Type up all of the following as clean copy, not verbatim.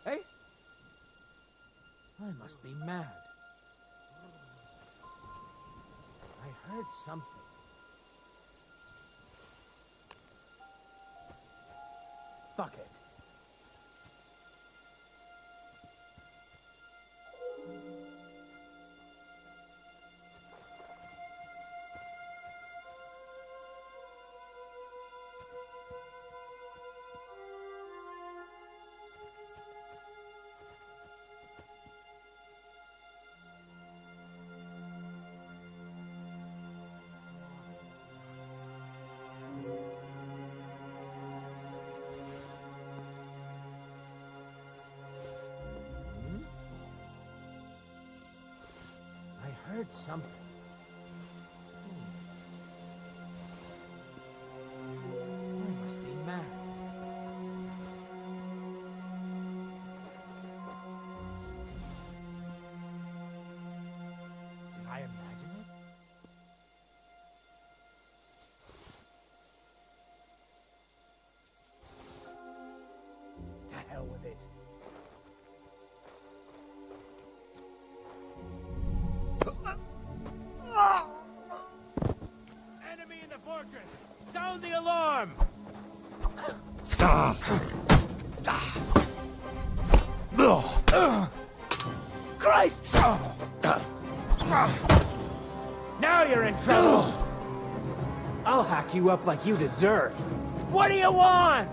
Hey? I must be mad. I heard something. Fuck it. I heard something. I must be mad. Did I imagine it? To hell with it. Enemy in the fortress! Sound the alarm! Christ! Now you're in trouble! I'll hack you up like you deserve. What do you want?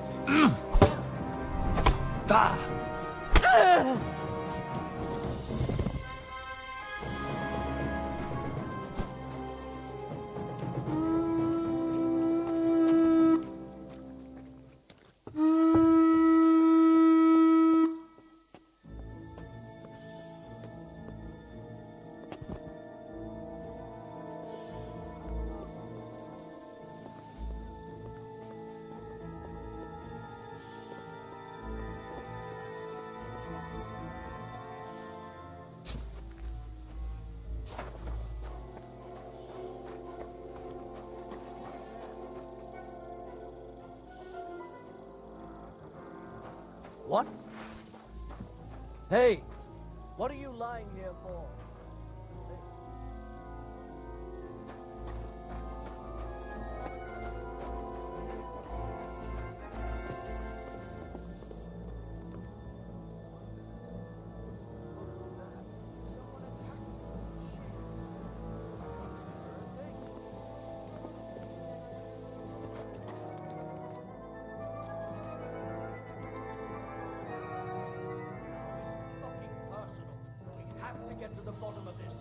What? Hey! What are you lying here for? get to the bottom of this.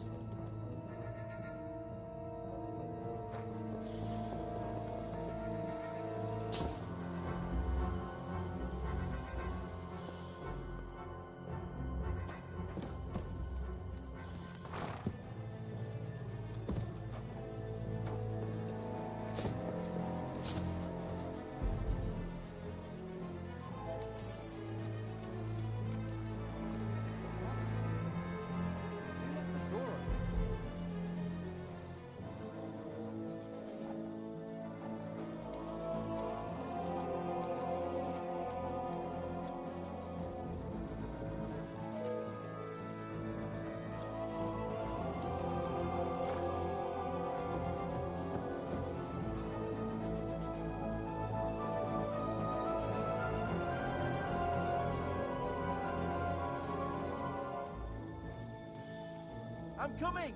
I'm coming!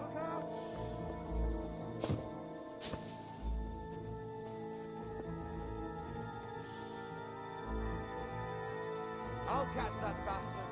Look out! I'll catch that bastard!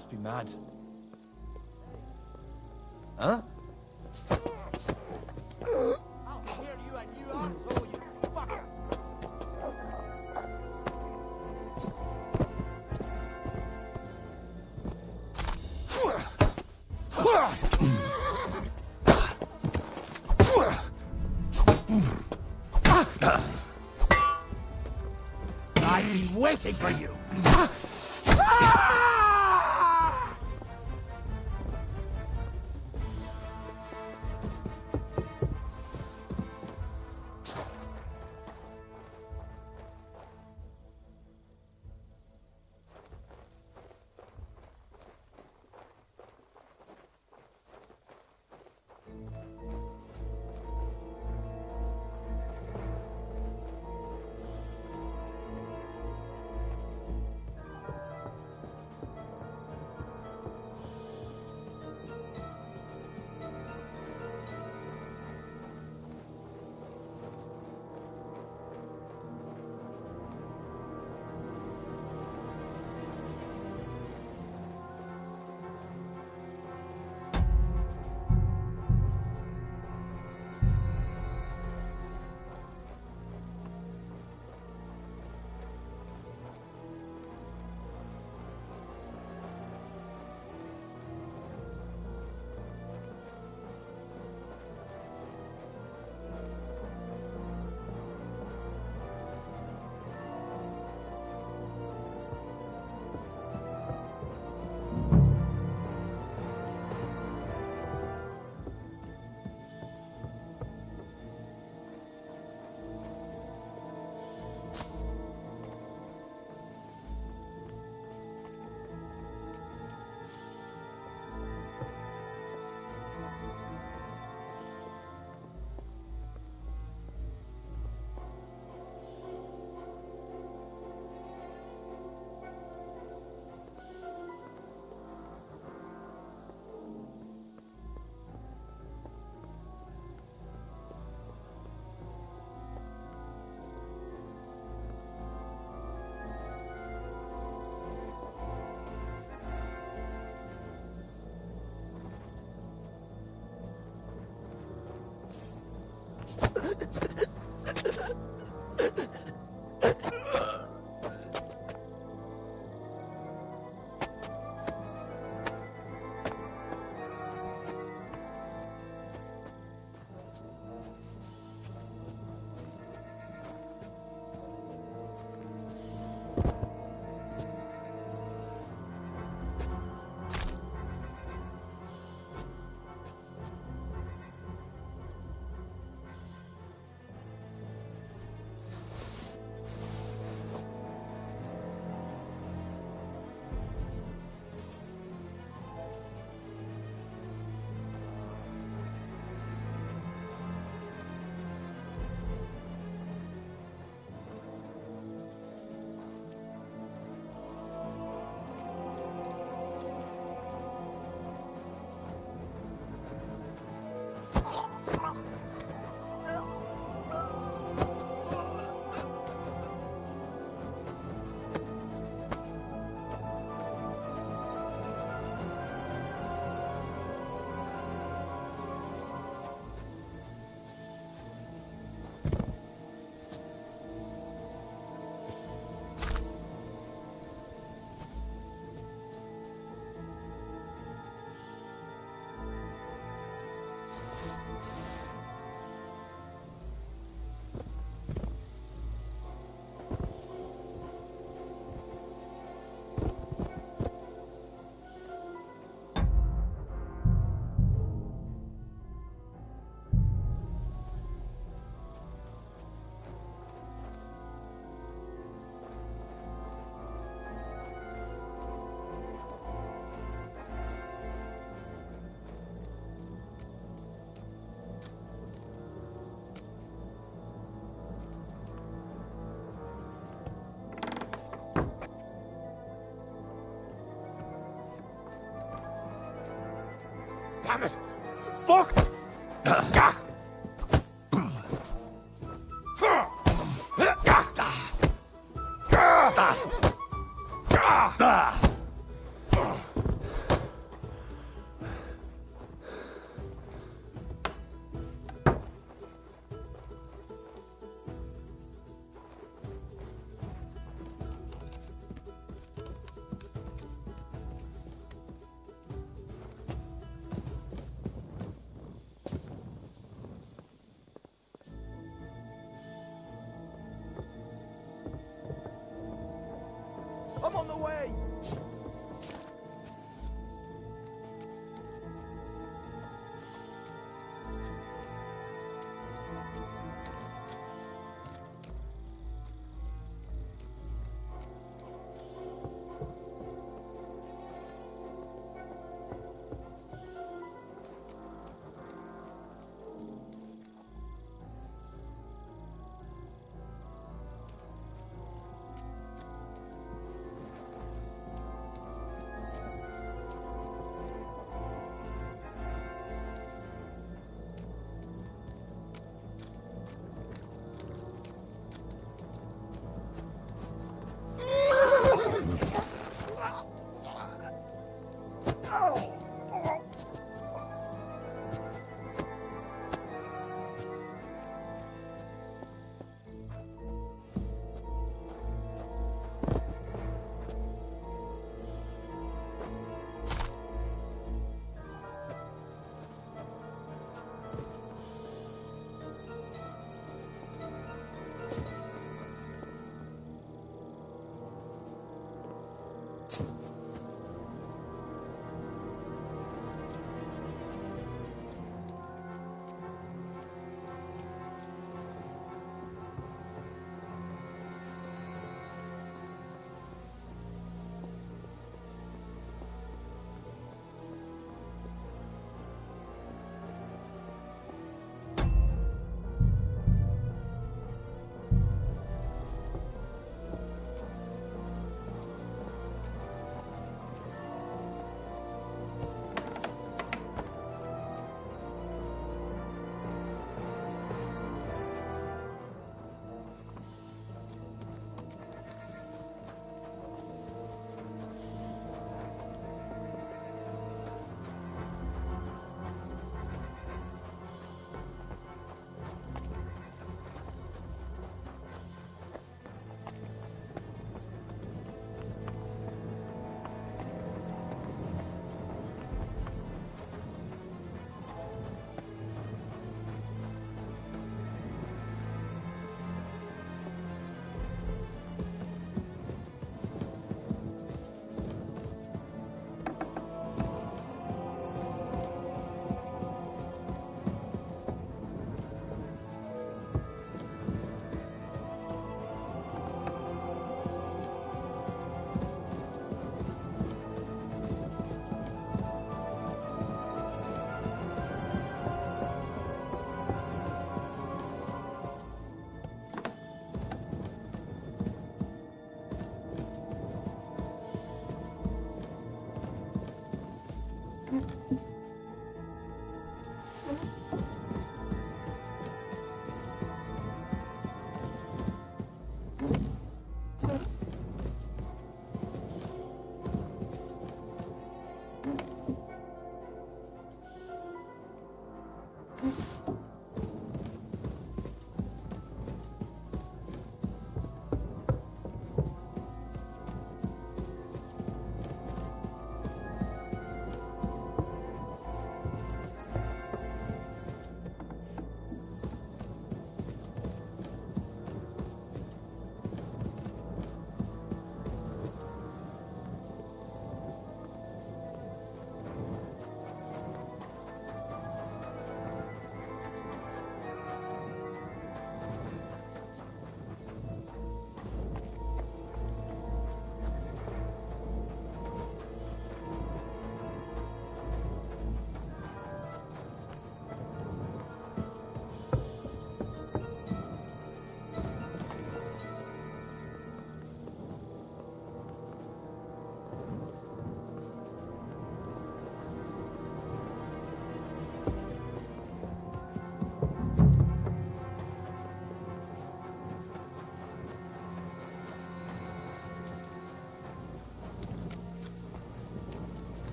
Must be mad. Huh? I'll hear you and you asshole, you fucker! I've been waiting for you. Damn it! Fuck!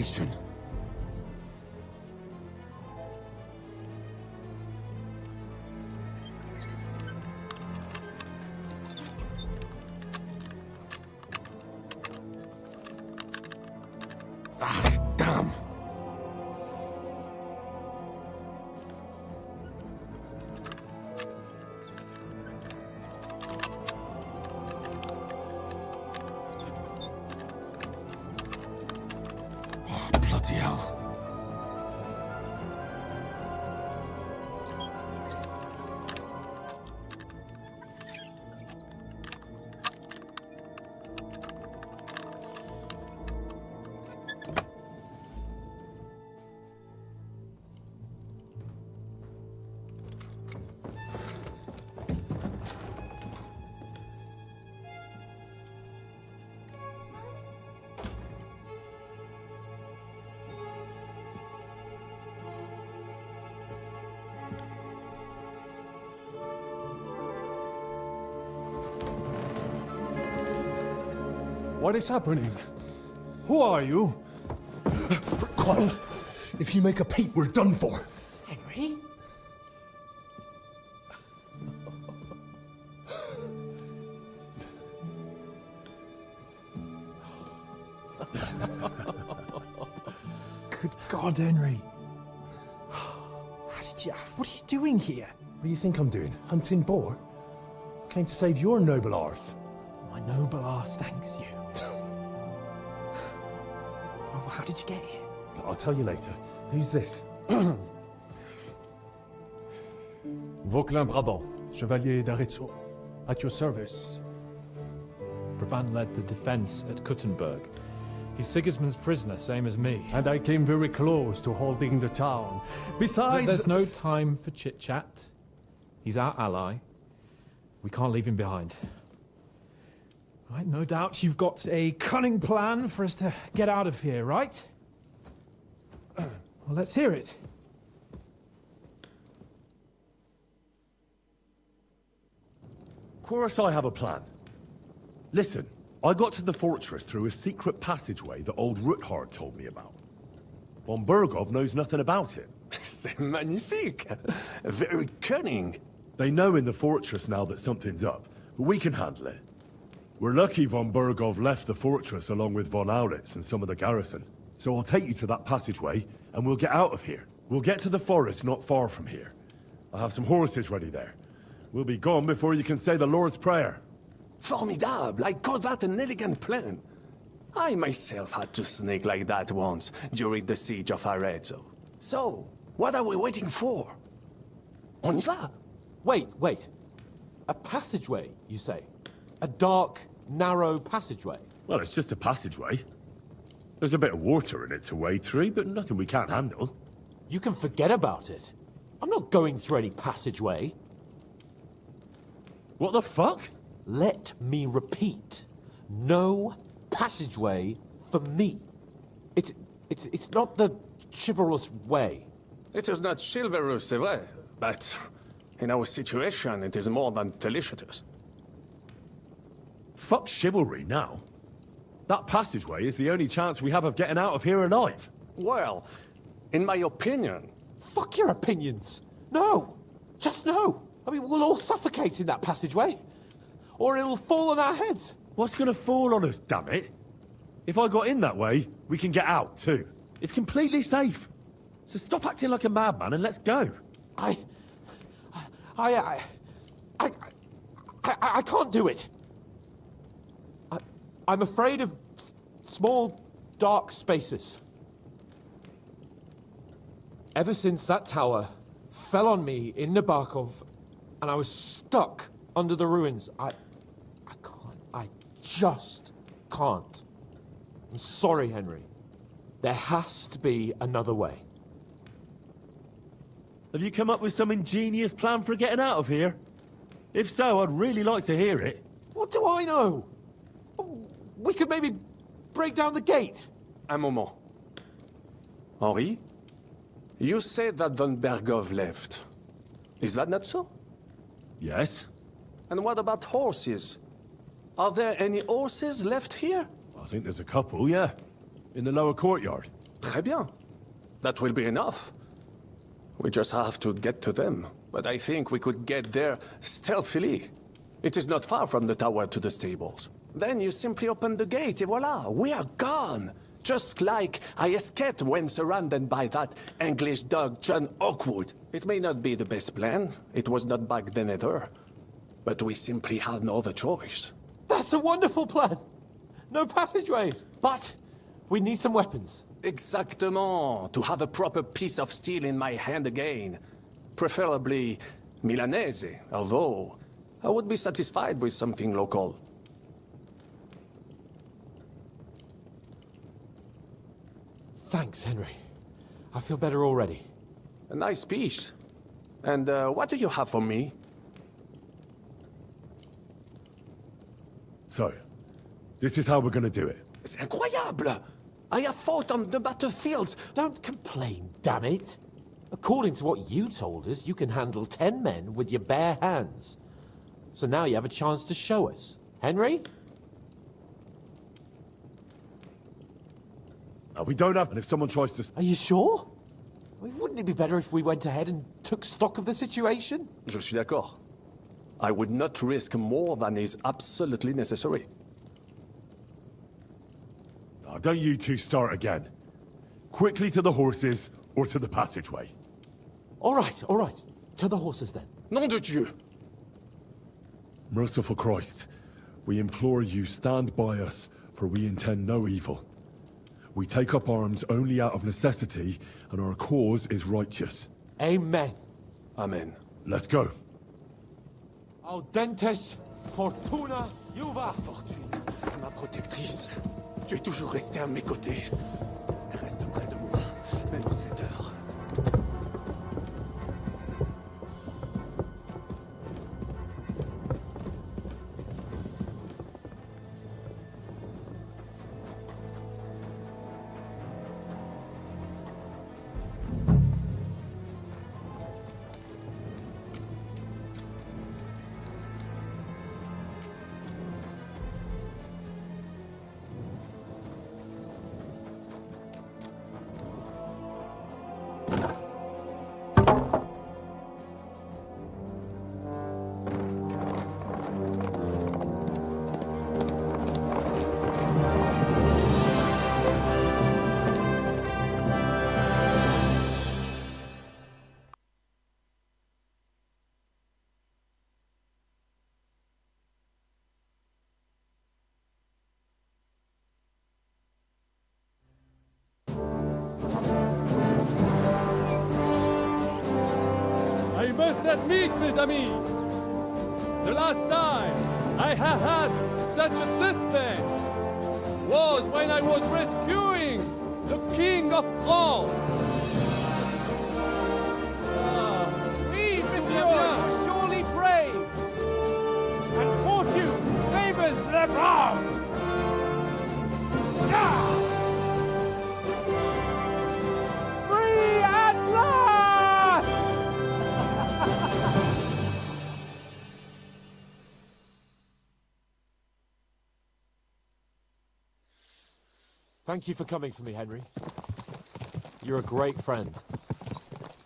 mission. Ah, damn. Oh, bloody hell. What is happening? Who are you? Quiet. If you make a peep, we're done for. Henry? Good God, Henry. How did you... What are you doing here? What do you think I'm doing? Hunting boar? Came to save your noble arse. My noble arse thanks you. Oh, how did you get here? I'll tell you later. Who's this? Vauquelin Brabant, Chevalier d'Arezzo. At your service. Brabant led the defense at Kuttenberg. He's Sigismund's prisoner, same as me. And I came very close to holding the town. Besides... There's no time for chit-chat. He's our ally. We can't leave him behind. Right, no doubt you've got a cunning plan for us to get out of here, right? Well, let's hear it. Of course I have a plan. Listen, I got to the fortress through a secret passageway that old Ruthard told me about. Von Bergov knows nothing about it. C'est magnifique! Very cunning. They know in the fortress now that something's up, but we can handle it. We're lucky von Bergov left the fortress along with von Aulitz and some of the garrison. So I'll take you to that passageway, and we'll get out of here. We'll get to the forest not far from here. I'll have some horses ready there. We'll be gone before you can say the Lord's Prayer. Formidable! I call that an elegant plan. I myself had to sneak like that once during the siege of Arezzo. So, what are we waiting for? On y va! Wait. A passageway, you say? A dark, narrow passageway? Well, it's just a passageway. There's a bit of water in it to wade through, but nothing we can't handle. You can forget about it. I'm not going through any passageway. What the fuck? Let me repeat. No passageway for me. It's not the chivalrous way. It is not chivalrous, c'est vrai, but in our situation, it is more than delicious. Fuck chivalry now. That passageway is the only chance we have of getting out of here alive. Well, in my opinion... Fuck your opinions. No. Just no. I mean, we'll all suffocate in that passageway. Or it'll fall on our heads. What's gonna fall on us, damn it? If I got in that way, we can get out too. It's completely safe. So stop acting like a madman and let's go. I can't do it. I'm afraid of small, dark spaces. Ever since that tower fell on me in Nabokov, and I was stuck under the ruins, I just can't. I'm sorry, Henry. There has to be another way. Have you come up with some ingenious plan for getting out of here? If so, I'd really like to hear it. What do I know? We could maybe break down the gate. Un moment. Henri? You said that von Bergov left. Is that not so? Yes? And what about horses? Are there any horses left here? I think there's a couple, yeah. In the lower courtyard. Très bien. That will be enough. We just have to get to them. But I think we could get there stealthily. It is not far from the tower to the stables. Then you simply open the gate, et voila, we are gone. Just like I escaped when surrounded by that English dog John Oakwood. It may not be the best plan. It was not back then either. But we simply had no other choice. That's a wonderful plan. No passageways. But we need some weapons. Exactement. To have a proper piece of steel in my hand again. Preferably Milanese, although I would be satisfied with something local. Thanks, Henry. I feel better already. A nice piece. And what do you have for me? So, this is how we're gonna do it. C'est incroyable! I have fought on the battlefields. Don't complain, damn it. According to what you told us, you can handle 10 men with your bare hands. So now you have a chance to show us. Henry? We don't have, and if someone tries to... Are you sure? I mean, wouldn't it be better if we went ahead and took stock of the situation? Je suis d'accord. I would not risk more than is absolutely necessary. Don't you two start again. Quickly to the horses, or to the passageway. All right, all right. To the horses then. Nom de Dieu! Merciful Christ, we implore you, stand by us, for we intend no evil. We take up arms only out of necessity, and our cause is righteous. Amen. Amen. Let's go. Audentes fortuna juva. Fortune, ma protectrice. Tu es toujours resté à mes côtés. Reste près de moi, même en cette heure. I must admit, mes amis, the last time I have had such a suspense was when I was rescuing the King of France. Oui, monsieur, you're surely brave. And fortune favors the brave. Free at last! Thank you for coming for me, Henry. You're a great friend.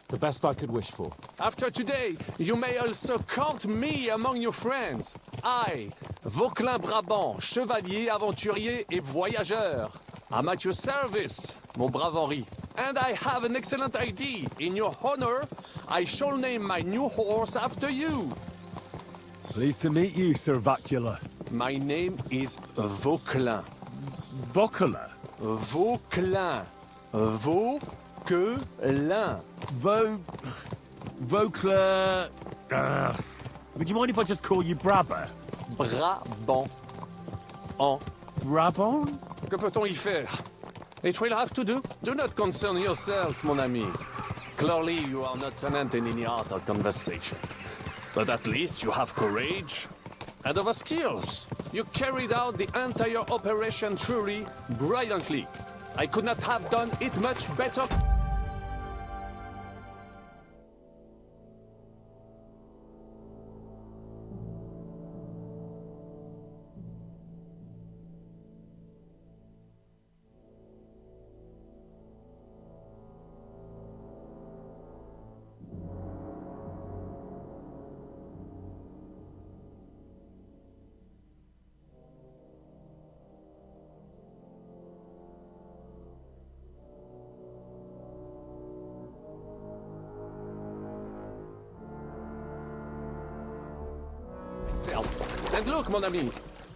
The best I could wish for. After today, you may also count me among your friends. I, Vauquelin Brabant, chevalier, aventurier et voyageur. I'm at your service, mon brave Henri. And I have an excellent idea. In your honor, I shall name my new horse after you. Pleased to meet you, Sir Vacula. My name is Vauquelin. Vocula? Vauquelin. Vauquelin. Vocla... would you mind if I just call you Brabber? Brabant. En. Brabant? Que peut-on y faire? It will have to do. Do not concern yourself, mon ami. Clearly, you are not tenant in any art or conversation. But at least you have courage and other skills. You carried out the entire operation truly brilliantly. I could not have done it much better. yourself. And look, mon ami,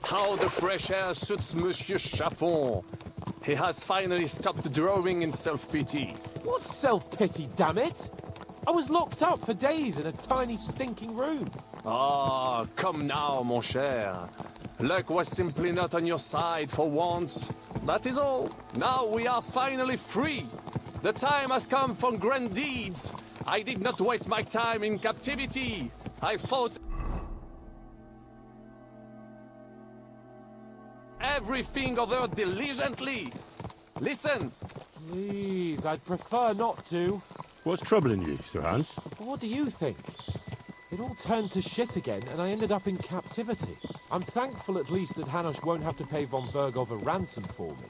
how the fresh air suits Monsieur Chapon. He has finally stopped drawing in self-pity. What self-pity, damn it? I was locked up for days in a tiny stinking room. Ah, come now, mon cher. Luck was simply not on your side for once. That is all. Now we are finally free. The time has come for grand deeds. I did not waste my time in captivity. I fought everything over diligently. Listen. Please, I'd prefer not to. What's troubling you, Sir Hans? What do you think? It all turned to shit again, and I ended up in captivity. I'm thankful at least that Hanush won't have to pay von Bergov a ransom for me.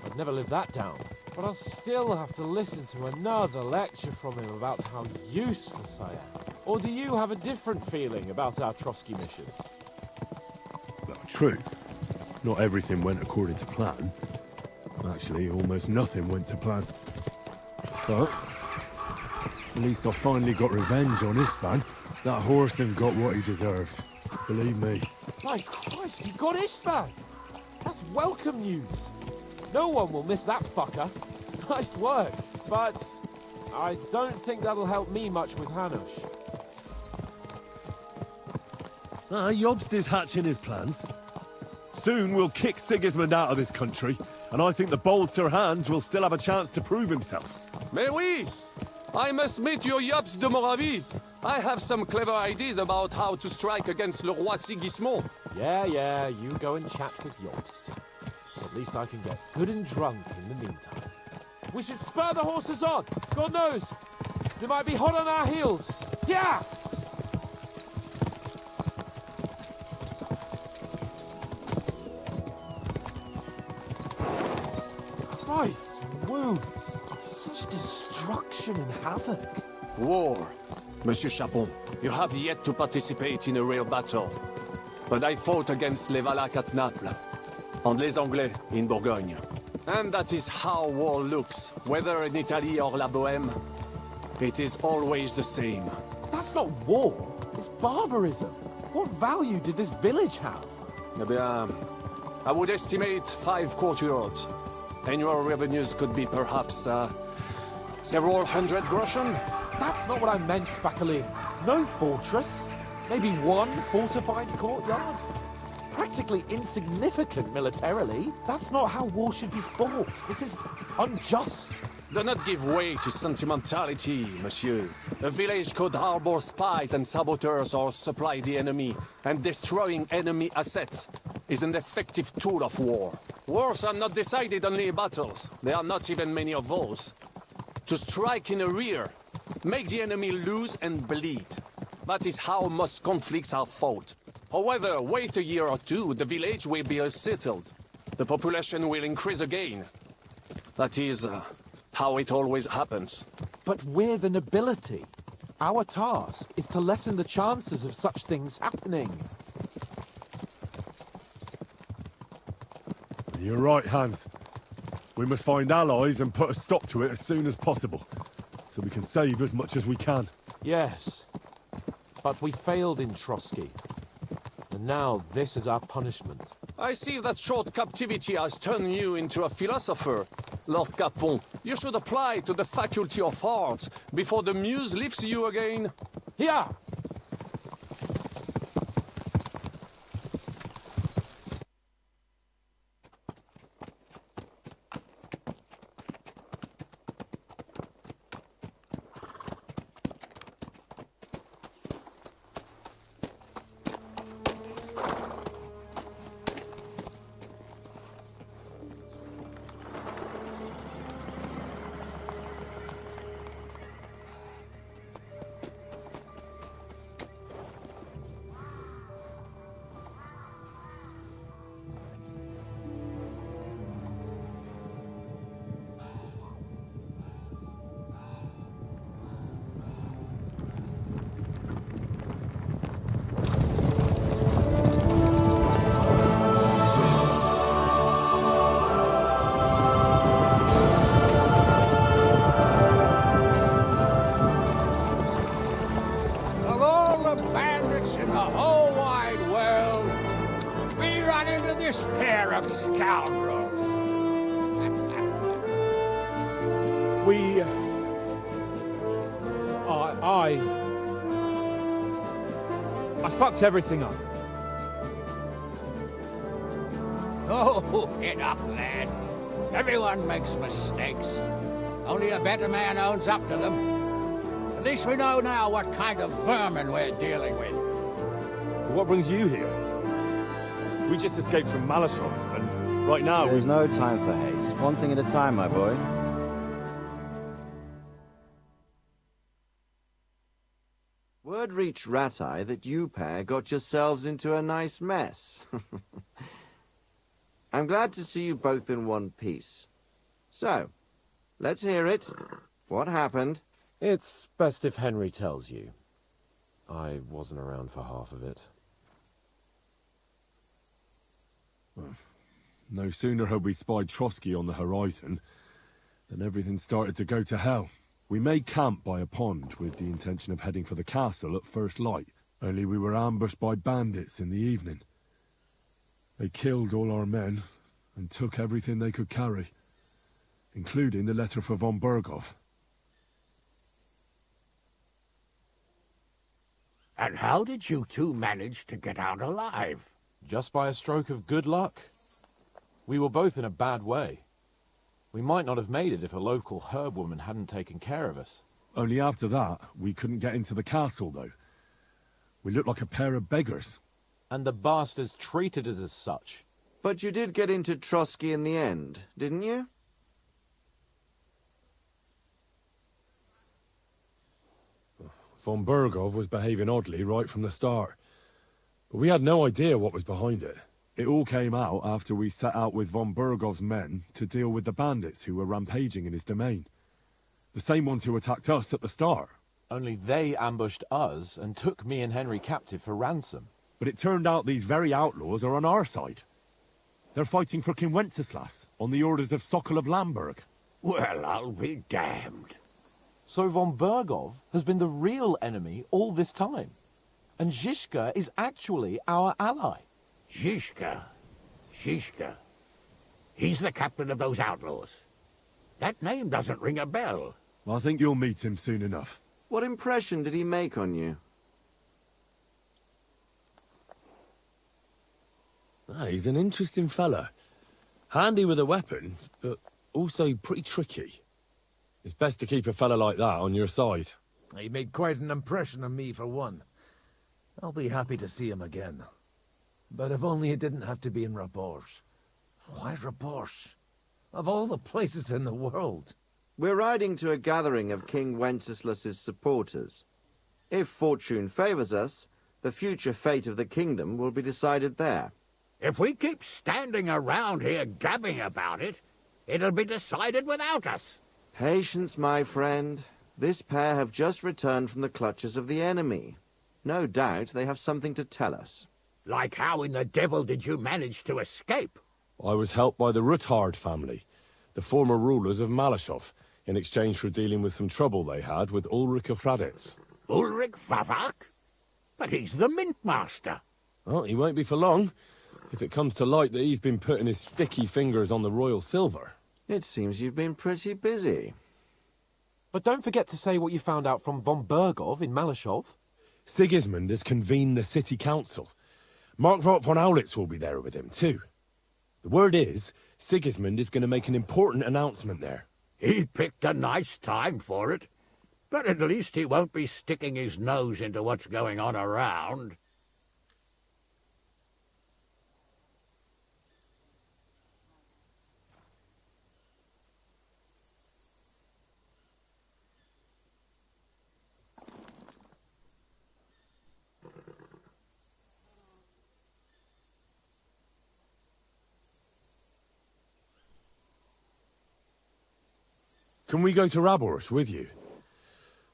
I'd never live that down. But I'll still have to listen to another lecture from him about how useless I am. Or do you have a different feeling about our Trotsky mission? Well, true. Not everything went according to plan. Actually, almost nothing went to plan. But at least I finally got revenge on Istvan. That Horson got what he deserved. Believe me. My Christ, you got Istvan! That's welcome news. No one will miss that fucker. Nice work, but I don't think that'll help me much with Hanush. Jobst is hatching his plans. Soon we'll kick Sigismund out of this country, and I think the bold Sir Hans will still have a chance to prove himself. Mais oui! I must meet your Jobst de Moravie. I have some clever ideas about how to strike against Le Roi Sigismund. Yeah, you go and chat with Jobst. At least I can get good and drunk in the meantime. We should spur the horses on. God knows, they might be hot on our heels. Yeah! Christ, wounds. Such destruction and havoc. War. Monsieur Chapon, you have yet to participate in a real battle. But I fought against les Valaques at Naples, and les Anglais in Bourgogne. And that is how war looks, whether in Italy or La Bohème. It is always the same. That's not war. It's barbarism. What value did this village have? Eh bien, I would estimate 5 courtyards. Annual revenues could be perhaps, several hundred groschen? That's not what I meant, Bakalin. No fortress. Maybe one fortified courtyard. Practically insignificant militarily. That's not how war should be fought. This is unjust. Do not give way to sentimentality, monsieur. A village could harbor spies and saboteurs or supply the enemy, and destroying enemy assets is an effective tool of war. Wars are not decided only in battles. There are not even many of those. To strike in the rear, make the enemy lose and bleed. That is how most conflicts are fought. However, wait a year or two, the village will be settled. The population will increase again. That is how it always happens. But we're the nobility. Our task is to lessen the chances of such things happening. You're right, Hans. We must find allies and put a stop to it as soon as possible, so we can save as much as we can. Yes, but we failed in Trotsky. And now this is our punishment. I see that short captivity has turned you into a philosopher. Lord Capon, you should apply to the Faculty of Arts before the muse lifts you again. Here! Of all the bandits in the whole wide to this pair of scoundrels? We... I fucked everything up. Oh, get up, lad. Everyone makes mistakes. Only a better man owns up to them. At least we know now what kind of vermin we're dealing with. What brings you here? We just escaped from Malashov, and right now There's no time for haste. One thing at a time, my boy. Word reached Ratai that you pair got yourselves into a nice mess. I'm glad to see you both in one piece. So, let's hear it. What happened? It's best if Henry tells you. I wasn't around for half of it. no sooner had we spied Trotsky on the horizon than everything started to go to hell. We made camp by a pond with the intention of heading for the castle at first light, only we were ambushed by bandits in the evening. They killed all our men and took everything they could carry, including the letter for von Berghoff. And how did you two manage to get out alive? Just by a stroke of good luck. We were both in a bad way. We might not have made it if a local herb woman hadn't taken care of us. Only after that, we couldn't get into the castle, though. We looked like a pair of beggars. And the bastards treated us as such. But you did get into Trotsky in the end, didn't you? Von Berghoff was behaving oddly right from the start. But we had no idea what was behind it. It all came out after we set out with von Berghoff's men to deal with the bandits who were rampaging in his domain. The same ones who attacked us at the start. Only they ambushed us and took me and Henry captive for ransom. But it turned out these very outlaws are on our side. They're fighting for King Wenceslas on the orders of Sokol of Lamberg. Well, I'll be damned. So von Berghoff has been the real enemy all this time. And Zhishka is actually our ally. Zhishka. Zhishka. He's the captain of those outlaws. That name doesn't ring a bell. I think you'll meet him soon enough. What impression did he make on you? He's an interesting fella. Handy with a weapon, but also pretty tricky. It's best to keep a fella like that on your side. He made quite an impression on me, for one. I'll be happy to see him again. But if only it didn't have to be in Warhorse. Why Warhorse? Of all the places in the world. We're riding to a gathering of King Wenceslas's supporters. If fortune favors us, the future fate of the kingdom will be decided there. If we keep standing around here gabbing about it, it'll be decided without us. Patience, my friend. This pair have just returned from the clutches of the enemy. No doubt they have something to tell us. Like how in the devil did you manage to escape? I was helped by the Ruthard family, the former rulers of Malashov, in exchange for dealing with some trouble they had with Ulrich of Raditz. Ulrich Vavak? But he's the mint master. Well, he won't be for long, if it comes to light that he's been putting his sticky fingers on the royal silver. It seems you've been pretty busy. But don't forget to say what you found out from von Berghoff in Malashov. Sigismund has convened the city council. Markvart von Aulitz will be there with him, too. The word is, Sigismund is going to make an important announcement there. He picked a nice time for it. But at least he won't be sticking his nose into what's going on around. Can we go to Warhorse with you?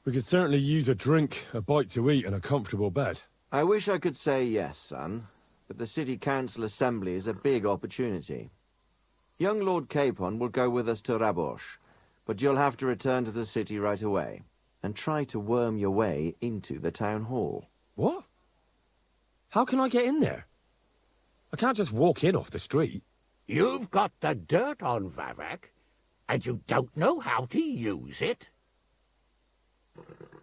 We could certainly use a drink, a bite to eat, and a comfortable bed. I wish I could say yes, son, but the city council assembly is a big opportunity. Young Lord Capon will go with us to Warhorse, but you'll have to return to the city right away, and try to worm your way into the town hall. What? How can I get in there? I can't just walk in off the street. You've got the dirt on Vavak, and you don't know how to use it?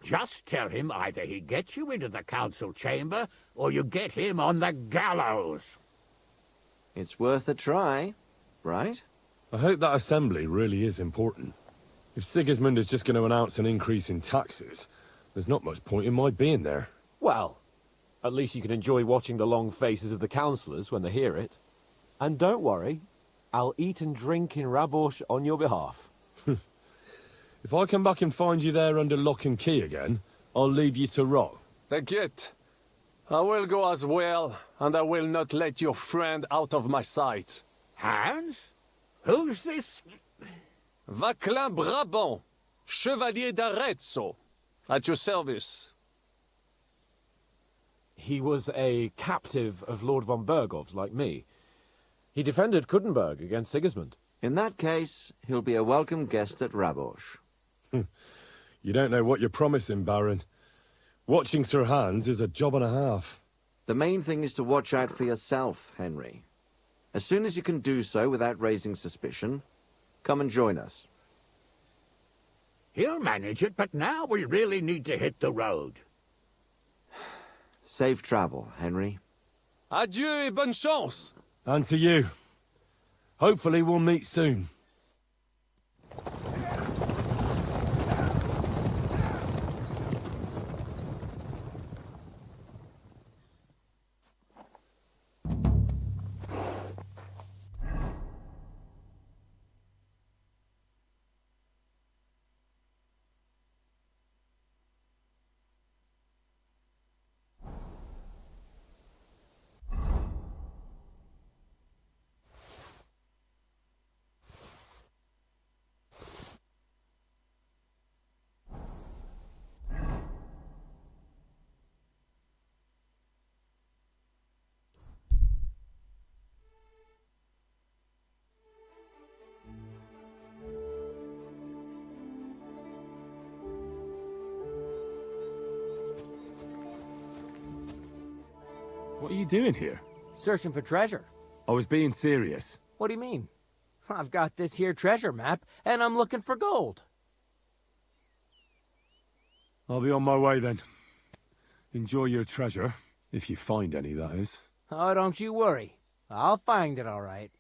Just tell him either he gets you into the council chamber, or you get him on the gallows. It's worth a try, right? I hope that assembly really is important. If Sigismund is just going to announce an increase in taxes, there's not much point in my being there. Well, at least you can enjoy watching the long faces of the councillors when they hear it. And don't worry, I'll eat and drink in Rabosh on your behalf. If I come back and find you there under lock and key again, I'll leave you to rot. T'inquiète. I will go as well, and I will not let your friend out of my sight. Hans? Who's this? Vaclin Brabant, Chevalier d'Arezzo, at your service. He was a captive of Lord von Bergov's, like me. He defended Kuttenberg against Sigismund. In that case, he'll be a welcome guest at Rabosh. You don't know what you're promising, Baron. Watching Sir Hans is a job and a half. The main thing is to watch out for yourself, Henry. As soon as you can do so without raising suspicion, come and join us. He'll manage it, but now we really need to hit the road. Safe travel, Henry. Adieu et bonne chance! And to you. Hopefully we'll meet soon. What are you doing here? Searching for treasure. I was being serious. What do you mean? I've got this here treasure map, and I'm looking for gold. I'll be on my way then. Enjoy your treasure, if you find any, that is. Oh, don't you worry. I'll find it all right.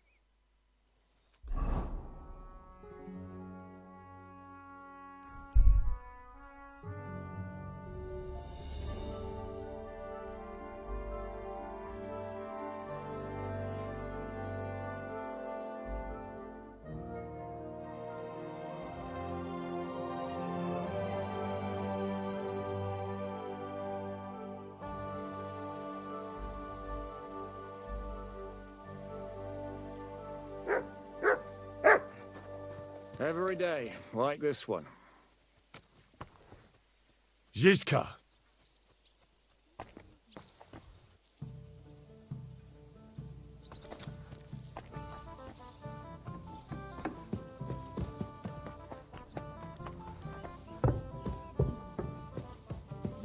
Every day, like this one. Zizka!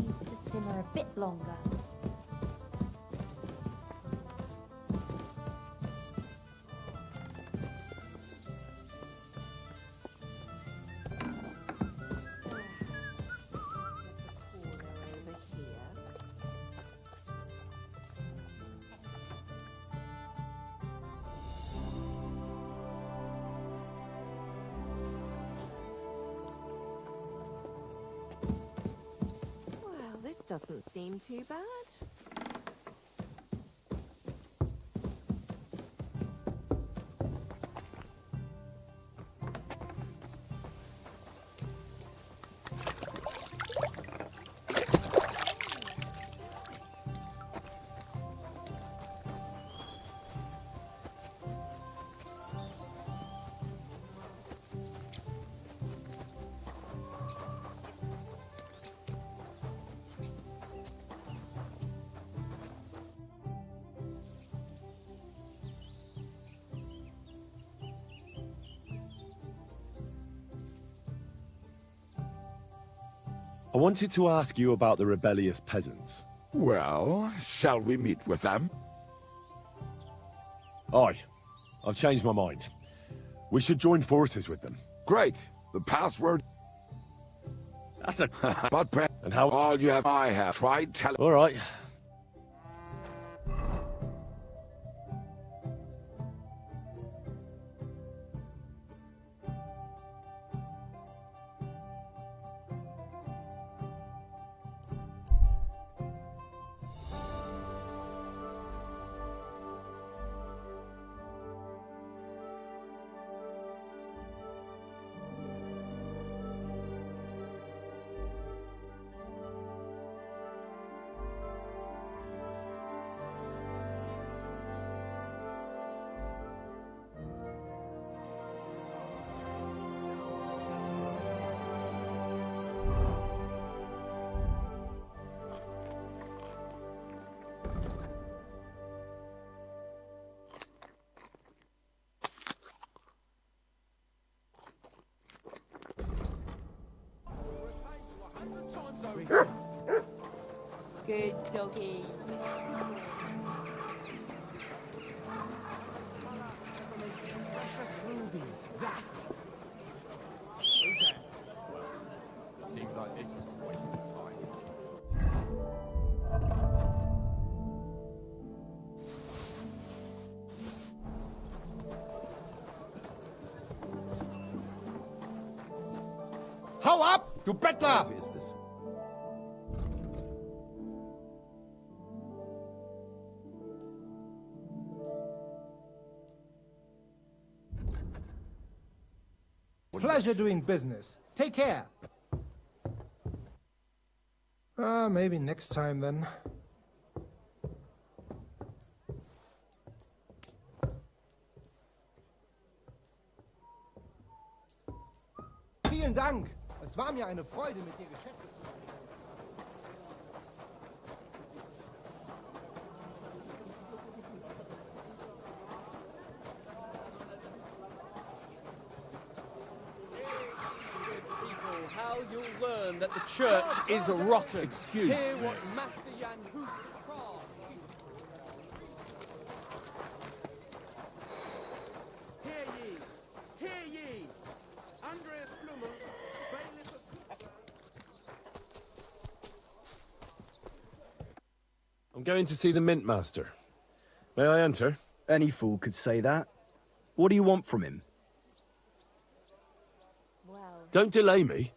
Needs to simmer a bit longer. Doesn't seem too bad. I wanted to ask you about the rebellious peasants. Well, shall we meet with them? Aye. I've changed my mind. We should join forces with them. Great. The password... That's a... but and how... all you have I have tried tell... All right. Good doggy. Seems like this was a waste of time. Hau ab, du Bettler! Pleasure doing business. Take care. Maybe next time then. Vielen Dank. Es war mir eine Freude, mit dir Geschäfte zu machen. How you'll learn that the church is rotten. Excuse Hear me. what Master Jan Hus craft. Hear ye! Andreas Blumer, bailiff of... I'm going to see the Mint Master. May I enter? Any fool could say that. What do you want from him? Don't delay me.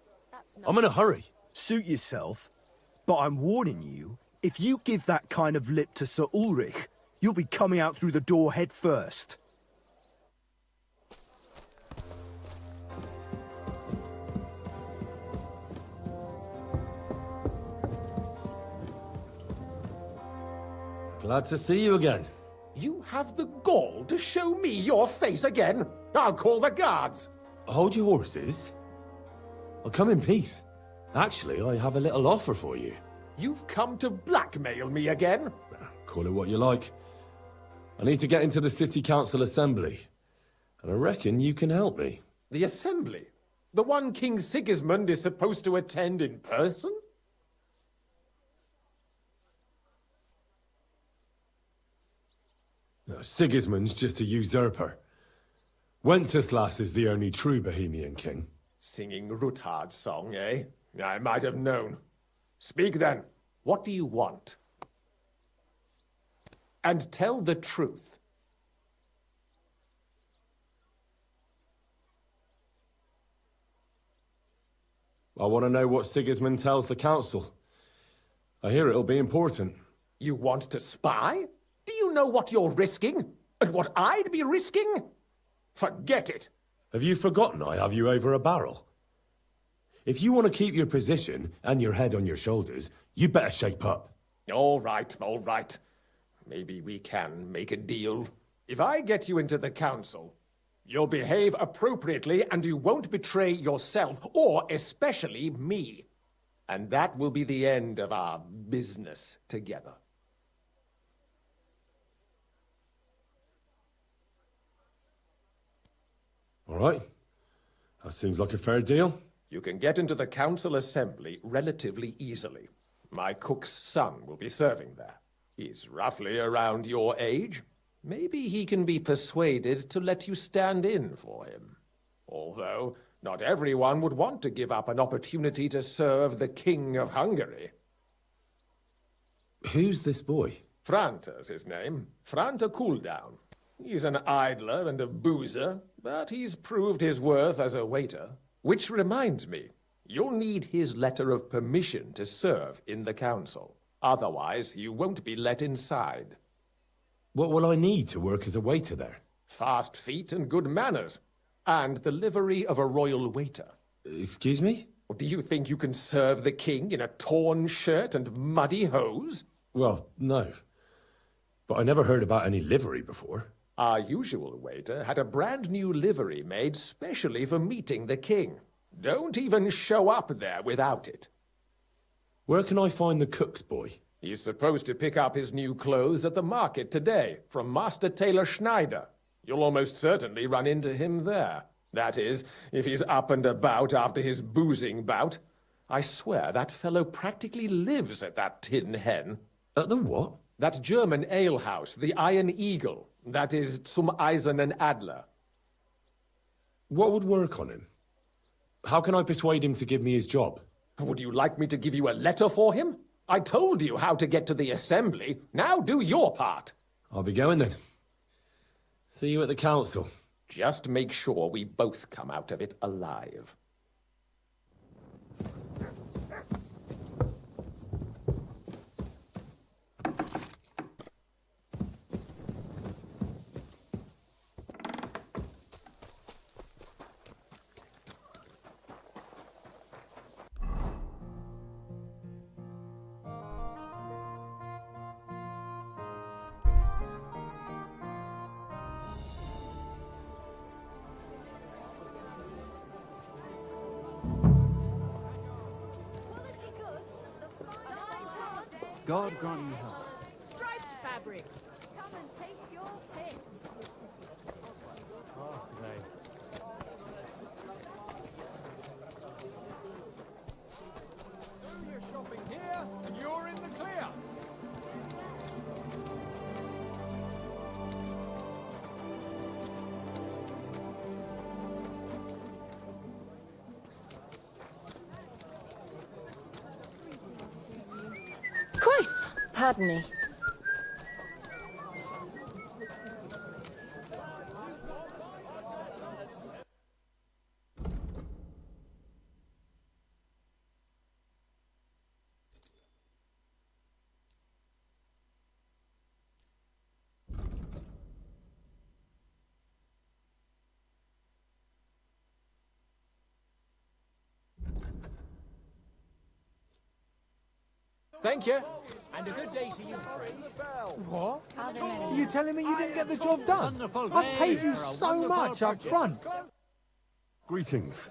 I'm in a hurry. Suit yourself. But I'm warning you, if you give that kind of lip to Sir Ulrich, you'll be coming out through the door head first. Glad to see you again. You have the gall to show me your face again? I'll call the guards. Hold your horses. I'll come in peace. Actually, I have a little offer for you. You've come to blackmail me again? Call it what you like. I need to get into the City Council Assembly. And I reckon you can help me. The assembly? The one King Sigismund is supposed to attend in person? No, Sigismund's just a usurper. Wenceslas is the only true Bohemian king. Singing Ruthard's song, eh? I might have known. Speak then. What do you want? And tell the truth. I want to know what Sigismund tells the council. I hear it'll be important. You want to spy? Do you know what you're risking? And what I'd be risking? Forget it. Have you forgotten I have you over a barrel? If you want to keep your position and your head on your shoulders, you better shape up. All right, all right. Maybe we can make a deal. If I get you into the council, you'll behave appropriately and you won't betray yourself, or especially me. And that will be the end of our business together. All right. That seems like a fair deal. You can get into the council assembly relatively easily. My cook's son will be serving there. He's roughly around your age. Maybe he can be persuaded to let you stand in for him. Although, not everyone would want to give up an opportunity to serve the King of Hungary. Who's this boy? Franta's his name. Franta Cooldown. He's an idler and a boozer, but he's proved his worth as a waiter. Which reminds me, you'll need his letter of permission to serve in the council. Otherwise, you won't be let inside. What will I need to work as a waiter there? Fast feet and good manners. And the livery of a royal waiter. Excuse me? Do you think you can serve the king in a torn shirt and muddy hose? Well, no. But I never heard about any livery before. Our usual waiter had a brand new livery made specially for meeting the king. Don't even show up there without it. Where can I find the cook's boy? He's supposed to pick up his new clothes at the market today from Master Tailor Schneider. You'll almost certainly run into him there. That is, if he's up and about after his boozing bout. I swear that fellow practically lives at that Tin Hen. At the what? That German alehouse, the Iron Eagle. That is zum Eisernen Adler. What would work on him? How can I persuade him to give me his job? Would you like me to give you a letter for him? I told you how to get to the assembly. Now do your part. I'll be going then. See you at the council. Just make sure we both come out of it alive. God grant you health. Striped fabrics. Come and take your pick. Oh, they. Do your shopping here, and you're in the clear. Christ! Pardon me. Thank you. And a good day to you, friend. What? Are you telling me you didn't get the job done? I paid you so much up front. Greetings.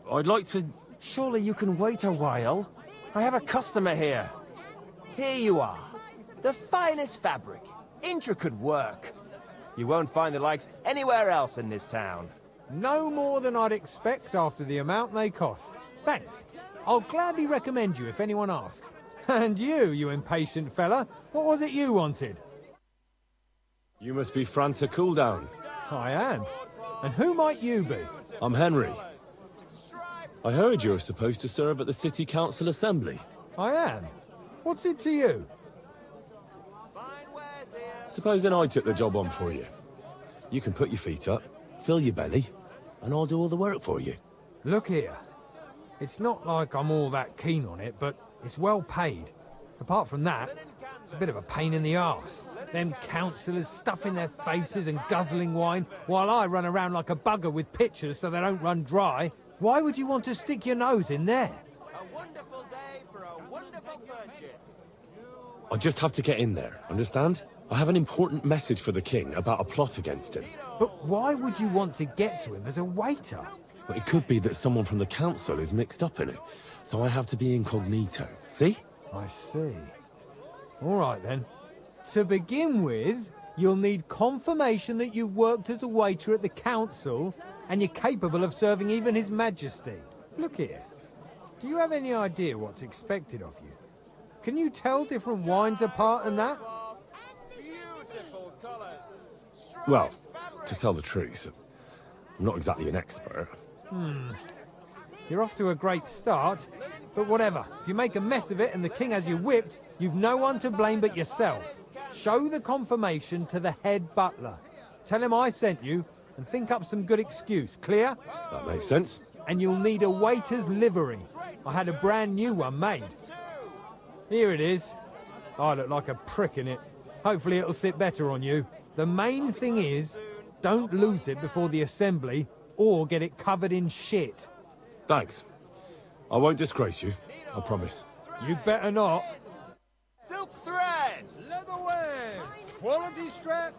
I'd like to... Surely you can wait a while. I have a customer here. Here you are. The finest fabric. Intricate work. You won't find the likes anywhere else in this town. No more than I'd expect after the amount they cost. Thanks. I'll gladly recommend you if anyone asks. And you impatient fella, what was it you wanted? You must be Franta Cooldown. I am. And who might you be? I'm Henry. I heard you're supposed to serve at the City Council Assembly. I am. What's it to you? Supposing I took the job on for you. You can put your feet up, fill your belly, and I'll do all the work for you. Look here. It's not like I'm all that keen on it, but it's well paid. Apart from that, it's a bit of a pain in the arse. Them councillors stuffing their faces and guzzling wine, while I run around like a bugger with pitchers so they don't run dry. Why would you want to stick your nose in there? A wonderful day for a wonderful purchase. I just have to get in there, understand? I have an important message for the king about a plot against him. But why would you want to get to him as a waiter? But it could be that someone from the council is mixed up in it, so I have to be incognito. See? I see. All right, then. To begin with, you'll need confirmation that you've worked as a waiter at the council and you're capable of serving even His Majesty. Look here. Do you have any idea what's expected of you? Can you tell different wines apart and that? Beautiful colours. Well, to tell the truth, I'm not exactly an expert. You're off to a great start, but whatever. If you make a mess of it and the king has you whipped, you've no one to blame but yourself. Show the confirmation to the head butler. Tell him I sent you, and think up some good excuse. Clear? That makes sense. And you'll need a waiter's livery. I had a brand new one made. Here it is. I look like a prick in it. Hopefully it'll sit better on you. The main thing is, don't lose it before the assembly, or get it covered in shit. Thanks. I won't disgrace you, I promise. You better not. Silk thread! Leatherware! Quality strap!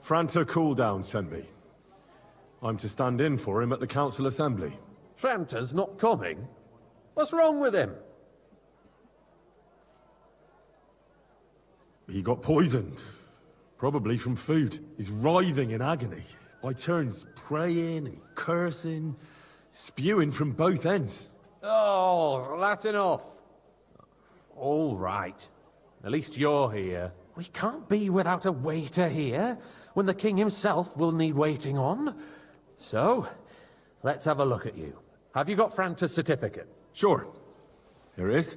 Franta Cooldown sent me. I'm to stand in for him at the council assembly. Franta's not coming? What's wrong with him? He got poisoned. Probably from food. He's writhing in agony. By turns praying and cursing, spewing from both ends. Oh, that's enough. All right. At least you're here. We can't be without a waiter here, when the king himself will need waiting on. So, let's have a look at you. Have you got Franta's certificate? Sure. Here it is.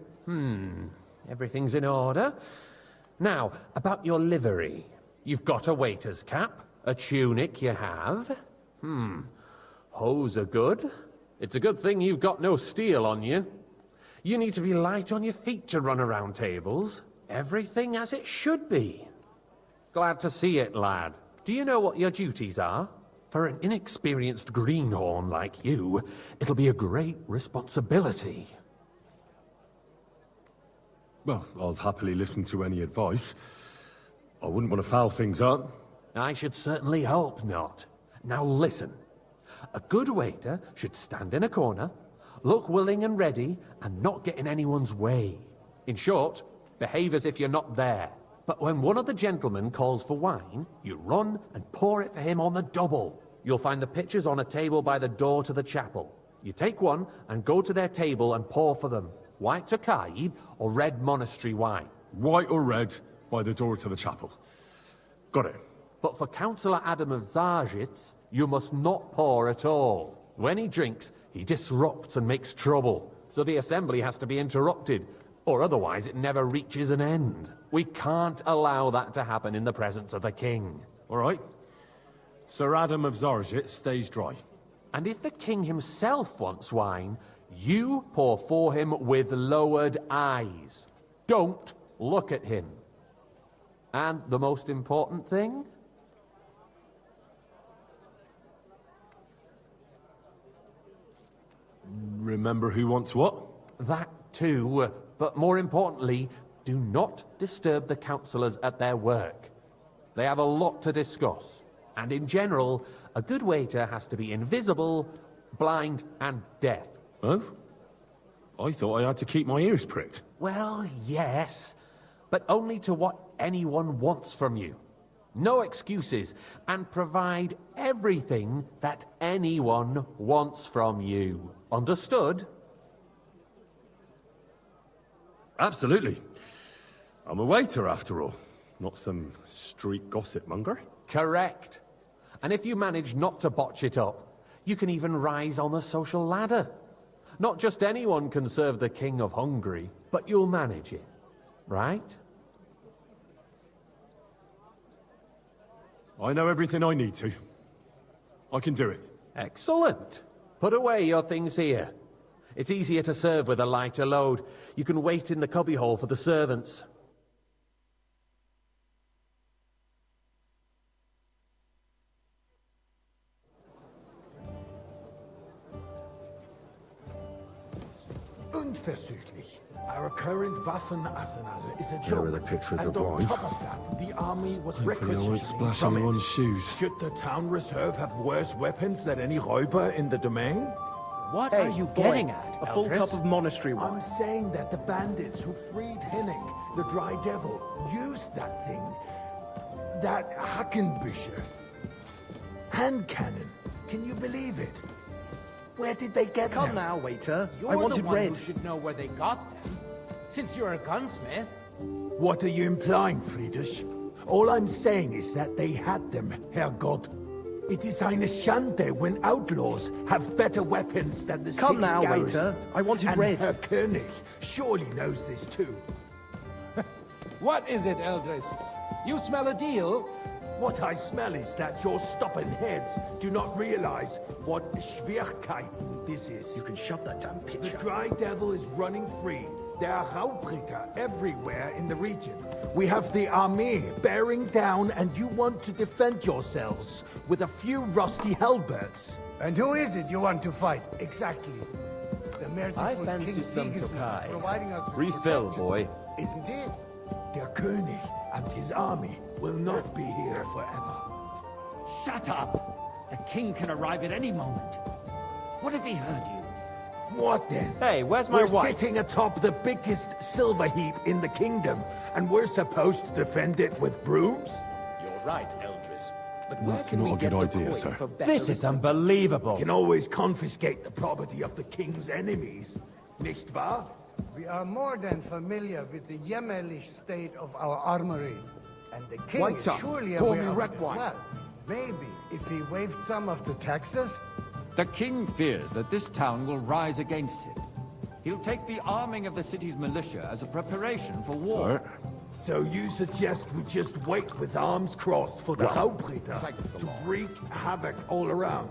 Everything's in order. Now, about your livery. You've got a waiter's cap, a tunic you have. Hose are good. It's a good thing you've got no steel on you. You need to be light on your feet to run around tables. Everything as it should be. Glad to see it, lad. Do you know what your duties are? For an inexperienced greenhorn like you, it'll be a great responsibility. Well, I'll happily listen to any advice. I wouldn't want to foul things up. I should certainly hope not. Now listen. A good waiter should stand in a corner, look willing and ready, and not get in anyone's way. In short, behave as if you're not there. But when one of the gentlemen calls for wine, you run and pour it for him on the double. You'll find the pitchers on a table by the door to the chapel. You take one and go to their table and pour for them. White Tokaib or red monastery wine. White or red by the door to the chapel. Got it. But for Councillor Adam of Zarjitz, you must not pour at all. When he drinks, he disrupts and makes trouble. So the assembly has to be interrupted, or otherwise it never reaches an end. We can't allow that to happen in the presence of the king. All right. Sir Adam of Zarjit stays dry. And if the king himself wants wine, you pour for him with lowered eyes. Don't look at him. And the most important thing? Remember who wants what? That too, but more importantly, do not disturb the councillors at their work. They have a lot to discuss. And in general, a good waiter has to be invisible, blind, and deaf. Oh? I thought I had to keep my ears pricked. Well, yes, but only to what anyone wants from you. No excuses, and provide everything that anyone wants from you. Understood? Absolutely. I'm a waiter, after all. Not some street gossip monger. Correct. And if you manage not to botch it up, you can even rise on the social ladder. Not just anyone can serve the King of Hungary, but you'll manage it, right? I know everything I need to. I can do it. Excellent. Put away your things here. It's easier to serve with a lighter load. You can wait in the cubbyhole for the servants. Unversüchlich. Our current Waffenarsenal is a There are joke. the pictures and of on wine. top of that, the army was Hopefully I won't requisitioning splash from anyone's it. shoes. Should the town reserve have worse weapons than any Räuber in the domain? What are you getting at, A full Eldris? cup of monastery wine. I'm saying that the bandits who freed Henning, the Dry Devil, used that thing. That Hackenbücher. Hand cannon. Can you believe it? Where did they get them? Come now, waiter. You're I wanted the one red. who should know where they got them. Since you're a gunsmith. What are you implying, Friedrich? All I'm saying is that they had them, Herrgott. It is eine Schande when outlaws have better weapons than the Come city now, garrison. waiter. I wanted and red. Herr König surely knows this too. What is it, Eldris? You smell a deal? What I smell is that your stubborn heads do not realize what Schwierigkeiten this is. You can shove that damn The picture. Dry Devil is running free. There are Raubricker everywhere in the region. We have the army bearing down, and you want to defend yourselves with a few rusty halberds. And who is it you want to fight, exactly? The merciful I fancy King some Sigismund Tokai. providing us with Refill, protection, boy. isn't it? Der König and his army will not be here forever. Shut up! The king can arrive at any moment. What if he heard you? What then? Hey, where's my We're wife? sitting atop the biggest silver heap in the kingdom, and we're supposed to defend it with brooms? You're right, Eldris. But That's not a good idea, sir. This is unbelievable. You can always confiscate the property of the king's enemies, nicht wahr? We are more than familiar with the jämmerlich state of our armory. And the king White is top, surely pour aware me of red it as wine. well. Maybe if he waived some of the taxes? The king fears that this town will rise against him. He'll take the arming of the city's militia as a preparation for war. So you suggest we just wait with arms crossed for the Raubritter to wreak havoc all around?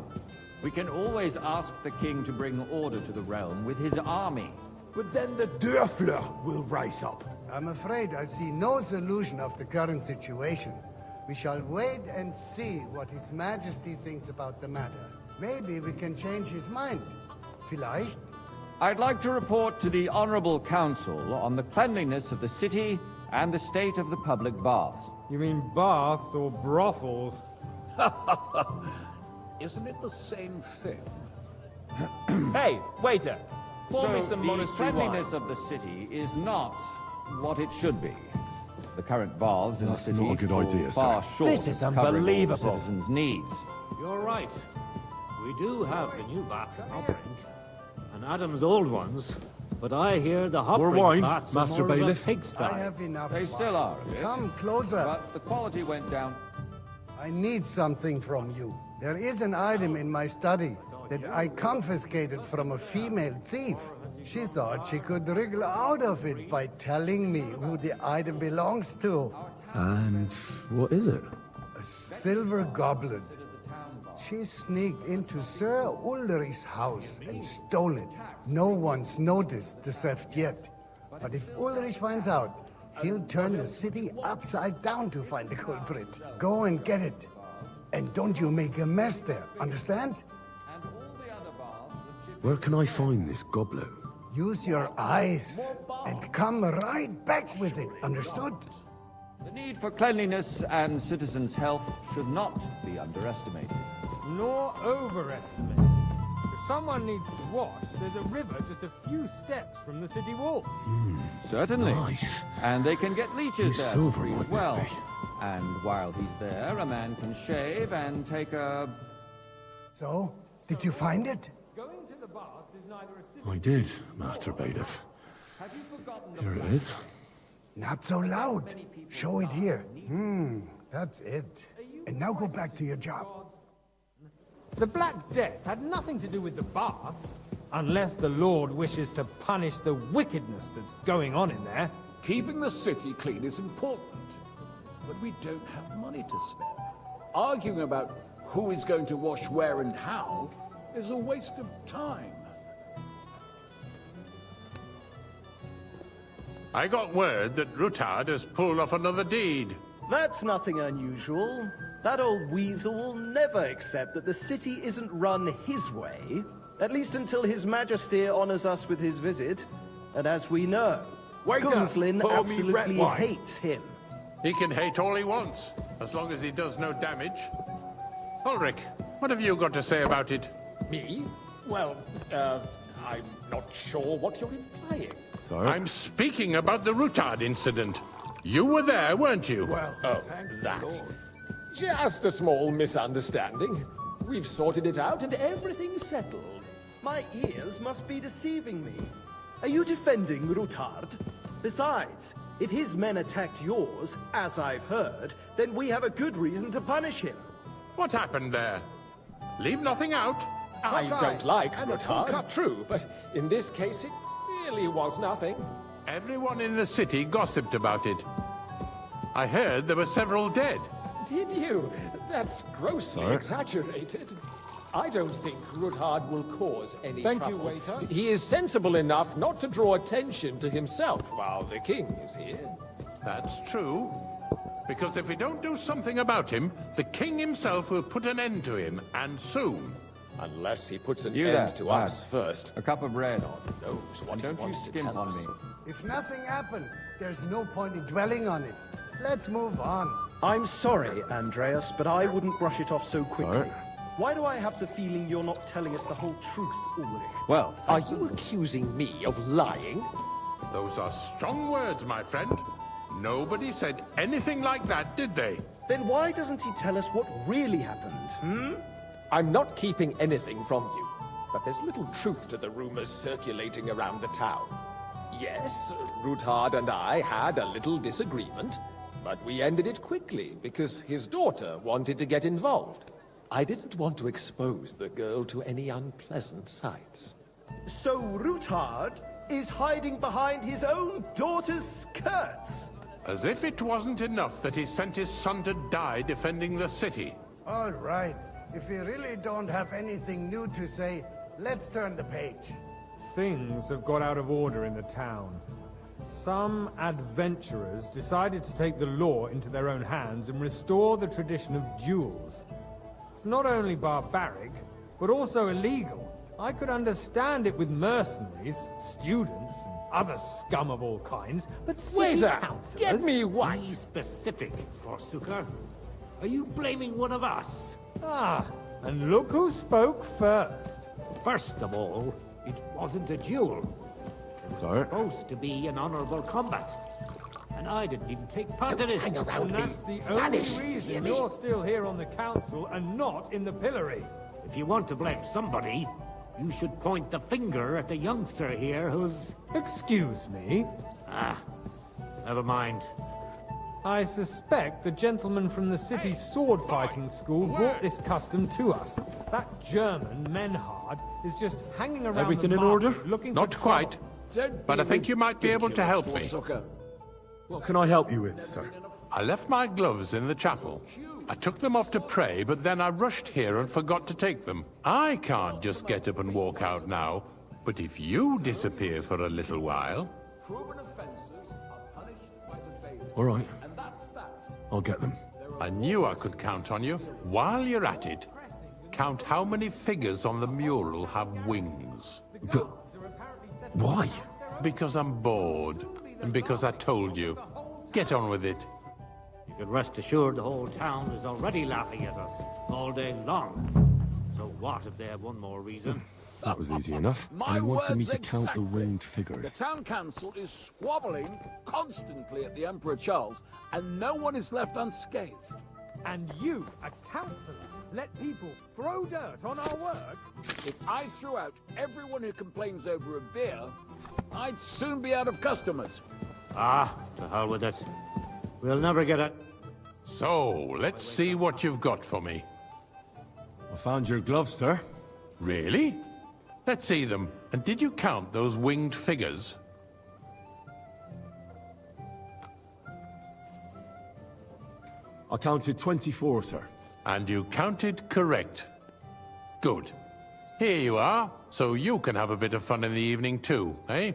We can always ask the king to bring order to the realm with his army. But then the Dörfler will rise up. I'm afraid I see no solution of the current situation. We shall wait and see what His Majesty thinks about the matter. Maybe we can change his mind. Vielleicht? I'd like to report to the Honorable Council on the cleanliness of the city and the state of the public baths. You mean baths or brothels? Isn't it the same thing? Hey, waiter. Pour me some the monastery cleanliness wine. of the city is not what it should be. The current baths in That's the city not a good fall idea, sir. far short This is of covering all the unbelievable. citizens' needs. You're right. We do have the new bats in Hopbrink, and Adam's old ones, but I hear the More Hopbrink wine, bats Master are more Bailiff? of a pigsty. I have enough They wine. still are a bit. Come closer. But the quality went down. I need something from you. There is an item in my study that I confiscated from a female thief. She thought she could wriggle out of it by telling me who the item belongs to. And what is it? A silver goblet. She sneaked into Sir Ulrich's house and stole it. No one's noticed the theft yet. But if Ulrich finds out, he'll turn the city upside down to find the culprit. Go and get it. And don't you make a mess there, understand? Where can I find this goblet? Use your eyes and come right back with it, understood? The need for cleanliness and citizens' health should not be underestimated. Nor overestimated. If someone needs to wash, there's a river just a few steps from the city wall. Certainly. Nice. And they can get leeches This there silver for free might as well. miss me. And while he's there, a man can shave and take a... So, did you find it? Going to the baths is neither a city... I did, Master Bailiff. Here it is. Not so loud. Show it here. That's it. And now go back to your job. The Black Death had nothing to do with the baths, unless the Lord wishes to punish the wickedness that's going on in there. Keeping the city clean is important, but we don't have money to spare. Arguing about who is going to wash where and how is a waste of time. I got word that Rutard has pulled off another deed. That's nothing unusual. That old weasel will never accept that the city isn't run his way. At least until His Majesty honors us with his visit. And as we know, Gunslin pour me red absolutely wine. hates him. He can hate all he wants, as long as he does no damage. Ulrich, what have you got to say about it? Me? Well, I'm not sure what you're implying. Sorry? I'm speaking about the Rutard incident. You were there, weren't you? Well, that. Just a small misunderstanding. We've sorted it out and everything's settled. My ears must be deceiving me. Are you defending Rutard? Besides, if his men attacked yours, as I've heard, then we have a good reason to punish him. What happened there? Leave nothing out. I don't like Rutard, true, but in this case it really was nothing. Everyone in the city gossiped about it. I heard there were several dead. Did you? That's grossly exaggerated. I don't think Rutard will cause any trouble. Thank you, waiter. He is sensible enough not to draw attention to himself while the king is here. That's true. Because if we don't do something about him, the king himself will put an end to him, and soon. Unless he puts an You end there, to lad. us first. A cup of bread. God knows what And he don't you wants to skimp tell on us. me. If nothing happened, there's no point in dwelling on it. Let's move on. I'm sorry, Andreas, but I wouldn't brush it off so quickly. Sorry. Why do I have the feeling you're not telling us the whole truth, Ulrich? Well, Are you accusing me of lying? Those are strong words, my friend. Nobody said anything like that, did they? Then why doesn't he tell us what really happened, I'm not keeping anything from you, but there's little truth to the rumors circulating around the town. Yes, Rutard and I had a little disagreement, but we ended it quickly because his daughter wanted to get involved. I didn't want to expose the girl to any unpleasant sights. So Rutard is hiding behind his own daughter's skirts? As if it wasn't enough that he sent his son to die defending the city. All right. If we really don't have anything new to say, let's turn the page. Things have got out of order in the town. Some adventurers decided to take the law into their own hands and restore the tradition of duels. It's not only barbaric, but also illegal. I could understand it with mercenaries, students, and other scum of all kinds, but city Waiter, councillors... get me white! Be specific, Forsooker. Are you blaming one of us? Ah, and look who spoke first. First of all, it wasn't a duel. It was supposed to be an honorable combat. And I didn't even take part in it. Hang around And me. that's the Vanish, only reason hear me? you're still here on the council and not in the pillory. If you want to blame somebody, you should point the finger at the youngster here who's... Excuse me? Ah, never mind. I suspect the gentleman from the city's sword-fighting school brought this custom to us. That German, Menhard, is just hanging around Everything the in order? market looking Not for quite. trouble. But I think you might be able to help me. What can I help you with, sir? I left my gloves in the chapel. I took them off to pray, but then I rushed here and forgot to take them. I can't just get up and walk out now, but if you disappear for a little while... All right. I'll get them. I knew I could count on you. While you're at it, count how many figures on the mural have wings. But why? Because I'm bored, and because I told you. Get on with it. You can rest assured the whole town is already laughing at us all day long. So what if they have one more reason? That was easy enough. And he wanted me to count the winged The figures. town council is squabbling constantly at the Emperor Charles, and no one is left unscathed. And you, a councillor, let people throw dirt on our work? If I threw out everyone who complains over a beer, I'd soon be out of customers. Ah, to hell with it. We'll never get it. So, let's see what you've got for me. I found your gloves, sir. Really? Let's see them. And did you count those winged figures? I counted 24, sir. And you counted correct. Good. Here you are, so you can have a bit of fun in the evening too, eh?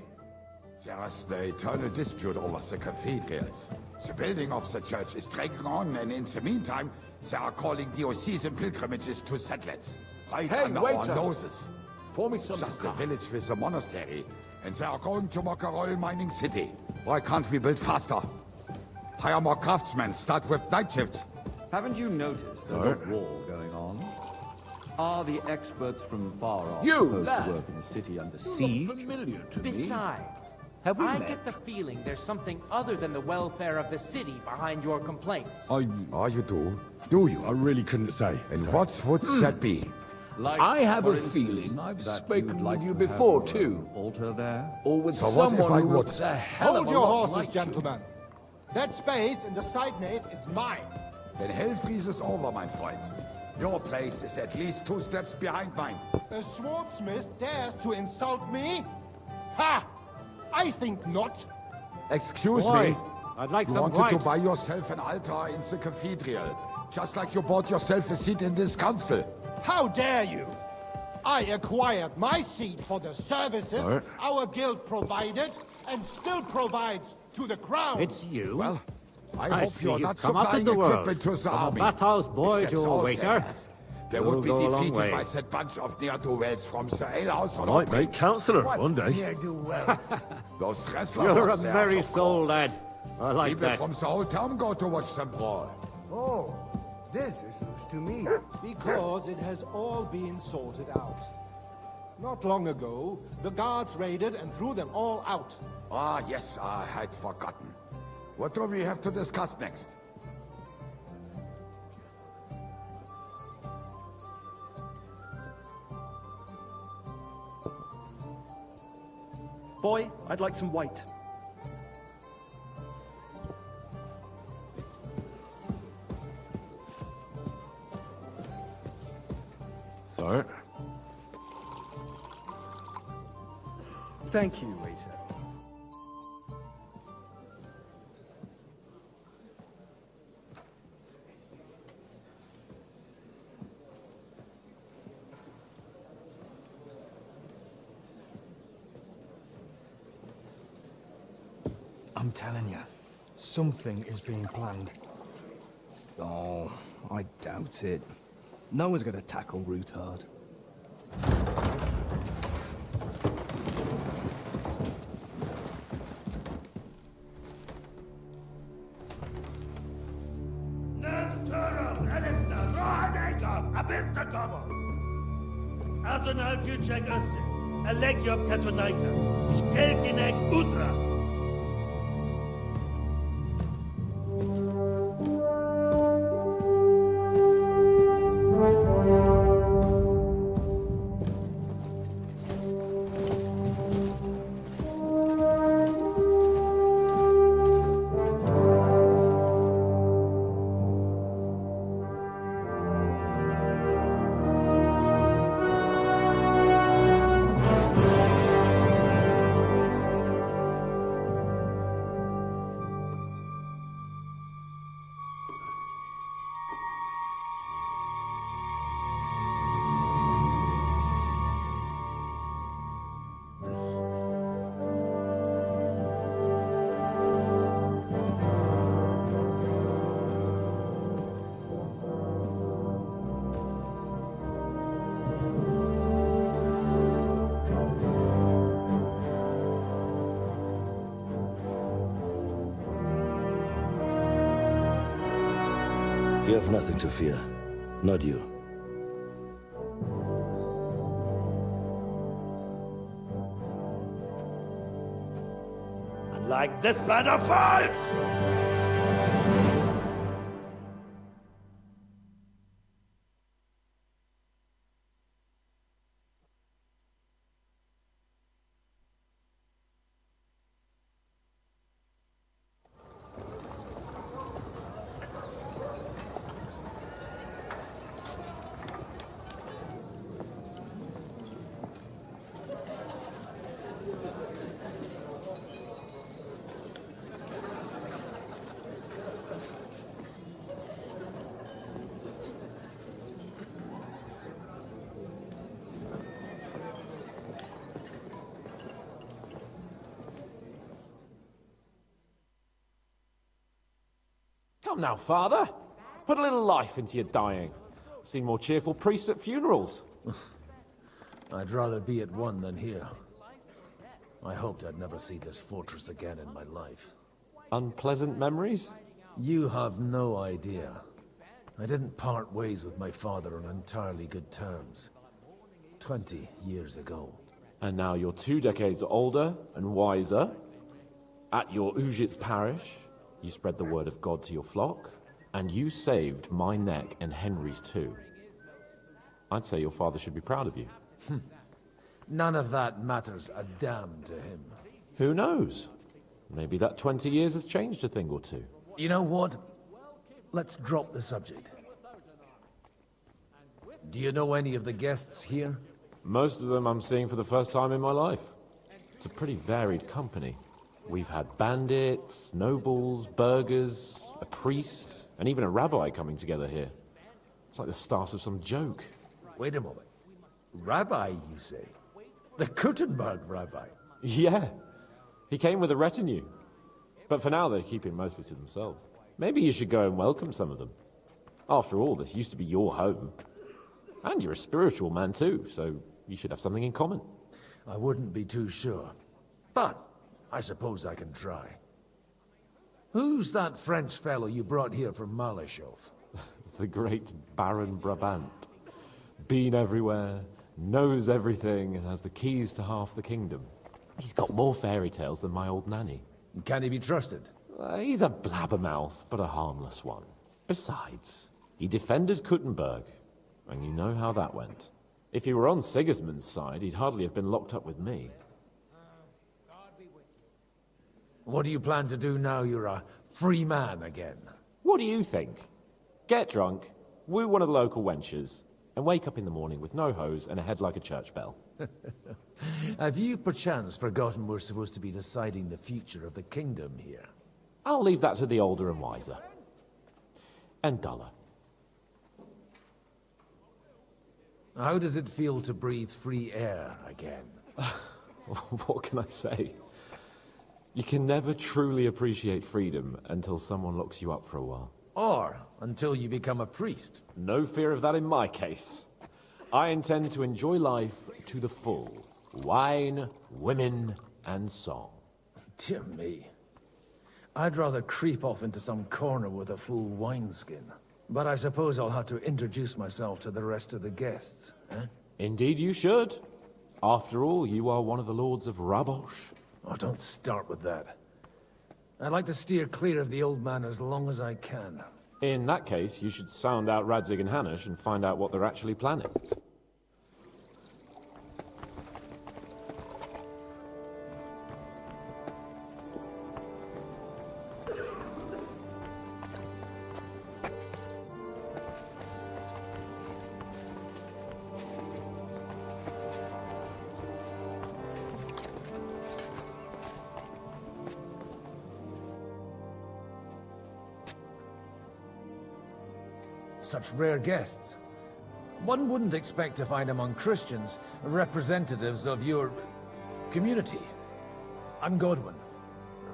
There's the eternal dispute over the cathedrals. The building of the church is dragging on, and in the meantime, they are calling diocesan pilgrimages to settlers. Right Hey, under waiter. our noses. Pour me some Just a coffee. village with a monastery, and they are going to make a royal mining city. Why can't we build faster? Hire more craftsmen, start with night shifts. Haven't you noticed there's a war going on? Are the experts from far off You, supposed lad. to work in the city under You siege? look familiar to me. Besides, Have we I met? get the feeling there's something other than the welfare of the city behind your complaints. Oh, you do? Do you? I really couldn't say. And what would that be? Like, I have for a instance, feeling I've that spoken you'd with like you to before, have too. an altar there? Or with So what if someone I who would? looks a hell Hold of a your lot horses, like you. gentlemen. That space in the side nave is mine. Then hell freezes over, my friend. Your place is at least 2 steps behind mine. A swordsmith dares to insult me? Ha! I think not. Excuse Why? me? I'd like you some wanted to white. buy yourself an altar in the cathedral, just like you bought yourself a seat in this council. How dare you? I acquired my seat for the services Sir? our guild provided and still provides to the crown. It's you? Well, I I hope see you're you've not come up in supplying the world. equipment to the From a army. bathhouse boy If to that's a all waiter. they have, they You'll would be go a long defeated way. by that bunch of ne'er-do-wells from the alehouse. I might make councillor one day. Those wrestlers You're a of theirs, merry of soul, course. lad. I like People that. from the whole town go to watch them brawl. Oh, this is news to me. Because it has all been sorted out. Not long ago, the guards raided and threw them all out. Ah, yes, I had forgotten. What do we have to discuss next? Boy, I'd like some white. Sir? Thank you, waiter. I'm telling you, something is being planned. Oh, I doubt it. No one's going to tackle Rootard. Azon al-Juchek Ose, Alegiop Katonaikat, Ishkelkinek Utra. You have nothing to fear. Not you. Unlike this plan of false! Come now, father. Put a little life into your dying. Seen more cheerful priests at funerals. I'd rather be at one than here. I hoped I'd never see this fortress again in my life. Unpleasant memories? You have no idea. I didn't part ways with my father on entirely good terms. 20 years ago. And now you're 2 decades older and wiser. At your Ujit's parish, you spread the word of God to your flock, and you saved my neck and Henry's too. I'd say your father should be proud of you. None of that matters a damn to him. Who knows? Maybe that 20 years has changed a thing or two. You know what? Let's drop the subject. Do you know any of the guests here? Most of them I'm seeing for the first time in my life. It's a pretty varied company. We've had bandits, nobles, burghers, a priest, and even a rabbi coming together here. It's like the start of some joke. Wait a moment. Rabbi, you say? The Kuttenberg rabbi? Yeah. He came with a retinue. But for now, they're keeping mostly to themselves. Maybe you should go and welcome some of them. After all, this used to be your home. And you're a spiritual man too, so you should have something in common. I wouldn't be too sure. But I suppose I can try. Who's that French fellow you brought here from Malashov? The great Baron Brabant. Been everywhere, knows everything, and has the keys to half the kingdom. He's got more fairy tales than my old nanny. Can he be trusted? He's a blabbermouth, but a harmless one. Besides, he defended Kuttenberg, and you know how that went. If he were on Sigismund's side, he'd hardly have been locked up with me. What do you plan to do now you're a free man again? What do you think? Get drunk, woo one of the local wenches, and wake up in the morning with no hose and a head like a church bell. Have you perchance forgotten we're supposed to be deciding the future of the kingdom here? I'll leave that to the older and wiser. And duller. How does it feel to breathe free air again? What can I say? You can never truly appreciate freedom until someone locks you up for a while. Or until you become a priest. No fear of that in my case. I intend to enjoy life to the full. Wine, women, and song. Dear me. I'd rather creep off into some corner with a full wineskin. But I suppose I'll have to introduce myself to the rest of the guests, eh? Indeed you should. After all, you are one of the lords of Rabosh. Oh, don't start with that. I'd like to steer clear of the old man as long as I can. In that case, you should sound out Radzig and Hanush and find out what they're actually planning. Such rare guests. One wouldn't expect to find among Christians representatives of your community. I'm Godwin.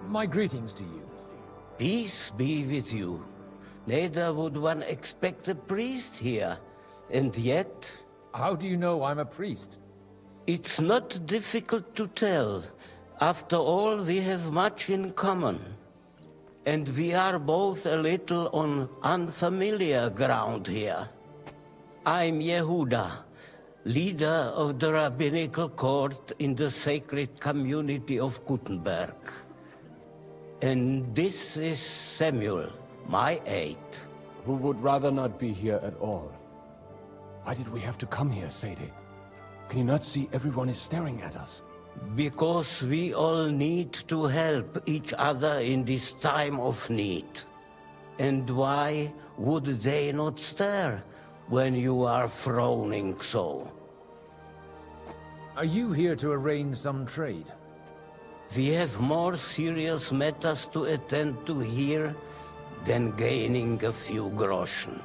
My greetings to you. Peace be with you. Neither would one expect a priest here. And yet... How do you know I'm a priest? It's not difficult to tell. After all, we have much in common. And we are both a little on unfamiliar ground here. I'm Yehuda, leader of the rabbinical court in the sacred community of Kuttenberg. And this is Samuel, my aide. Who would rather not be here at all. Why did we have to come here, Sadie? Can you not see everyone is staring at us? Because we all need to help each other in this time of need. And why would they not stare when you are frowning so? Are you here to arrange some trade? We have more serious matters to attend to here than gaining a few groschen.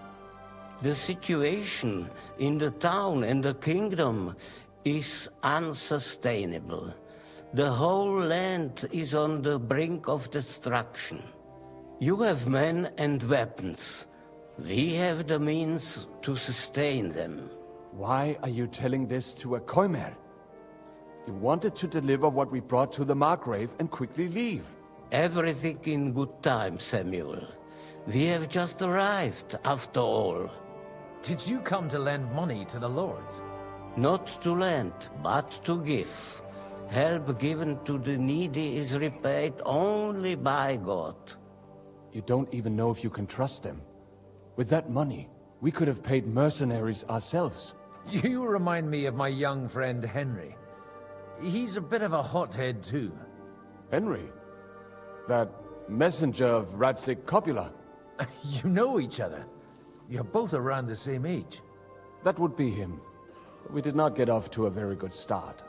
The situation in the town and the kingdom is unsustainable. The whole land is on the brink of destruction. You have men and weapons. We have the means to sustain them. Why are you telling this to a Koimer? You wanted to deliver what we brought to the Margrave and quickly leave. Everything in good time, Samuel. We have just arrived, after all. Did you come to lend money to the lords? Not to lend, but to give. Help given to the needy is repaid only by God. You don't even know if you can trust them. With that money, we could have paid mercenaries ourselves. You remind me of my young friend Henry. He's a bit of a hothead too. Henry? That messenger of Radzig Copula? You know each other. You're both around the same age. That would be him. We did not get off to a very good start.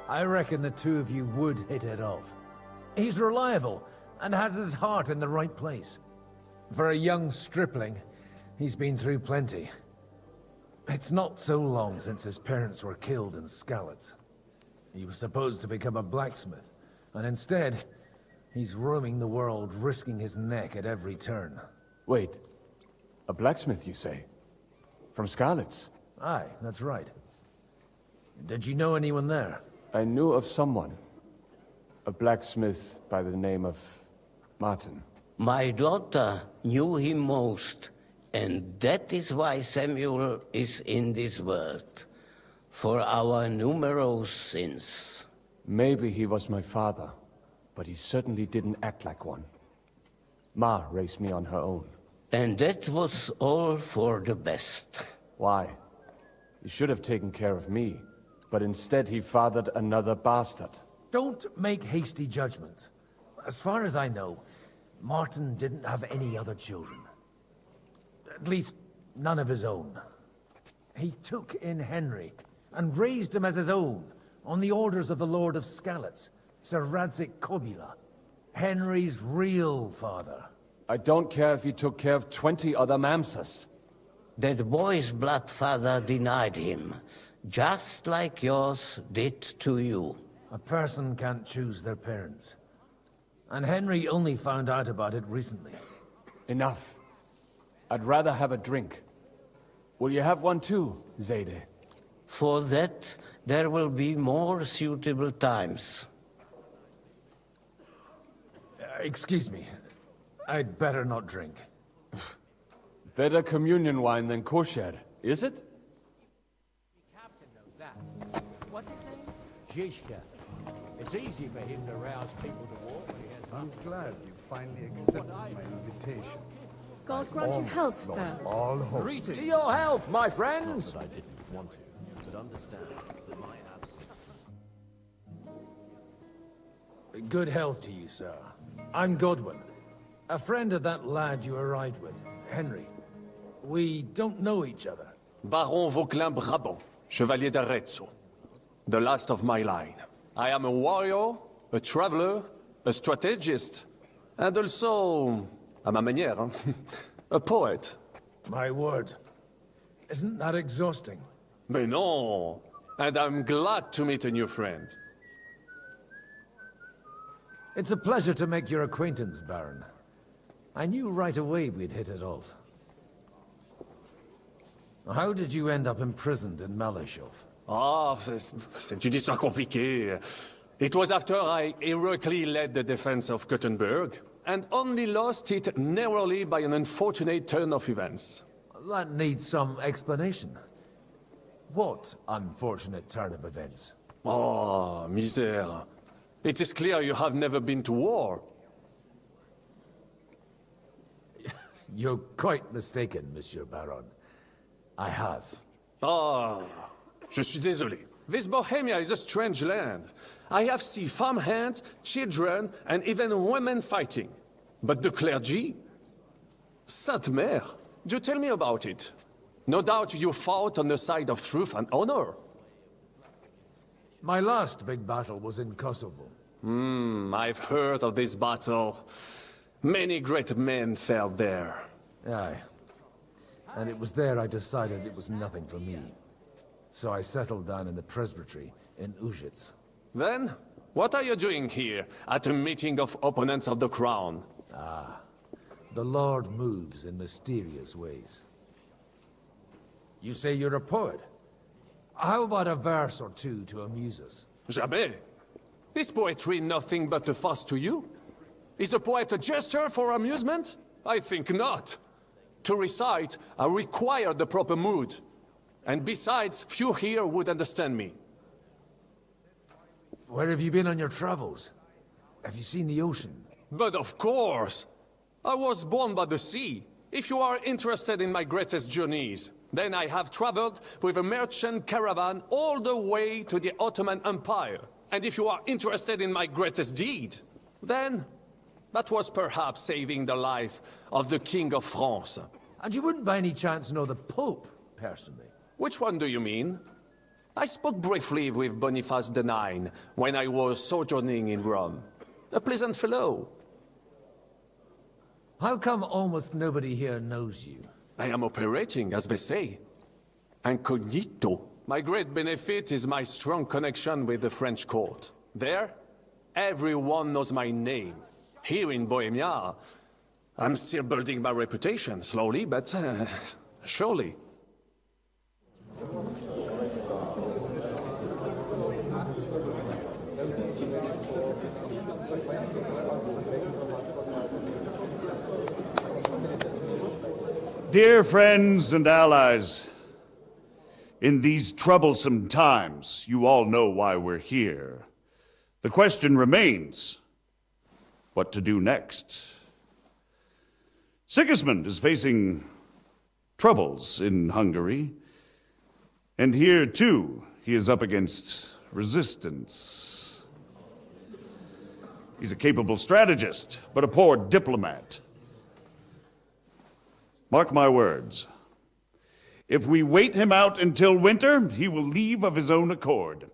I reckon the two of you would hit it off. He's reliable and has his heart in the right place. For a young stripling, he's been through plenty. It's not so long since his parents were killed in Skalitz. He was supposed to become a blacksmith, and instead, he's roaming the world, risking his neck at every turn. Wait, a blacksmith, you say? From Skalitz? Aye, that's right. Did you know anyone there? I knew of someone. A blacksmith by the name of Martin. My daughter knew him most, and that is why Samuel is in this world. For our numerous sins. Maybe he was my father, but he certainly didn't act like one. Ma raised me on her own. And that was all for the best. Why? He should have taken care of me, but instead he fathered another bastard. Don't make hasty judgments. As far as I know, Martin didn't have any other children. At least, none of his own. He took in Henry, and raised him as his own, on the orders of the Lord of Skalitz, Sir Radzig Copula, Henry's real father. I don't care if he took care of 20 other Mamsas. That boy's blood father denied him, just like yours did to you. A person can't choose their parents. And Henry only found out about it recently. Enough. I'd rather have a drink. Will you have one too, Zayde? For that, there will be more suitable times. Excuse me. I'd better not drink. Better communion wine than kosher, is it? The captain knows that. What's his name? Zhishka. It's easy for him to rouse people to war when he has... I'm glad you finally accepted my invitation. God grant you health, sir. All hope. To your health, my friends! I didn't want to, but understand that my absence... Good health to you, sir. I'm Godwin. A friend of that lad you arrived with, Henry. We don't know each other. Baron Vauquelin Brabant, Chevalier d'Arezzo. The last of my line. I am a warrior, a traveler, a strategist, and also, à ma manière, a poet. My word. Isn't that exhausting? Mais non! And I'm glad to meet a new friend. It's a pleasure to make your acquaintance, Baron. I knew right away we'd hit it off. How did you end up imprisoned in Malashov? Ah, c'est une histoire compliquée. It was after I heroically led the defense of Gothenburg, and only lost it narrowly by an unfortunate turn of events. That needs some explanation. What unfortunate turn of events? Oh, misère. It is clear you have never been to war. You're quite mistaken, Monsieur Baron. I have. Ah, je suis désolé. This Bohemia is a strange land. I have seen farmhands, children, and even women fighting. But the clergy? Sainte Mère, do tell me about it. No doubt you fought on the side of truth and honor. My last big battle was in Kosovo. I've heard of this battle. Many great men fell there. Aye. And it was there I decided it was nothing for me. So I settled down in the presbytery in Ujits. Then, what are you doing here, at a meeting of opponents of the crown? Ah, the Lord moves in mysterious ways. You say you're a poet? How about a verse or two to amuse us? Jamais. Is poetry nothing but a fuss to you? Is a poet a gesture for amusement? I think not. To recite, I require the proper mood. And besides, few here would understand me. Where have you been on your travels? Have you seen the ocean? But of course! I was born by the sea. If you are interested in my greatest journeys, then I have traveled with a merchant caravan all the way to the Ottoman Empire. And if you are interested in my greatest deed, then that was perhaps saving the life of the King of France. And you wouldn't by any chance know the Pope, personally? Which one do you mean? I spoke briefly with Boniface IX when I was sojourning in Rome. A pleasant fellow. How come almost nobody here knows you? I am operating, as they say. Incognito. My great benefit is my strong connection with the French court. There, everyone knows my name. Here in Bohemia, I'm still building my reputation, slowly, but surely. Dear friends and allies, in these troublesome times, you all know why we're here. The question remains, what to do next? Sigismund is facing troubles in Hungary, and here, too, he is up against resistance. He's a capable strategist, but a poor diplomat. Mark my words. If we wait him out until winter, he will leave of his own accord.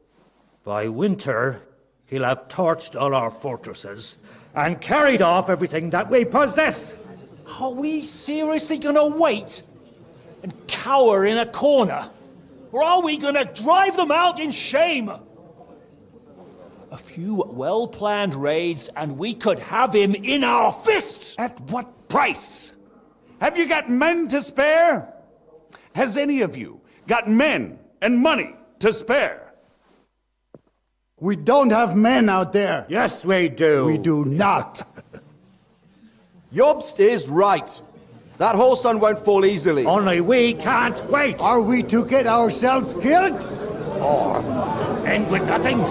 By winter, he'll have torched all our fortresses and carried off everything that we possess. Are we seriously gonna wait and cower in a corner? Or are we gonna drive them out in shame? A few well-planned raids and we could have him in our fists! At what price? Have you got men to spare? Has any of you got men and money to spare? We don't have men out there. Yes, we do. We do not. Jobst is right. That whole son won't fall easily. Only we can't wait. Are we to get ourselves killed? Or end with nothing? Do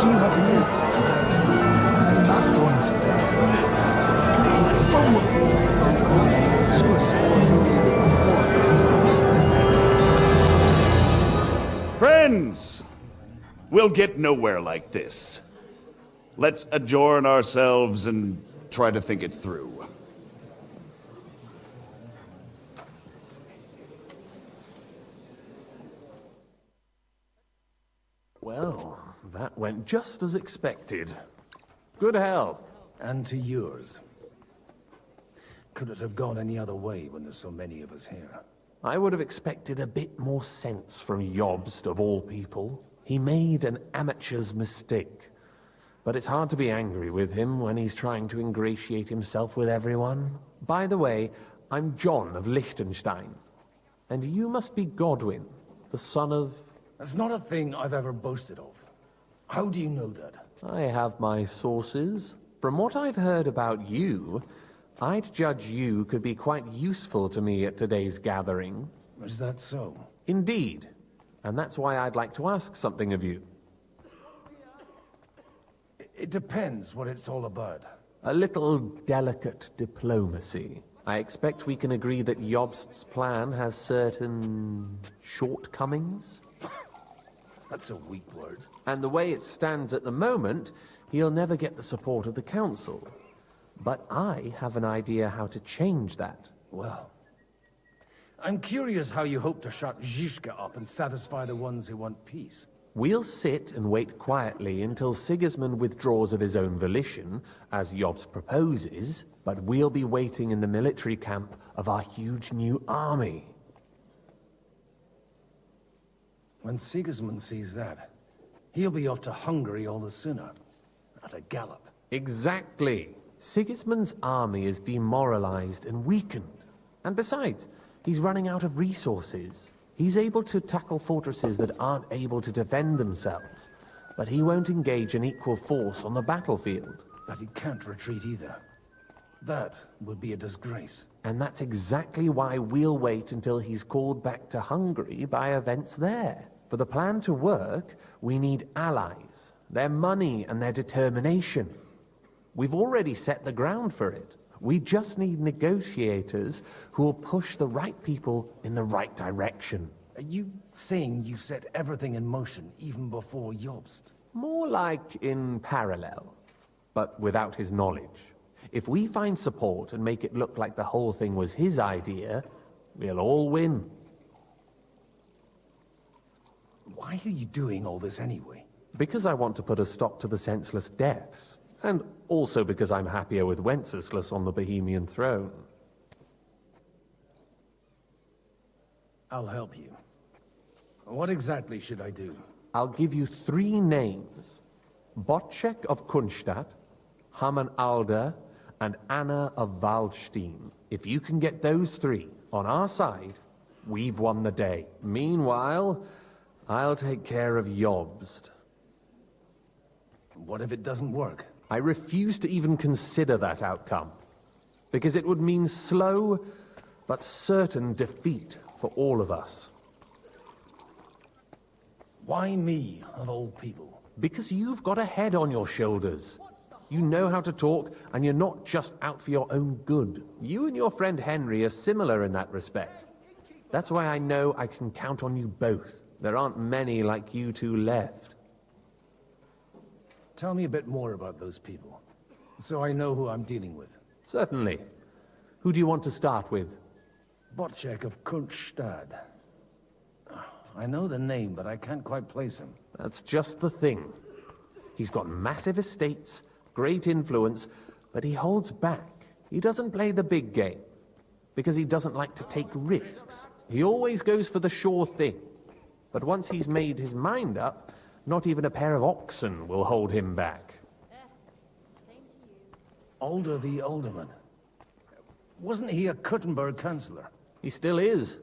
you have news? I'm not going to die. Friends, we'll get nowhere like this. Let's adjourn ourselves and try to think it through. Well, that went just as expected. Good health. And to yours. Could it have gone any other way when there's so many of us here? I would have expected a bit more sense from Jobst, of all people. He made an amateur's mistake. But it's hard to be angry with him when he's trying to ingratiate himself with everyone. By the way, I'm John of Liechtenstein. And you must be Godwin, the son of... That's not a thing I've ever boasted of. How do you know that? I have my sources. From what I've heard about you, I'd judge you could be quite useful to me at today's gathering. Is that so? Indeed. And that's why I'd like to ask something of you. It depends what it's all about. A little delicate diplomacy. I expect we can agree that Jobst's plan has certain shortcomings. That's a weak word. And the way it stands at the moment, he'll never get the support of the council. But I have an idea how to change that. Well, I'm curious how you hope to shut Zizka up and satisfy the ones who want peace. We'll sit and wait quietly until Sigismund withdraws of his own volition, as Jobst proposes, but we'll be waiting in the military camp of our huge new army. When Sigismund sees that, He'll be off to Hungary all the sooner. At a gallop. Exactly. Sigismund's army is demoralized and weakened. And besides, he's running out of resources. He's able to tackle fortresses that aren't able to defend themselves. But he won't engage an equal force on the battlefield. But he can't retreat either. That would be a disgrace. And that's exactly why we'll wait until he's called back to Hungary by events there. For the plan to work, we need allies, their money and their determination. We've already set the ground for it. We just need negotiators who will push the right people in the right direction. Are you saying you set everything in motion even before Jobst? More like in parallel, but without his knowledge. If we find support and make it look like the whole thing was his idea, we'll all win. Why are you doing all this anyway? Because I want to put a stop to the senseless deaths. And also because I'm happier with Wenceslas on the Bohemian throne. I'll help you. What exactly should I do? I'll give you 3 names. Bocek of Kunstadt, Hamann Alder, and Anna of Waldstein. If you can get those 3 on our side, we've won the day. Meanwhile, I'll take care of Jobst. What if it doesn't work? I refuse to even consider that outcome, because it would mean slow but certain defeat for all of us. Why me, of all people? Because you've got a head on your shoulders. You know how to talk, and you're not just out for your own good. You and your friend Henry are similar in that respect. That's why I know I can count on you both. There aren't many like you two left. Tell me a bit more about those people, so I know who I'm dealing with. Certainly. Who do you want to start with? Bocek of Kunstadt. I know the name, but I can't quite place him. That's just the thing. He's got massive estates, great influence, but he holds back. He doesn't play the big game, because he doesn't like to take risks. He always goes for the sure thing. But once he's made his mind up, not even a pair of oxen will hold him back. Alder the Alderman. Wasn't he a Kuttenberg councillor? He still is.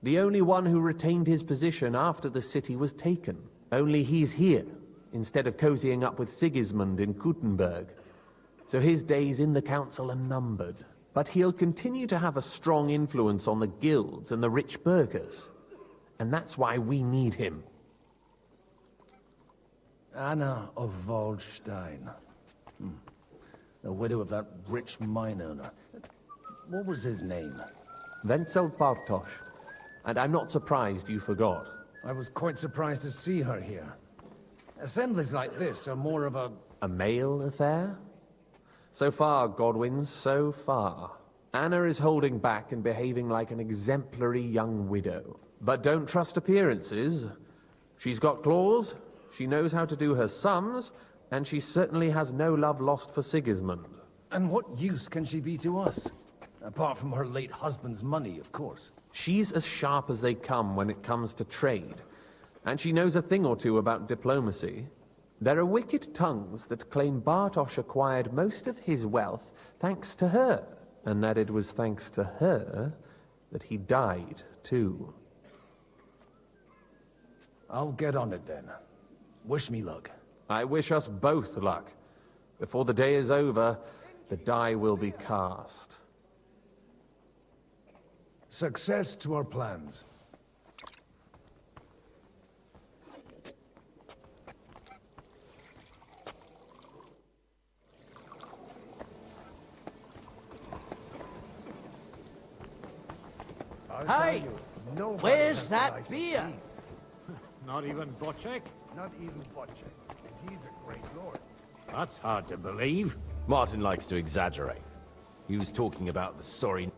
The only one who retained his position after the city was taken. Only he's here, instead of cozying up with Sigismund in Kuttenberg. So his days in the council are numbered. But he'll continue to have a strong influence on the guilds and the rich burghers. And that's why we need him. Anna of Waldstein. The widow of that rich mine owner. What was his name? Wenzel Bartosz. And I'm not surprised you forgot. I was quite surprised to see her here. Assemblies like this are more of a... A male affair? So far, Godwin, so far. Anna is holding back and behaving like an exemplary young widow. But don't trust appearances. She's got claws, she knows how to do her sums, and she certainly has no love lost for Sigismund. And what use can she be to us? Apart from her late husband's money, of course. She's as sharp as they come when it comes to trade. And she knows a thing or two about diplomacy. There are wicked tongues that claim Bartosz acquired most of his wealth thanks to her, and that it was thanks to her that he died, too. I'll get on it then. Wish me luck. I wish us both luck. Before the day is over, the die will be cast. Success to our plans. Hey! Where's that beer? Not even Bocek? Not even Bocek. And he's a great lord. That's hard to believe. Martin likes to exaggerate. He was talking about the sorry...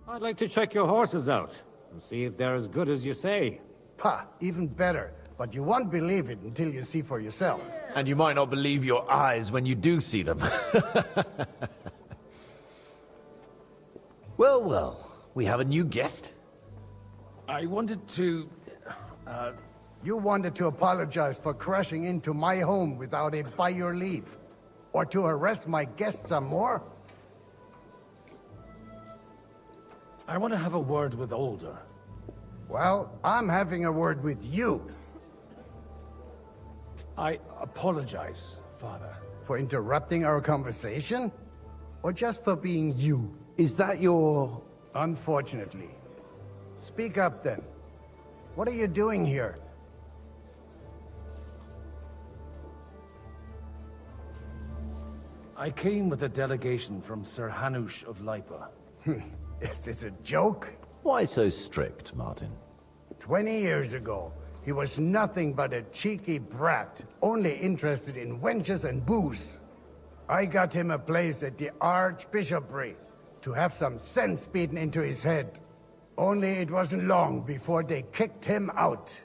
I'd like to check your horses out and see if they're as good as you say. Ha! Even better. But you won't believe it until you see for yourself. And you might not believe your eyes when you do see them. Well, well. We have a new guest. I wanted to... You wanted to apologize for crashing into my home without a by your leave. Or to harass my guests some more? I want to have a word with Older. Well, I'm having a word with you. I apologize, Father. For interrupting our conversation? Or just for being you? Is that your... Unfortunately. Speak up then. What are you doing here? I came with a delegation from Sir Hanush of Lipa. Is this a joke? Why so strict, Martin? 20 years ago, he was nothing but a cheeky brat, only interested in wenches and booze. I got him a place at the Archbishopric to have some sense beaten into his head. Only it wasn't long before they kicked him out.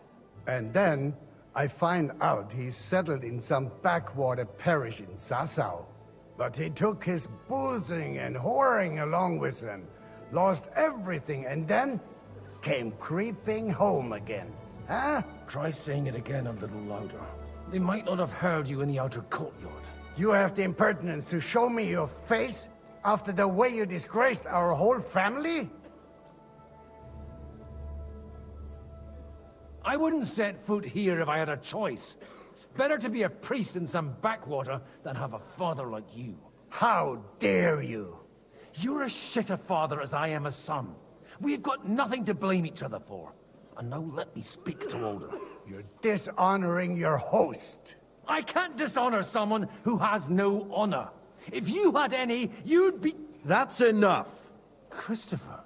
And then I find out he's settled in some backwater parish in Sassau. But he took his boozing and whoring along with him, lost everything, and then came creeping home again. Huh? Try saying it again a little louder. They might not have heard you in the outer courtyard. You have the impertinence to show me your face after the way you disgraced our whole family? I wouldn't set foot here if I had a choice. Better to be a priest in some backwater than have a father like you. How dare you? You're as shit a father as I am a son. We've got nothing to blame each other for. And now let me speak to Older. You're dishonoring your host. I can't dishonor someone who has no honor. If you had any, you'd be... That's enough. Christopher.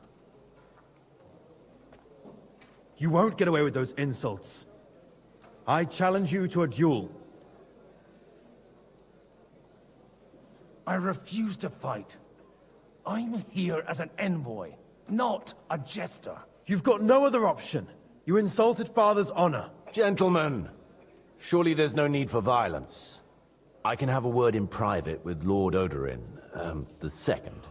You won't get away with those insults. I challenge you to a duel. I refuse to fight. I'm here as an envoy, not a jester. You've got no other option. You insulted Father's honor. Gentlemen, surely there's no need for violence. I can have a word in private with Lord Odorin, the second,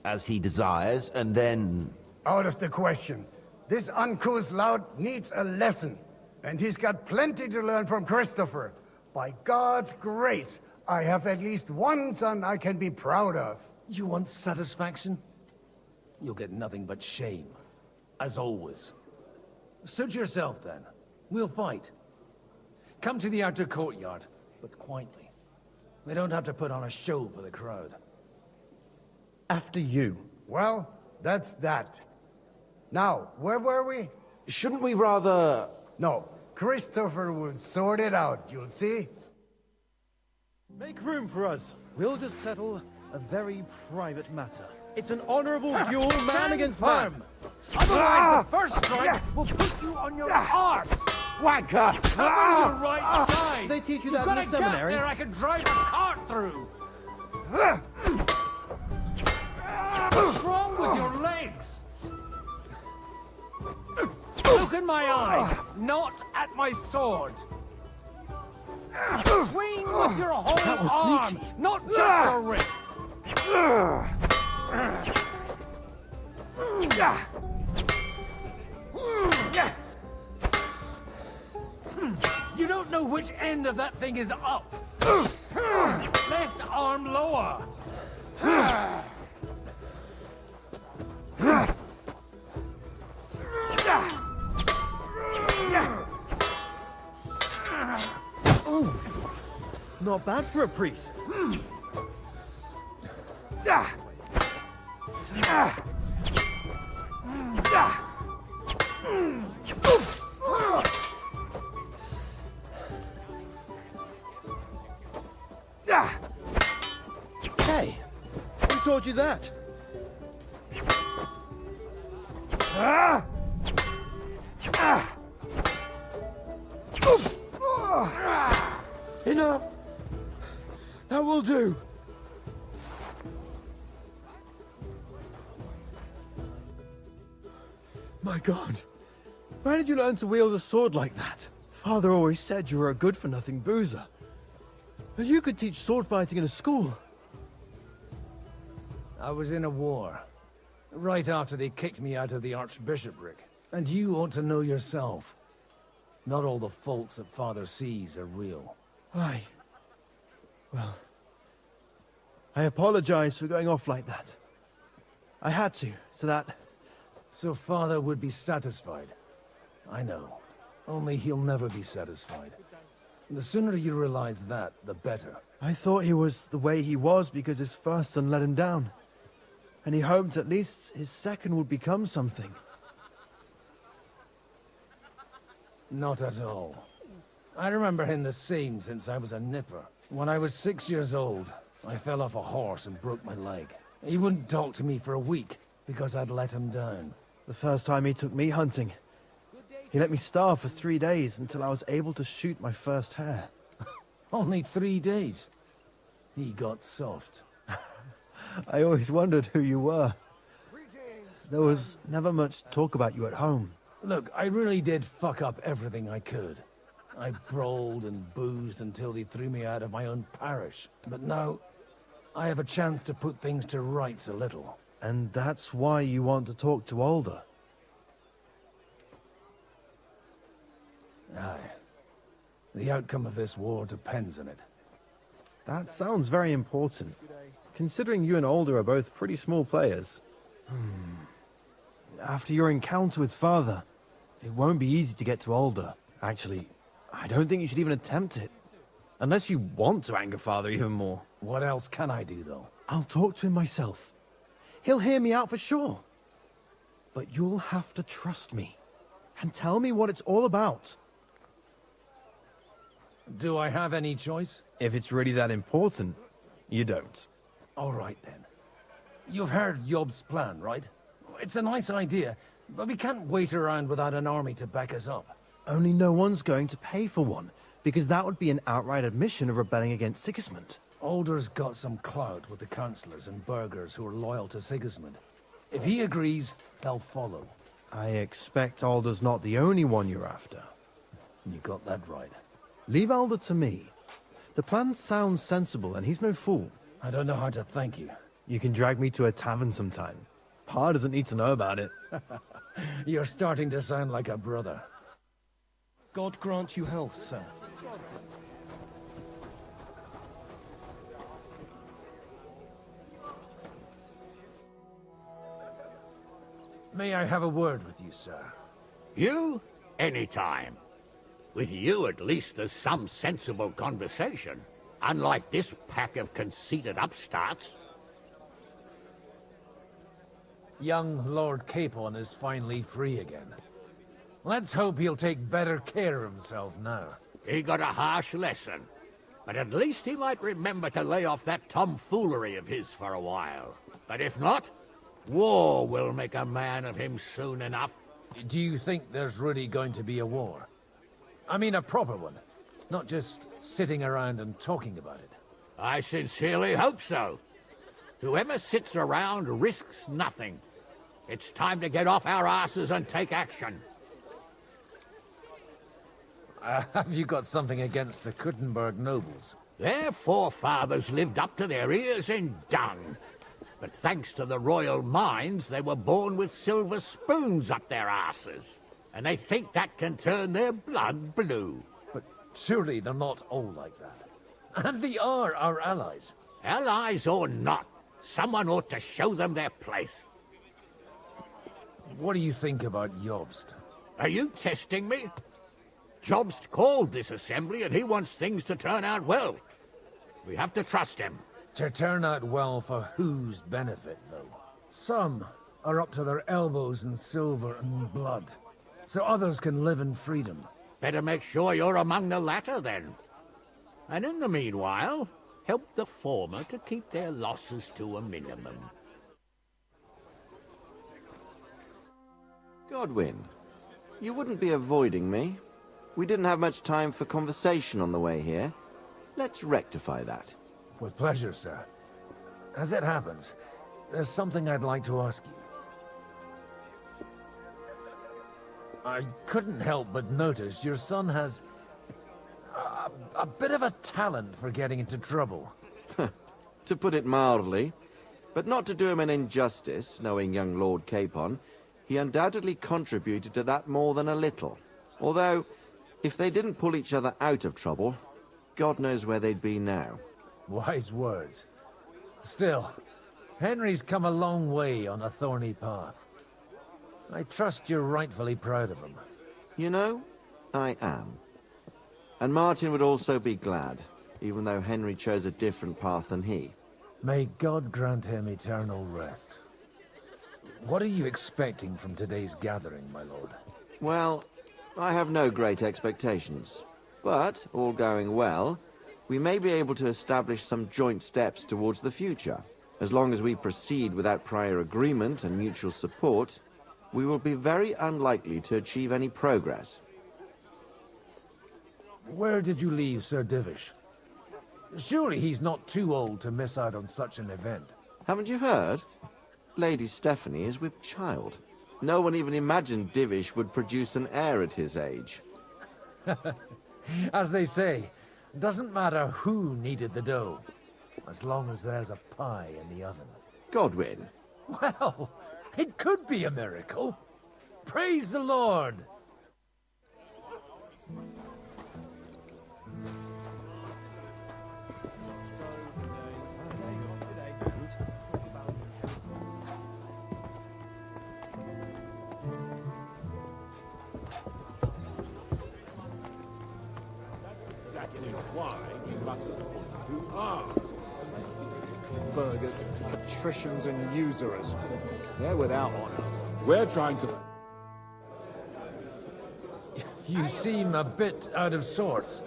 as he desires, and then... Out of the question. This uncouth lout needs a lesson, and he's got plenty to learn from Christopher. By God's grace, I have at least one son I can be proud of. You want satisfaction? You'll get nothing but shame. As always. Suit yourself, then. We'll fight. Come to the outer courtyard, but quietly. We don't have to put on a show for the crowd. After you. Well, that's that. Now, where were we? Shouldn't we rather... No, Christopher will sort it out, you'll see. Make room for us. We'll just settle a very private matter. It's an honorable duel, man against man. Otherwise, the first strike will put you on your arse. Wanker! On your right side. They teach you You've that in got the a gap seminary. there I can drive a cart through. What's wrong with your legs? Look in my eyes, not at my sword. Swing with your whole arm, not just your wrist. You don't know which end of that thing is up. Left arm lower. Not bad for a priest. Hey, who taught you that? Enough! That will do. My God, where did you learn to wield a sword like that? Father always said you were a good-for-nothing boozer. But you could teach sword fighting in a school. I was in a war. Right after they kicked me out of the Archbishopric. And you ought to know yourself. Not all the faults that Father sees are real. Aye. Well, I apologize for going off like that. I had to, so that... So Father would be satisfied. I know. Only he'll never be satisfied. The sooner you realize that, the better. I thought he was the way he was because his first son let him down. And he hoped at least his second would become something. Not at all. I remember him the same since I was a nipper. When I was 6 years old, I fell off a horse and broke my leg. He wouldn't talk to me for a week because I'd let him down. The first time he took me hunting, he let me starve for 3 days until I was able to shoot my first hare. Only 3 days? He got soft. I always wondered who you were. There was never much talk about you at home. Look, I really did fuck up everything I could. I brawled and boozed until they threw me out of my own parish. But now, I have a chance to put things to rights a little. And that's why you want to talk to Alder? Aye. The outcome of this war depends on it. That sounds very important, considering you and Alder are both pretty small players. After your encounter with Father, it won't be easy to get to Alder. Actually, I don't think you should even attempt it. Unless you want to anger Father even more. What else can I do, though? I'll talk to him myself. He'll hear me out for sure. But you'll have to trust me. And tell me what it's all about. Do I have any choice? If it's really that important, you don't. All right, then. You've heard Yob's plan, right? It's a nice idea, but we can't wait around without an army to back us up. Only no one's going to pay for one, because that would be an outright admission of rebelling against Sigismund. Alder's got some clout with the councillors and burghers who are loyal to Sigismund. If he agrees, they'll follow. I expect Alder's not the only one you're after. You got that right. Leave Alder to me. The plan sounds sensible, and he's no fool. I don't know how to thank you. You can drag me to a tavern sometime. Pa doesn't need to know about it. You're starting to sound like a brother. God grant you health, sir. May I have a word with you, sir? You? Anytime. With you, at least, there's some sensible conversation. Unlike this pack of conceited upstarts. Young Lord Capon is finally free again. Let's hope he'll take better care of himself now. He got a harsh lesson. But at least he might remember to lay off that tomfoolery of his for a while. But if not, war will make a man of him soon enough. Do you think there's really going to be a war? I mean a proper one, not just sitting around and talking about it. I sincerely hope so. Whoever sits around risks nothing. It's time to get off our asses and take action. Have you got something against the Kuttenberg nobles? Their forefathers lived up to their ears in dung. But thanks to the royal mines, they were born with silver spoons up their asses. And they think that can turn their blood blue. But surely they're not all like that. And they are our allies. Allies or not, someone ought to show them their place. What do you think about Jobst? Are you testing me? Jobst called this assembly and he wants things to turn out well. We have to trust him. To turn out well for whose benefit, though? Some are up to their elbows in silver and blood, so others can live in freedom. Better make sure you're among the latter, then. And in the meanwhile, help the former to keep their losses to a minimum. Godwin, you wouldn't be avoiding me. We didn't have much time for conversation on the way here. Let's rectify that. With pleasure, sir. As it happens, there's something I'd like to ask you. I couldn't help but notice your son has a bit of a talent for getting into trouble. To put it mildly, but not to do him an injustice, knowing young Lord Capon, he undoubtedly contributed to that more than a little. Although, If they didn't pull each other out of trouble, God knows where they'd be now. Wise words. Still, Henry's come a long way on a thorny path. I trust you're rightfully proud of him. You know, I am. And Martin would also be glad, even though Henry chose a different path than he. May God grant him eternal rest. What are you expecting from today's gathering, my lord? Well, I have no great expectations. But, all going well, we may be able to establish some joint steps towards the future. As long as we proceed without prior agreement and mutual support, we will be very unlikely to achieve any progress. Where did you leave Sir Divish? Surely he's not too old to miss out on such an event. Haven't you heard? Lady Stephanie is with child. No one even imagined Divish would produce an heir at his age. As they say, doesn't matter who kneaded the dough, as long as there's a pie in the oven. Godwin. Well, it could be a miracle. Praise the Lord! Why you mustn't push too hard. Burgers, patricians and usurers. They're without honor. We're trying to... You seem a bit out of sorts.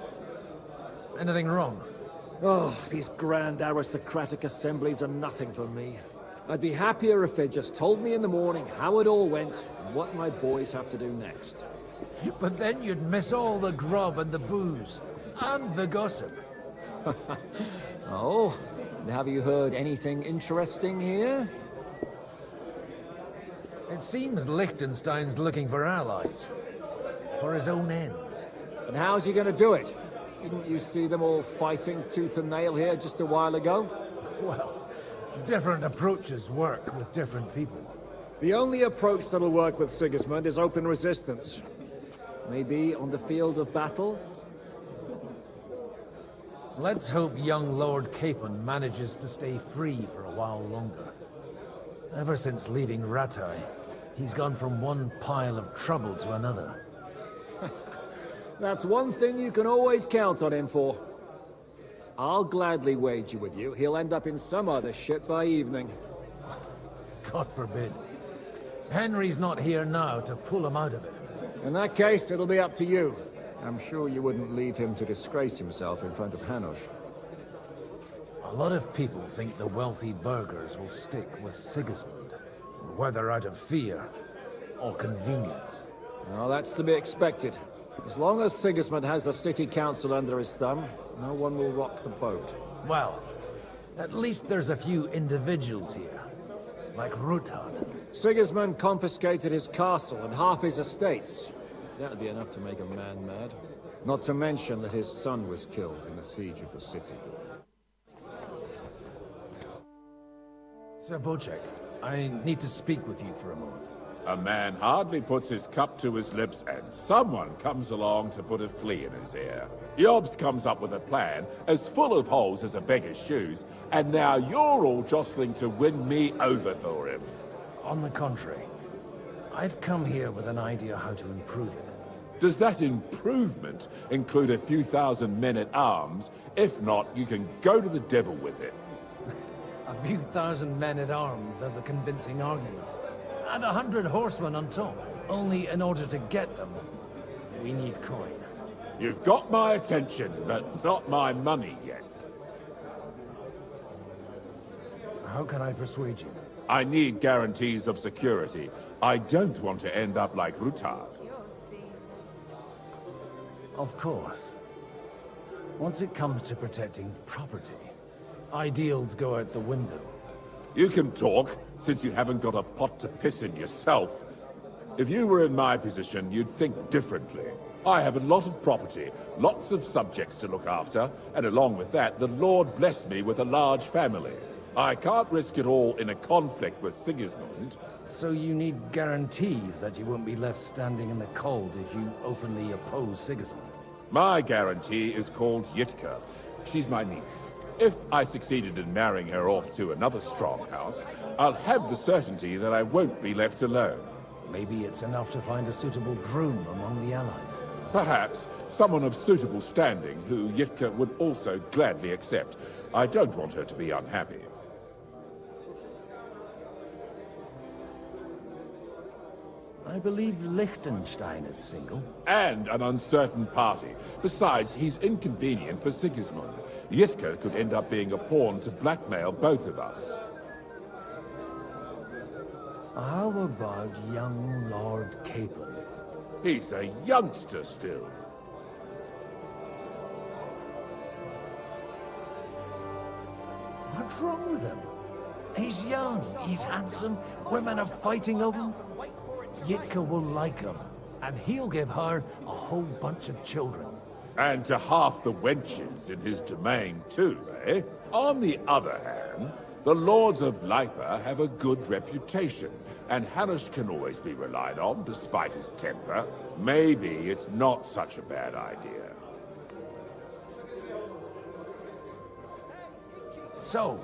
Anything wrong? Oh, these grand aristocratic assemblies are nothing for me. I'd be happier if they just told me in the morning how it all went and what my boys have to do next. But then you'd miss all the grub and the booze. And the gossip. Oh, have you heard anything interesting here? It seems Liechtenstein's looking for allies. For his own ends. And how's he gonna do it? Didn't you see them all fighting tooth and nail here just a while ago? Well, different approaches work with different people. The only approach that'll work with Sigismund is open resistance. Maybe on the field of battle? Let's hope young Lord Capon manages to stay free for a while longer. Ever since leaving Rattay, he's gone from one pile of trouble to another. That's one thing you can always count on him for. I'll gladly wager with you he'll end up in some other shit by evening. God forbid. Henry's not here now to pull him out of it. In that case, it'll be up to you. I'm sure you wouldn't leave him to disgrace himself in front of Hanush. A lot of people think the wealthy burghers will stick with Sigismund, whether out of fear or convenience. Well, that's to be expected. As long as Sigismund has the city council under his thumb, no one will rock the boat. Well, at least there's a few individuals here, like Ruthard. Sigismund confiscated his castle and half his estates. That'd be enough to make a man mad. Not to mention that his son was killed in the siege of the city. Sir Bocek, I need to speak with you for a moment. A man hardly puts his cup to his lips and someone comes along to put a flea in his ear. Jobst comes up with a plan as full of holes as a beggar's shoes, and now you're all jostling to win me over for him. On the contrary, I've come here with an idea how to improve it. Does that improvement include a few thousand men-at-arms? If not, you can go to the devil with it. A few thousand men-at-arms as a convincing argument. And 100 horsemen on top. Only in order to get them, we need coin. You've got my attention, but not my money yet. How can I persuade you? I need guarantees of security. I don't want to end up like Ruthard. Of course. Once it comes to protecting property, ideals go out the window. You can talk, since you haven't got a pot to piss in yourself. If you were in my position, you'd think differently. I have a lot of property, lots of subjects to look after, and along with that, the Lord blessed me with a large family. I can't risk it all in a conflict with Sigismund. So you need guarantees that you won't be left standing in the cold if you openly oppose Sigismund? My guarantee is called Yitka. She's my niece. If I succeeded in marrying her off to another strong house, I'll have the certainty that I won't be left alone. Maybe it's enough to find a suitable groom among the allies. Perhaps someone of suitable standing who Yitka would also gladly accept. I don't want her to be unhappy. I believe Liechtenstein is single. And an uncertain party. Besides, he's inconvenient for Sigismund. Yitka could end up being a pawn to blackmail both of us. How about young Lord Capon? He's a youngster still. What's wrong with him? He's young, he's handsome, women are fighting over him. Yitka will like him, and he'll give her a whole bunch of children. And to half the wenches in his domain too, eh? On the other hand, the lords of Lipa have a good reputation, and Hanush can always be relied on, despite his temper. Maybe it's not such a bad idea. So,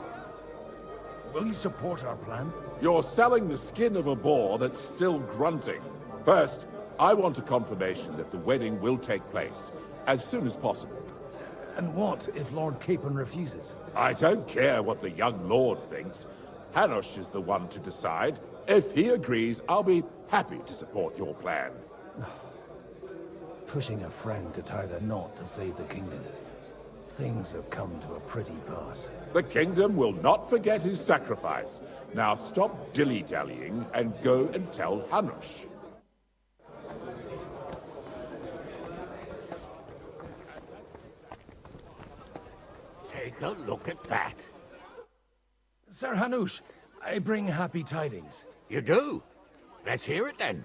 will you support our plan? You're selling the skin of a boar that's still grunting. First, I want a confirmation that the wedding will take place, as soon as possible. And what if Lord Capon refuses? I don't care what the young lord thinks. Hanush is the one to decide. If he agrees, I'll be happy to support your plan. Pushing a friend to tie the knot to save the kingdom. Things have come to a pretty pass. The kingdom will not forget his sacrifice. Now stop dilly-dallying and go and tell Hanush. Take a look at that. Sir Hanush, I bring happy tidings. You do? Let's hear it then.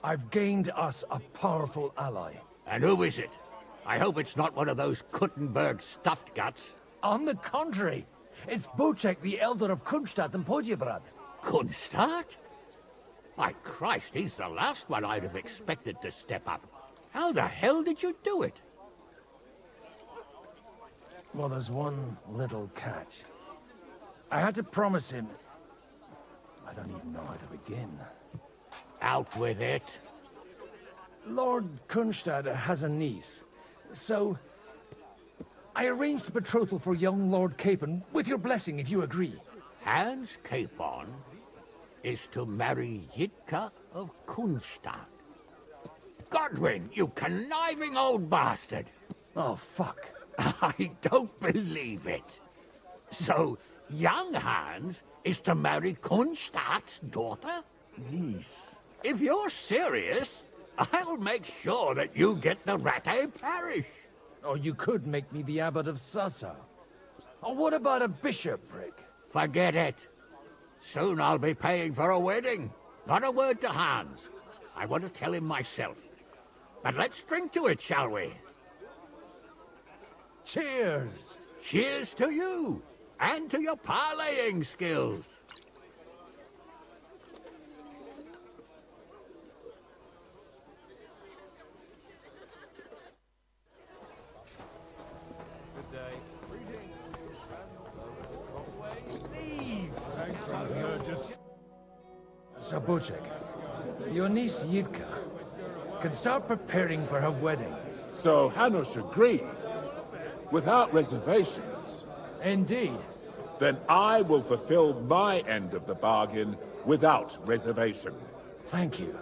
I've gained us a powerful ally. And who is it? I hope it's not one of those Kuttenberg stuffed guts. On the contrary, it's Bocek, the Elder of Kunstadt and Podjebrad. Kunstadt? My Christ, he's the last one I'd have expected to step up. How the hell did you do it? Well, there's one little catch. I had to promise him... I don't even know how to begin. Out with it. Lord Kunstadt has a niece, so... I arranged a betrothal for young Lord Capon, with your blessing if you agree. Hans Capon is to marry Yitka of Kunstadt. Godwin, you conniving old bastard! Oh, fuck. I don't believe it. So, young Hans is to marry Kunstadt's daughter? Niece. If you're serious, I'll make sure that you get the Rattay parish. Or you could make me the abbot of Sassa. Or what about a bishopric? Forget it. Soon I'll be paying for a wedding. Not a word to Hans. I want to tell him myself. But let's drink to it, shall we? Cheers! Cheers to you, and to your parleying skills. Sir Bocek, your niece Yitka can start preparing for her wedding. So Hanush agreed, without reservations. Indeed. Then I will fulfill my end of the bargain without reservation. Thank you,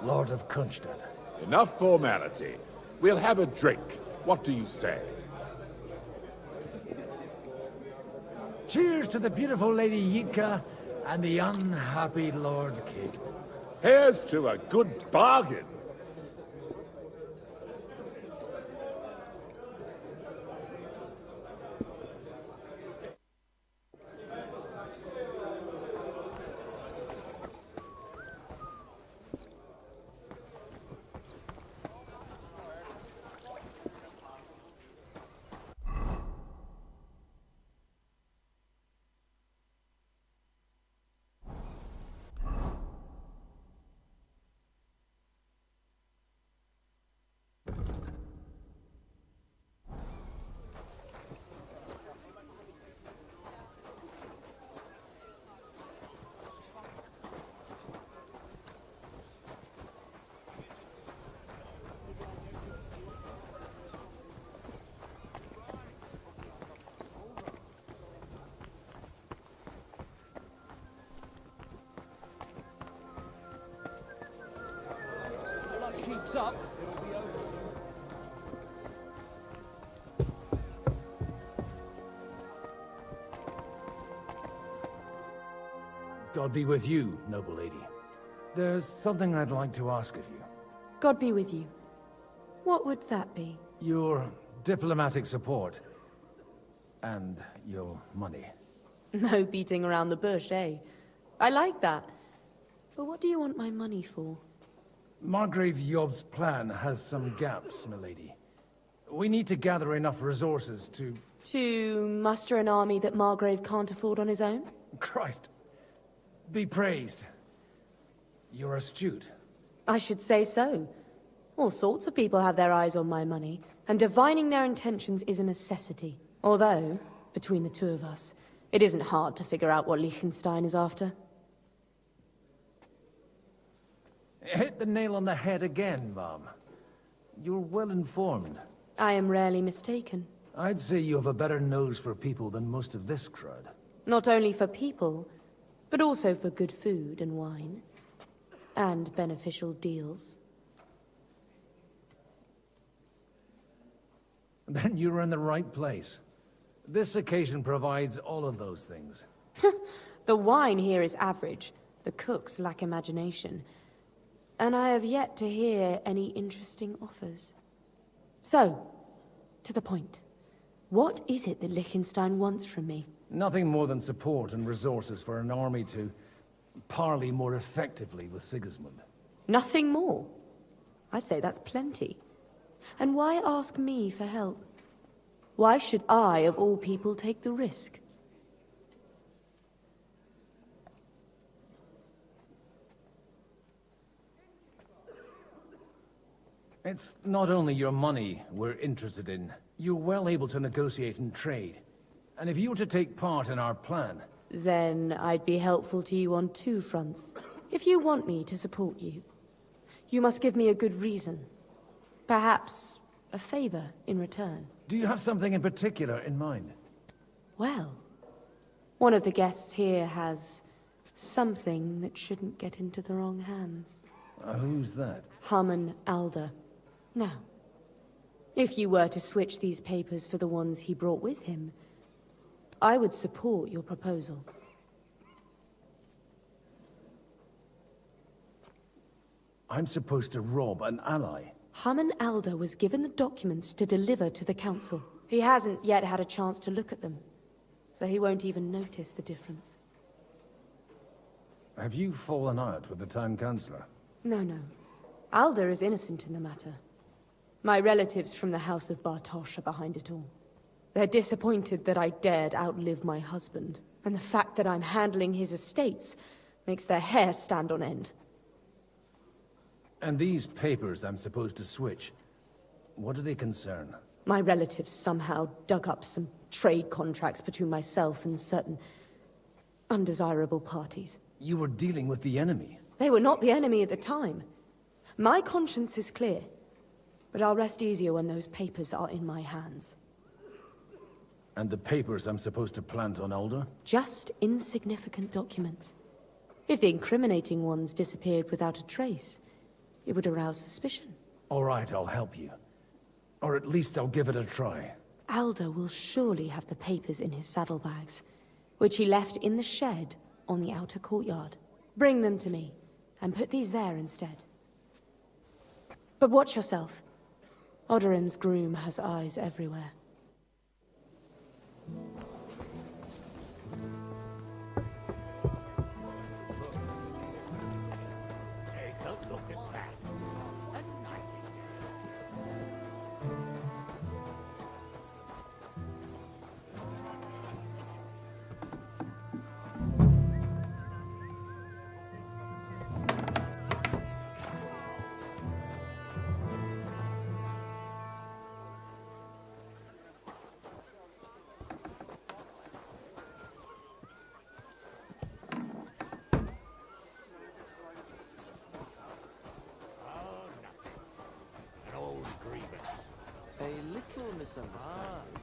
Lord of Kunstadt. Enough formality. We'll have a drink. What do you say? Cheers to the beautiful Lady Yitka and the unhappy Lord Capon. Here's to a good bargain. keeps up, it'll be over soon. God be with you, noble lady. There's something I'd like to ask of you. God be with you. What would that be? Your diplomatic support. And your money. No beating around the bush, eh? I like that. But what do you want my money for? Margrave Yob's plan has some gaps, milady. We need to gather enough resources to... To muster an army that Margrave can't afford on his own? Christ. Be praised. You're astute. I should say so. All sorts of people have their eyes on my money, and divining their intentions is a necessity. Although, between the two of us, it isn't hard to figure out what Liechtenstein is after. Hit the nail on the head again, Mom. You're well informed. I am rarely mistaken. I'd say you have a better nose for people than most of this crowd. Not only for people, but also for good food and wine. And beneficial deals. Then you're in the right place. This occasion provides all of those things. The wine here is average. The cooks lack imagination. And I have yet to hear any interesting offers. So, to the point. What is it that Liechtenstein wants from me? Nothing more than support and resources for an army to parley more effectively with Sigismund. Nothing more? I'd say that's plenty. And why ask me for help? Why should I, of all people, take the risk? It's not only your money we're interested in. You're well able to negotiate and trade. And if you were to take part in our plan... Then I'd be helpful to you on two fronts. If you want me to support you, you must give me a good reason. Perhaps a favor in return. Do you have something in particular in mind? Well, one of the guests here has something that shouldn't get into the wrong hands. Who's that? Haman Alder. Now, if you were to switch these papers for the ones he brought with him, I would support your proposal. I'm supposed to rob an ally. Haman Alder was given the documents to deliver to the council. He hasn't yet had a chance to look at them, so he won't even notice the difference. Have you fallen out with the town councillor? No. Alder is innocent in the matter. My relatives from the House of Bartosz are behind it all. They're disappointed that I dared outlive my husband, and the fact that I'm handling his estates makes their hair stand on end. And these papers I'm supposed to switch, what do they concern? My relatives somehow dug up some trade contracts between myself and certain undesirable parties. You were dealing with the enemy. They were not the enemy at the time. My conscience is clear, but I'll rest easier when those papers are in my hands. And the papers I'm supposed to plant on Alder? Just insignificant documents. If the incriminating ones disappeared without a trace, it would arouse suspicion. All right, I'll help you. Or at least I'll give it a try. Alder will surely have the papers in his saddlebags, which he left in the shed on the outer courtyard. Bring them to me, and put these there instead. But watch yourself. Odorin's groom has eyes everywhere. A little misunderstanding.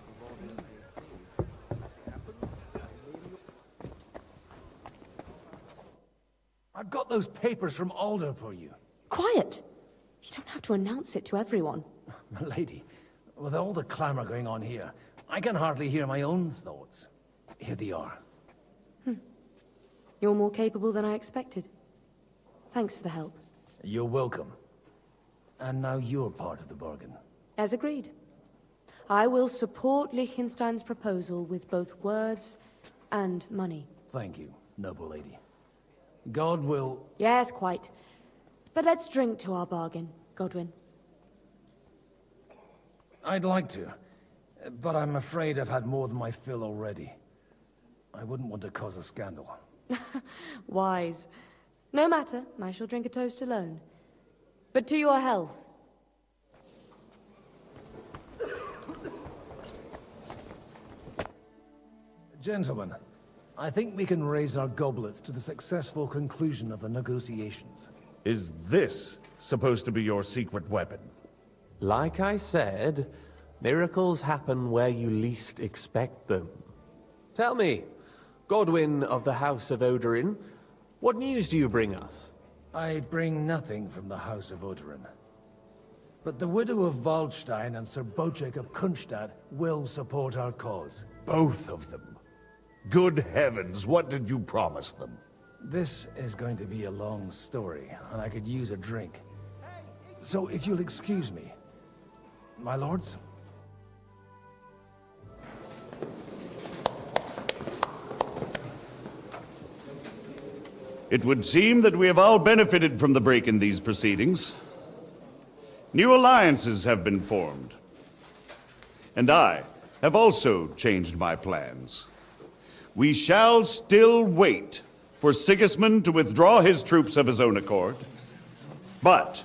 I've got those papers from Alder for you. Quiet! You don't have to announce it to everyone. Milady, with all the clamor going on here, I can hardly hear my own thoughts. Here they are. You're more capable than I expected. Thanks for the help. You're welcome. And now you're part of the bargain. As agreed. I will support Liechtenstein's proposal with both words and money. Thank you, noble lady. God will... Yes, quite. But let's drink to our bargain, Godwin. I'd like to, but I'm afraid I've had more than my fill already. I wouldn't want to cause a scandal. Wise. No matter, I shall drink a toast alone. But to your health. Gentlemen, I think we can raise our goblets to the successful conclusion of the negotiations. Is this supposed to be your secret weapon? Like I said, miracles happen where you least expect them. Tell me, Godwin of the House of Odorin, what news do you bring us? I bring nothing from the House of Odorin. But the widow of Waldstein and Sir Bocek of Kunstad will support our cause. Both of them? Good heavens, what did you promise them? This is going to be a long story, and I could use a drink. So if you'll excuse me, my lords? It would seem that we have all benefited from the break in these proceedings. New alliances have been formed. And I have also changed my plans. We shall still wait for Sigismund to withdraw his troops of his own accord, but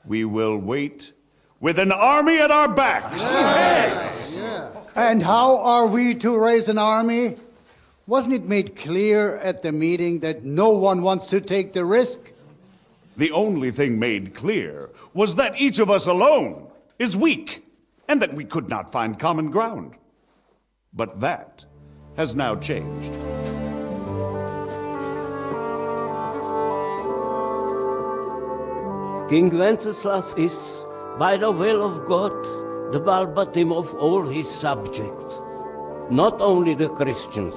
we will wait with an army at our backs. Yes! And how are we to raise an army? Wasn't it made clear at the meeting that no one wants to take the risk? The only thing made clear was that each of us alone is weak, and that we could not find common ground. But that has now changed. King Wenceslas is, by the will of God, the Balbatim of all his subjects. Not only the Christians,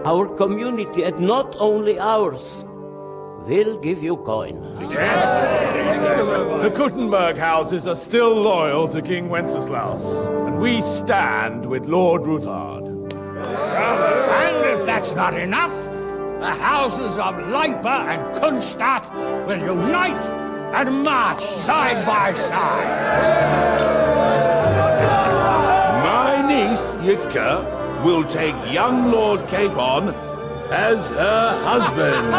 our community, and not only ours, will give you coin. Yes! The Kuttenberg houses are still loyal to King Wenceslaus, and we stand with Lord Ruthard. And if that's not enough, the houses of Leipa and Kunstadt will unite and march side by side. My niece, Yitka, will take young Lord Capon as her husband.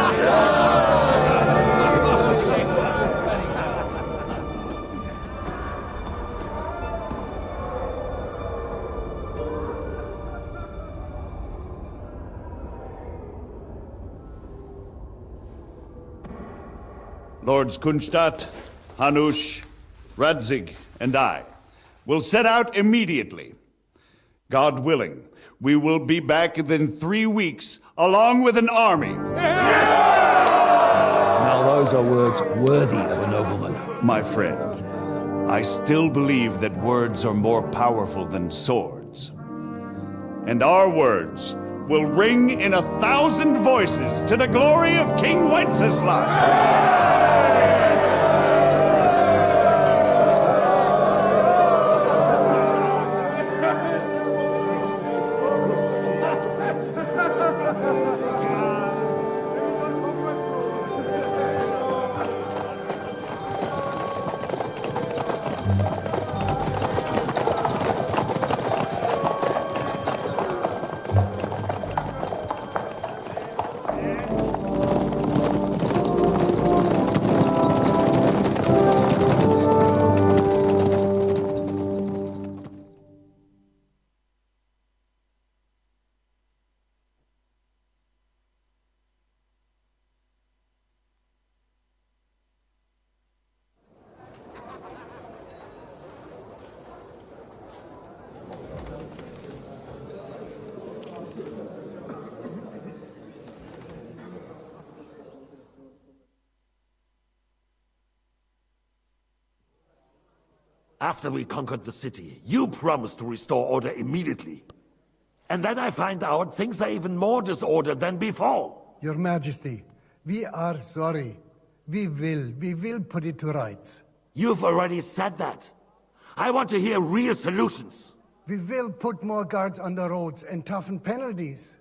Lords Kunstadt, Hanush, Radzig, and I will set out immediately. God willing, we will be back within 3 weeks, along with an army. Now those are words worthy of a nobleman. My friend, I still believe that words are more powerful than swords. And our words will ring in 1,000 voices to the glory of King Wenceslas. After we conquered the city, you promised to restore order immediately. And then I find out things are even more disordered than before. Your Majesty, we are sorry. We will put it to rights. You've already said that. I want to hear real solutions. We will put more guards on the roads and toughen penalties.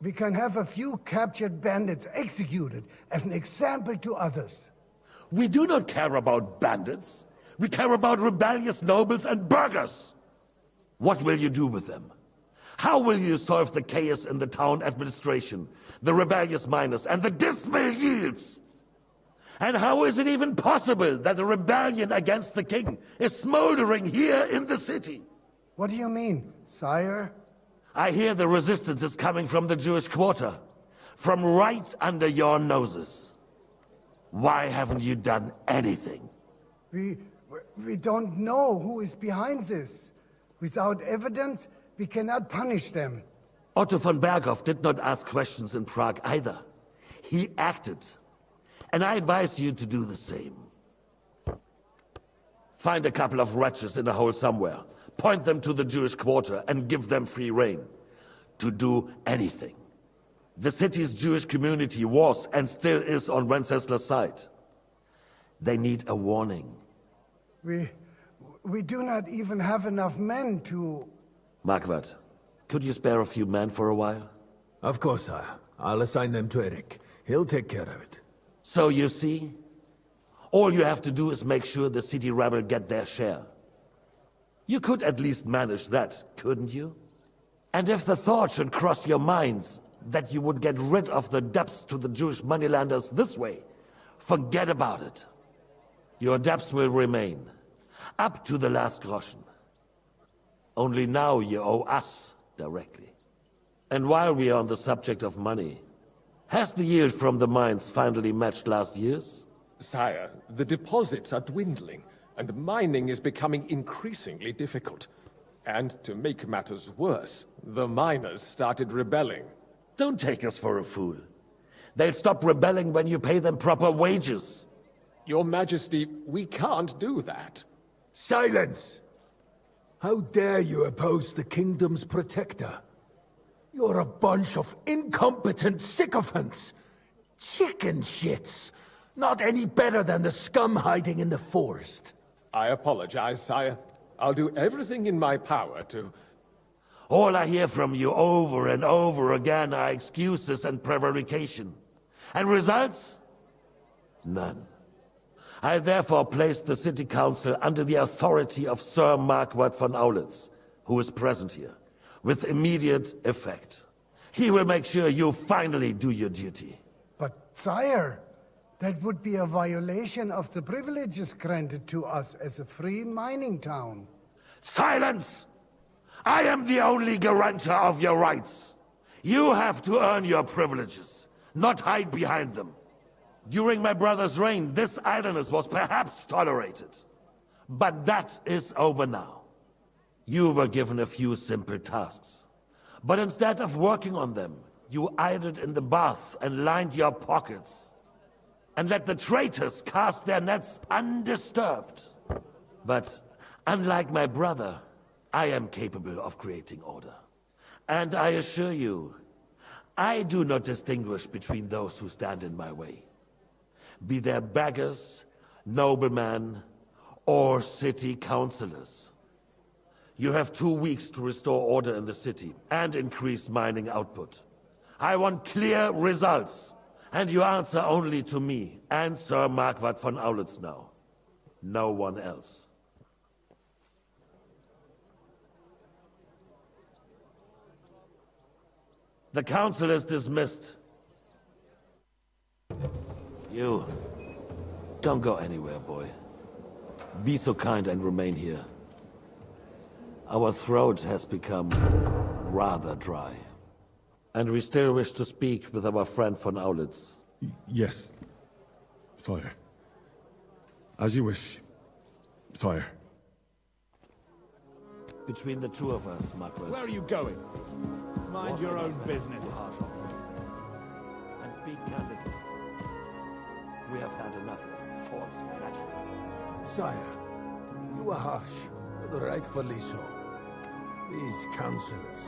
We can have a few captured bandits executed as an example to others. We do not care about bandits. We care about rebellious nobles and burghers. What will you do with them? How will you solve the chaos in the town administration, the rebellious miners, and the dismal yields? And how is it even possible that a rebellion against the king is smoldering here in the city? What do you mean, sire? I hear the resistance is coming from the Jewish quarter, from right under your noses. Why haven't you done anything? We don't know who is behind this. Without evidence, we cannot punish them. Otto von Berghoff did not ask questions in Prague either. He acted. And I advise you to do the same. Find a couple of wretches in a hole somewhere, point them to the Jewish quarter, and give them free rein to do anything. The city's Jewish community was and still is on Wencesla's side. They need a warning. We do not even have enough men to... Marquardt, could you spare a few men for a while? Of course, sire. I'll assign them to Eric. He'll take care of it. So you see, all you have to do is make sure the city rabble get their share. You could at least manage that, couldn't you? And if the thought should cross your minds that you would get rid of the debts to the Jewish moneylenders this way, forget about it. Your debts will remain, up to the last groschen. Only now you owe us directly. And while we are on the subject of money, has the yield from the mines finally matched last year's? Sire, the deposits are dwindling, and mining is becoming increasingly difficult. And to make matters worse, the miners started rebelling. Don't take us for a fool. They'll stop rebelling when you pay them proper wages. Your Majesty, we can't do that. Silence! How dare you oppose the kingdom's protector? You're a bunch of incompetent sycophants! Chicken shits! Not any better than the scum hiding in the forest. I apologize, sire. I'll do everything in my power to... All I hear from you over and over again are excuses and prevarication. And results? None. I therefore placed the city council under the authority of Sir Marquardt von Aulitz, who is present here, with immediate effect. He will make sure you finally do your duty. But, sire, that would be a violation of the privileges granted to us as a free mining town. Silence! I am the only guarantor of your rights. You have to earn your privileges, not hide behind them. During my brother's reign, this idleness was perhaps tolerated. But that is over now. You were given a few simple tasks. But instead of working on them, you idled in the baths and lined your pockets. And let the traitors cast their nets undisturbed. But unlike my brother, I am capable of creating order. And I assure you, I do not distinguish between those who stand in my way. Be they beggars, noblemen, or city councillors. You have 2 weeks to restore order in the city and increase mining output. I want clear results, and you answer only to me and Sir Marquardt von Aulitz now. No one else. The council is dismissed. You, don't go anywhere, boy. Be so kind and remain here. Our throat has become rather dry. And we still wish to speak with our friend von Aulitz. Yes, sire. As you wish, sire. Between the two of us, Marquardt. Where are you going? Mind your own business. And speak candidly. We have had enough of false flattery. Sire, You are harsh, but rightfully so. These councillors,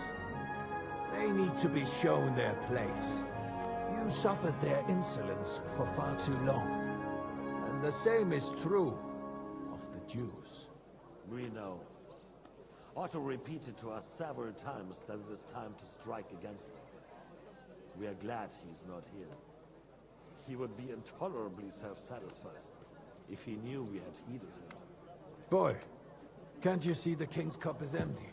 they need to be shown their place. You suffered their insolence for far too long. And the same is true of the Jews. We know. Otto repeated to us several times that it is time to strike against them. We are glad he's not here. He would be intolerably self-satisfied if he knew we had heeded him. Boy, can't you see the king's cup is empty?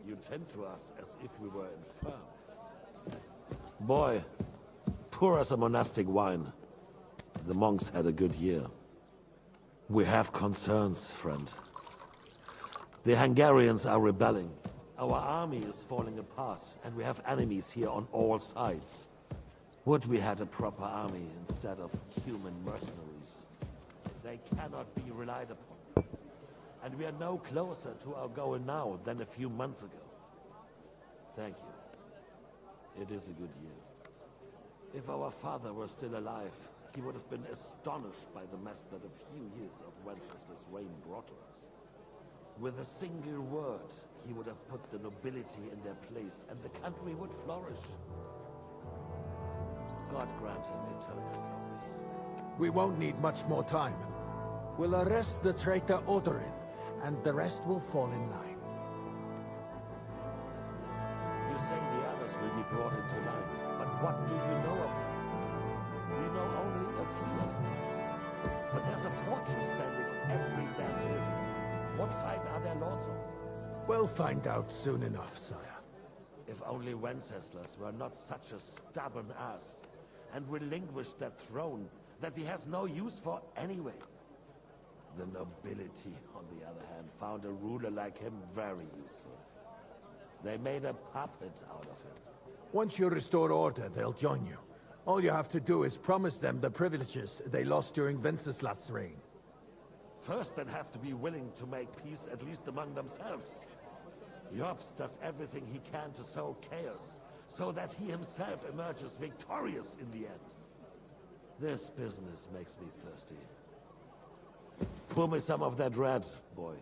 You tend to us as if we were infirm. Boy, pour us a monastic wine. The monks had a good year. We have concerns, friend. The Hungarians are rebelling. Our army is falling apart, and we have enemies here on all sides. Would we had a proper army instead of human mercenaries. They cannot be relied upon. And we are no closer to our goal now than a few months ago. Thank you. It is a good year. If our father were still alive, he would have been astonished by the mess that a few years of Wenceslaus' reign brought to us. With a single word, he would have put the nobility in their place, and the country would flourish. God grant him eternal glory. We won't need much more time. We'll arrest the traitor Odorin, and the rest will fall in line. You say the others will be brought into line, but what do you know of them? We know only a few of them. But there's a fortress standing on every damn hill. What side are their lords on? We'll find out soon enough, sire. If only Wenceslas were not such a stubborn ass, and relinquished that throne that he has no use for anyway. The nobility, on the other hand, found a ruler like him very useful. They made a puppet out of him. Once you restore order, they'll join you. All you have to do is promise them the privileges they lost during Wenceslas' reign. First, they'd have to be willing to make peace, at least among themselves. Jobst does everything he can to sow chaos, so that he himself emerges victorious in the end. This business makes me thirsty. Pour me some of that red, boy.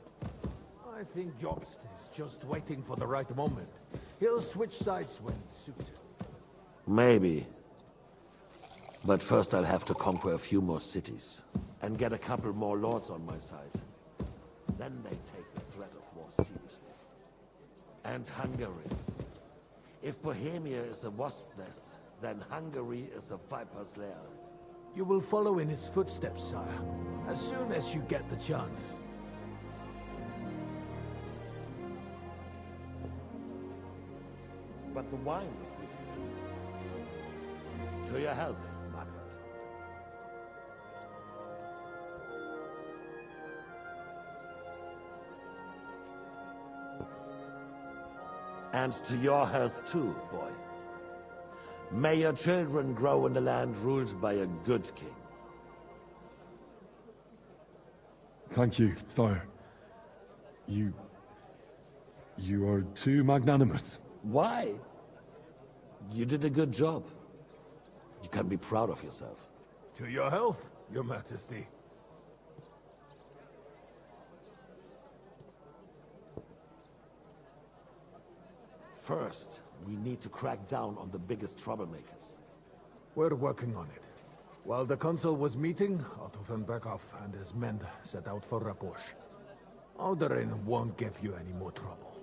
I think Jobst is just waiting for the right moment. He'll switch sides when it suits him. Maybe. But first I'll have to conquer a few more cities, and get a couple more lords on my side. Then they take the threat of war seriously. And Hungary. If Bohemia is a wasp's nest, then Hungary is a viper's lair. You will follow in his footsteps, sire, as soon as you get the chance. But the wine is good. To your health, Margaret. And to your health too, boy. May your children grow in a land ruled by a good king. Thank you, sire. You are too magnanimous. Why? You did a good job. You can be proud of yourself. To your health, your majesty. First, we need to crack down on the biggest troublemakers. We're working on it. While the consul was meeting, Otto von Berghoff and his men set out for Raposh. Odorin won't give you any more trouble.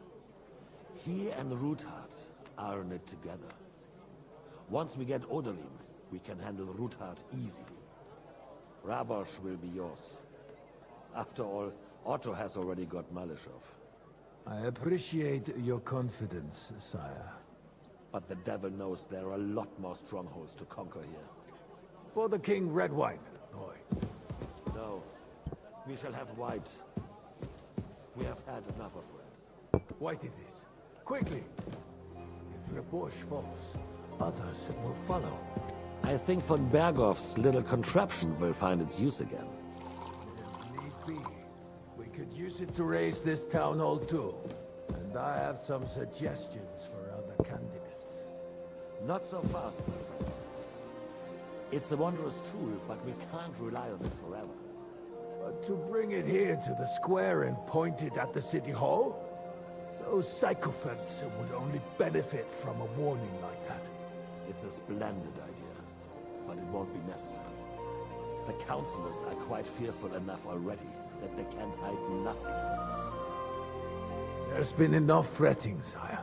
He and Ruthard are in it together. Once we get Odorin, we can handle Ruthard easily. Rabosh will be yours. After all, Otto has already got Malishov. I appreciate your confidence, sire. But the devil knows there are a lot more strongholds to conquer here. For the king, red wine, boy. No, we shall have white. We have had enough of red. White it is. Quickly! If Raposh falls, others will follow. I think von Berghoff's little contraption will find its use again. If need be, we could use it to raise this town hall too. And I have some suggestions for other candidates. Not so fast, my friend. It's a wondrous tool, but we can't rely on it forever. to bring it here to the square and point it at the city hall? Those sycophants would only benefit from a warning like that. It's a splendid idea, but it won't be necessary. The councillors are quite fearful enough already that they can hide nothing from us. There's been enough fretting, sire.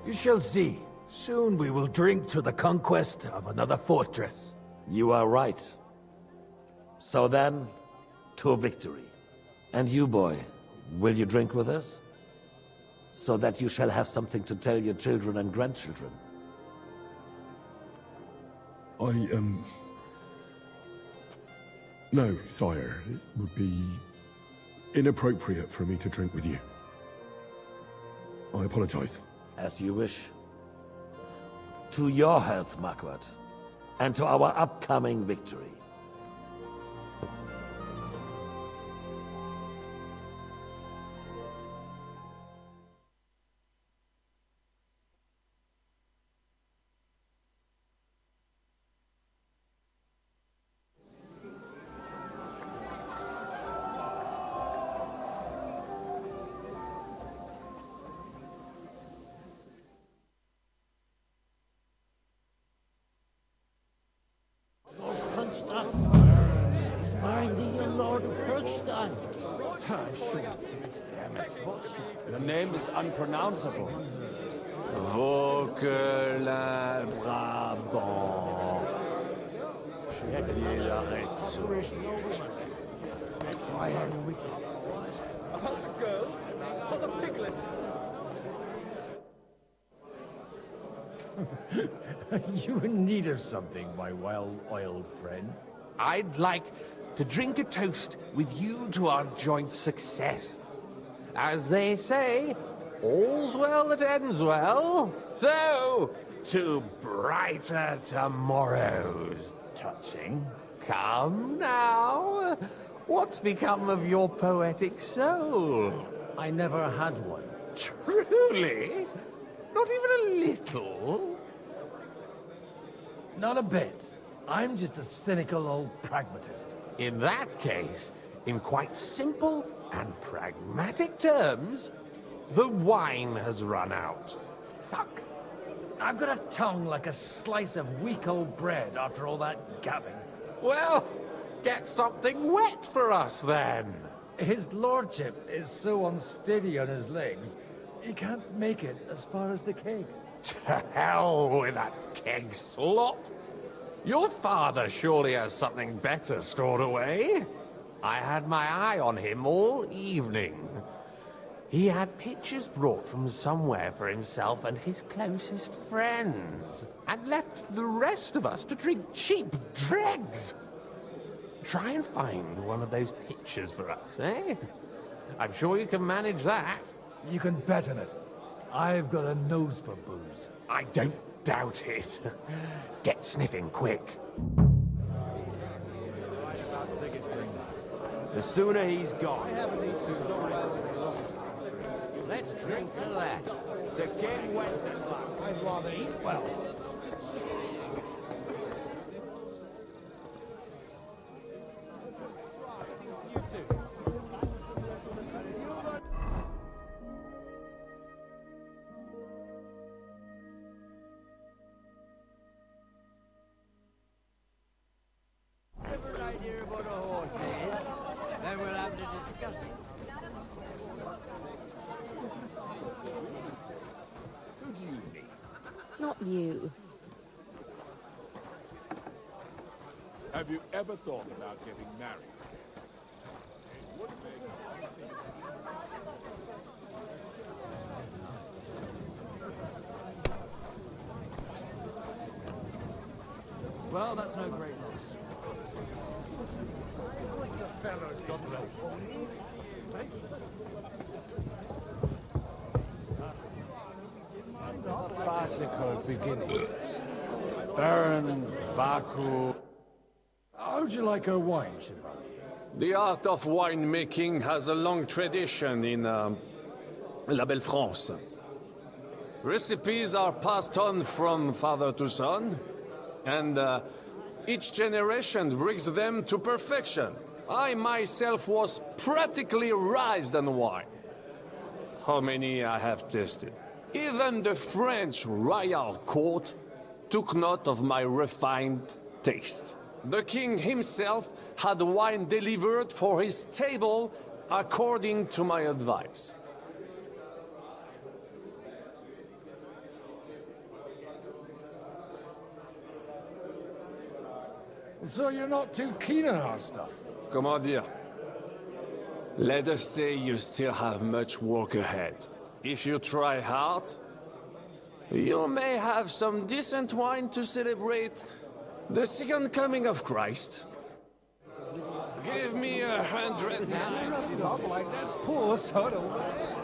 You shall see. Soon we will drink to the conquest of another fortress. You are right. So then, to victory. And you, boy, will you drink with us? So that you shall have something to tell your children and grandchildren. No, sire. It would be inappropriate for me to drink with you. I apologize. As you wish. To your health, Marquardt, and to our upcoming victory. The name is unpronounceable. Vauquelin Brabant. About the girls or the piglet? Are you in need of something, my well-oiled friend? I'd like to drink a toast with you to our joint success. As they say, all's well that ends well. So, to brighter tomorrows. Touching. Come now. What's become of your poetic soul? I never had one. Truly? Not even a little? Not a bit. I'm just a cynical old pragmatist. In that case, in quite simple and pragmatic terms, the wine has run out. Fuck. I've got a tongue like a slice of weak old bread after all that gabbing. Well, get something wet for us then. His lordship is so unsteady on his legs, he can't make it as far as the keg. To hell with that keg slop. Your father surely has something better stored away. I had my eye on him all evening. He had pictures brought from somewhere for himself and his closest friends, and left the rest of us to drink cheap dregs. Try and find one of those pictures for us, eh? I'm sure you can manage that. You can bet on it. I've got a nose for booze. I don't doubt it. Get sniffing quick. The sooner he's gone. Let's drink to that. To King Wenceslas. I'd rather eat well. Not you. Have you ever thought about getting married? It would make... Well, that's no great loss. What's a fellow's God bless? A farcical beginning. Baron Vaku. How'd you like her wine, Chevalier? The art of winemaking has a long tradition in La Belle France. Recipes are passed on from father to son, and each generation brings them to perfection. I myself was practically raised on wine. How many I have tasted. Even the French royal court took note of my refined taste. The king himself had wine delivered for his table according to my advice. So you're not too keen on our stuff? Comment dire? Let us say you still have much work ahead. If you try hard, you may have some decent wine to celebrate the second coming of Christ. Give me 100 nights. Like that poor sod over there.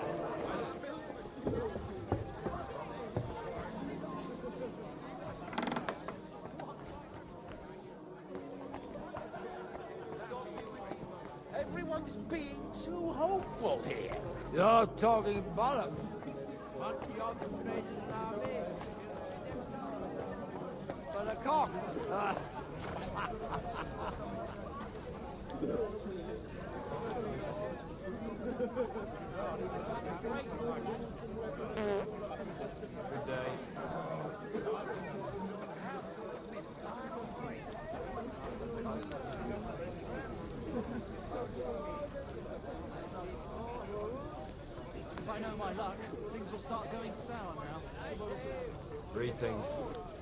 Everyone's being too hopeful here. You're talking bollocks. For the cock. Good day. If I know my luck, things will start going sour now. Greetings.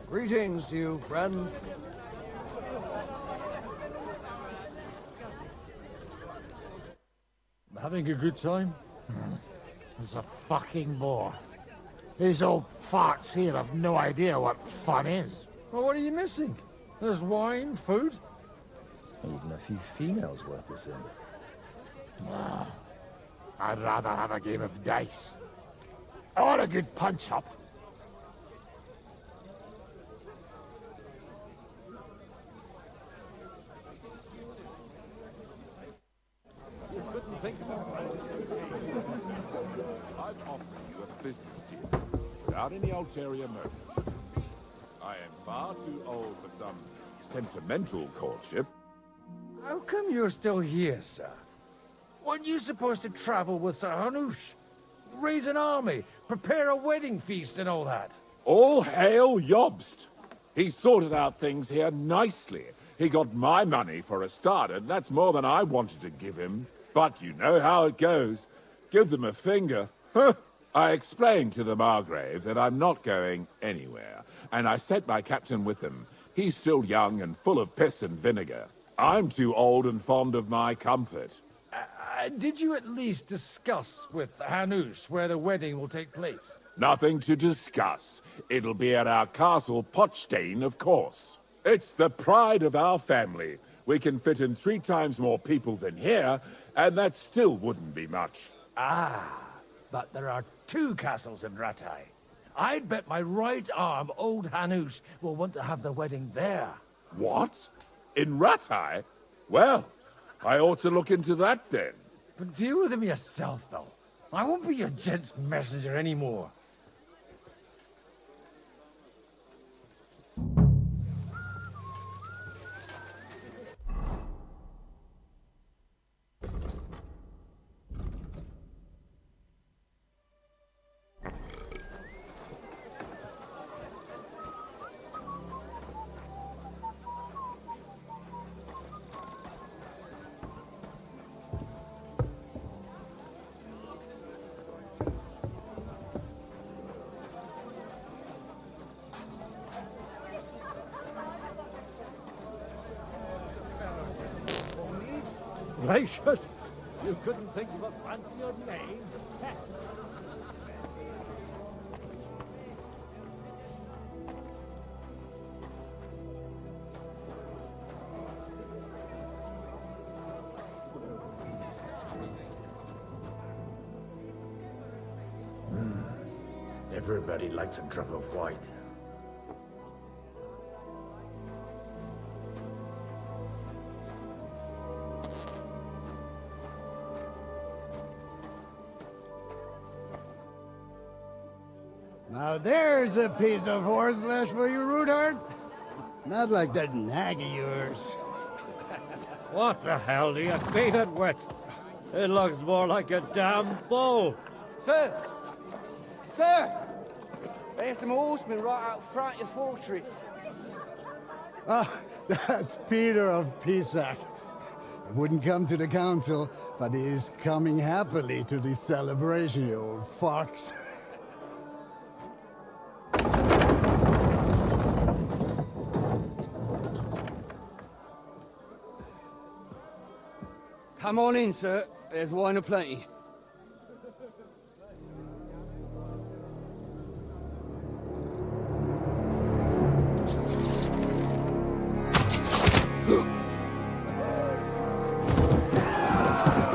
Greetings to you, friend. Having a good time? It's a fucking bore. These old farts here have no idea what fun is. Well, what are you missing? There's wine, food, even a few females worth the same. I'd rather have a game of dice. Or a good punch-up. I'm offering you a business deal without any ulterior motives. I am far too old for some sentimental courtship. How come you're still here, sir? Weren't you supposed to travel with Sir Hanush? Raise an army, prepare a wedding feast and all that? All hail Jobst! He sorted out things here nicely. He got my money for a start, and that's more than I wanted to give him. But you know how it goes. Give them a finger. I explained to the Margrave that I'm not going anywhere, and I sent my captain with him. He's still young and full of piss and vinegar. I'm too old and fond of my comfort. Did you at least discuss with Hanush where the wedding will take place? Nothing to discuss. It'll be at our castle Potstein, of course. It's the pride of our family. We can fit in 3 times more people than here, and that still wouldn't be much. But there are 2 castles in Rattay. I'd bet my right arm old Hanush will want to have the wedding there. What? In Rattay? Well, I ought to look into that then. But deal with him yourself, though. I won't be your gent's messenger anymore. Gracious! You couldn't think of a fancier name? Everybody likes a drop of white. Now there's a piece of horseflesh for you, Rootheart. Not like that nag of yours. What the hell do you beat it with? It looks more like a damn bull. Sir! Sir! There's some horsemen right out front of the fortress. Ah, that's Peter of Pisac. He wouldn't come to the council, but he is coming happily to the celebration, you old fox. Come on in, sir. There's wine aplenty.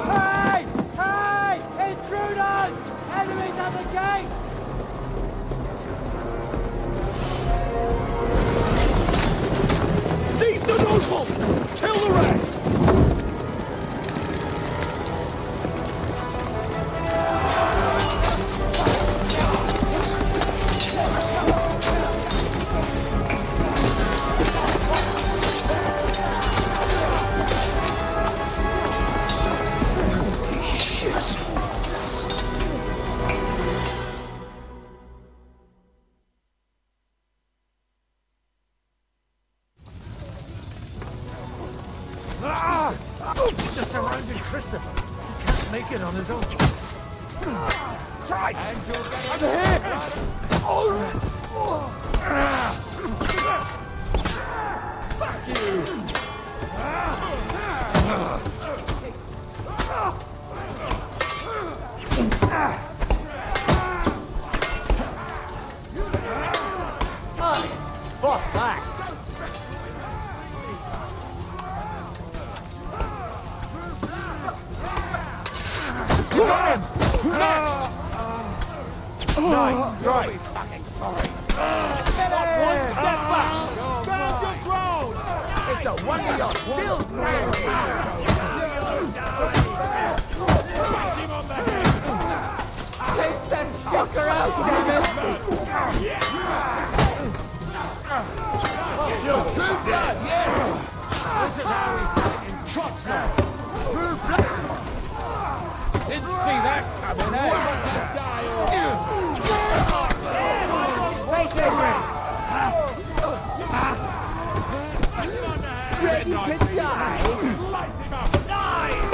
Hey! Hey! Intruders! Enemies at the gates! Seize the nobles! Kill the rest! The surrounding Christopher. He can't make it on his own. Christ! I'm here! Fuck you! Fuck that! Got him! Next! Nice strike! Fucking sorry. One step back! Stand your ground! It's a wonder you're still Take that fucker out, damn it! You're true blood, yes! This is how we fight in trots now. True blood! Didn't see that coming, Ready to die? Light him up! Nice!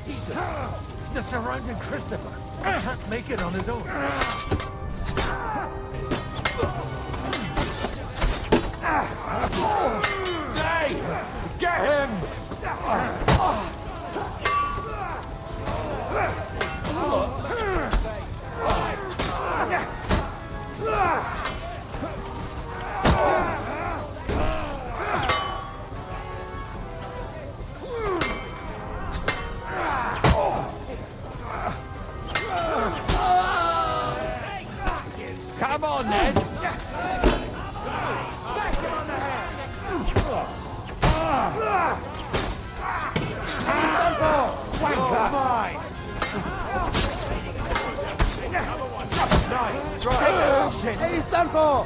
Jesus! The surrounding Christopher. He can't make it on his own. Hey! Get him! Come on, then! Nice strike. He's done for.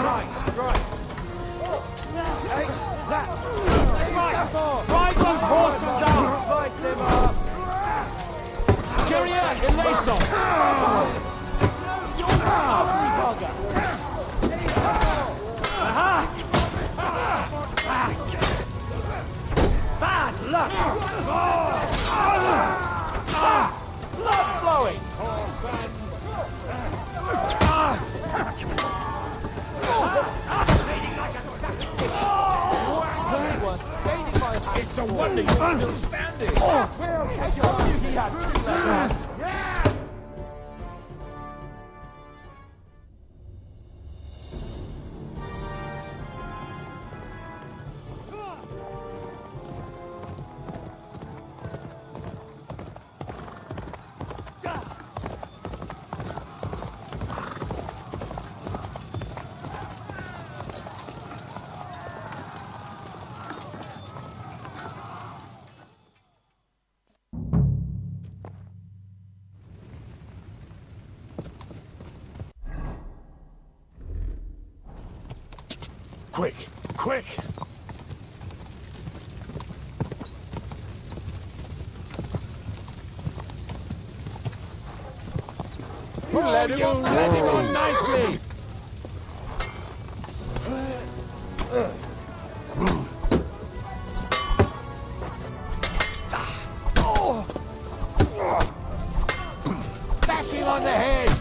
Nice strike. Hey, that. Ride those horses out! Slice him up. Carry out, Elason! You ugly bugger! Bad luck! Blood flowing! It's a wonder you're still standing! Quick, quick! You led him on nicely! Bash him on the head!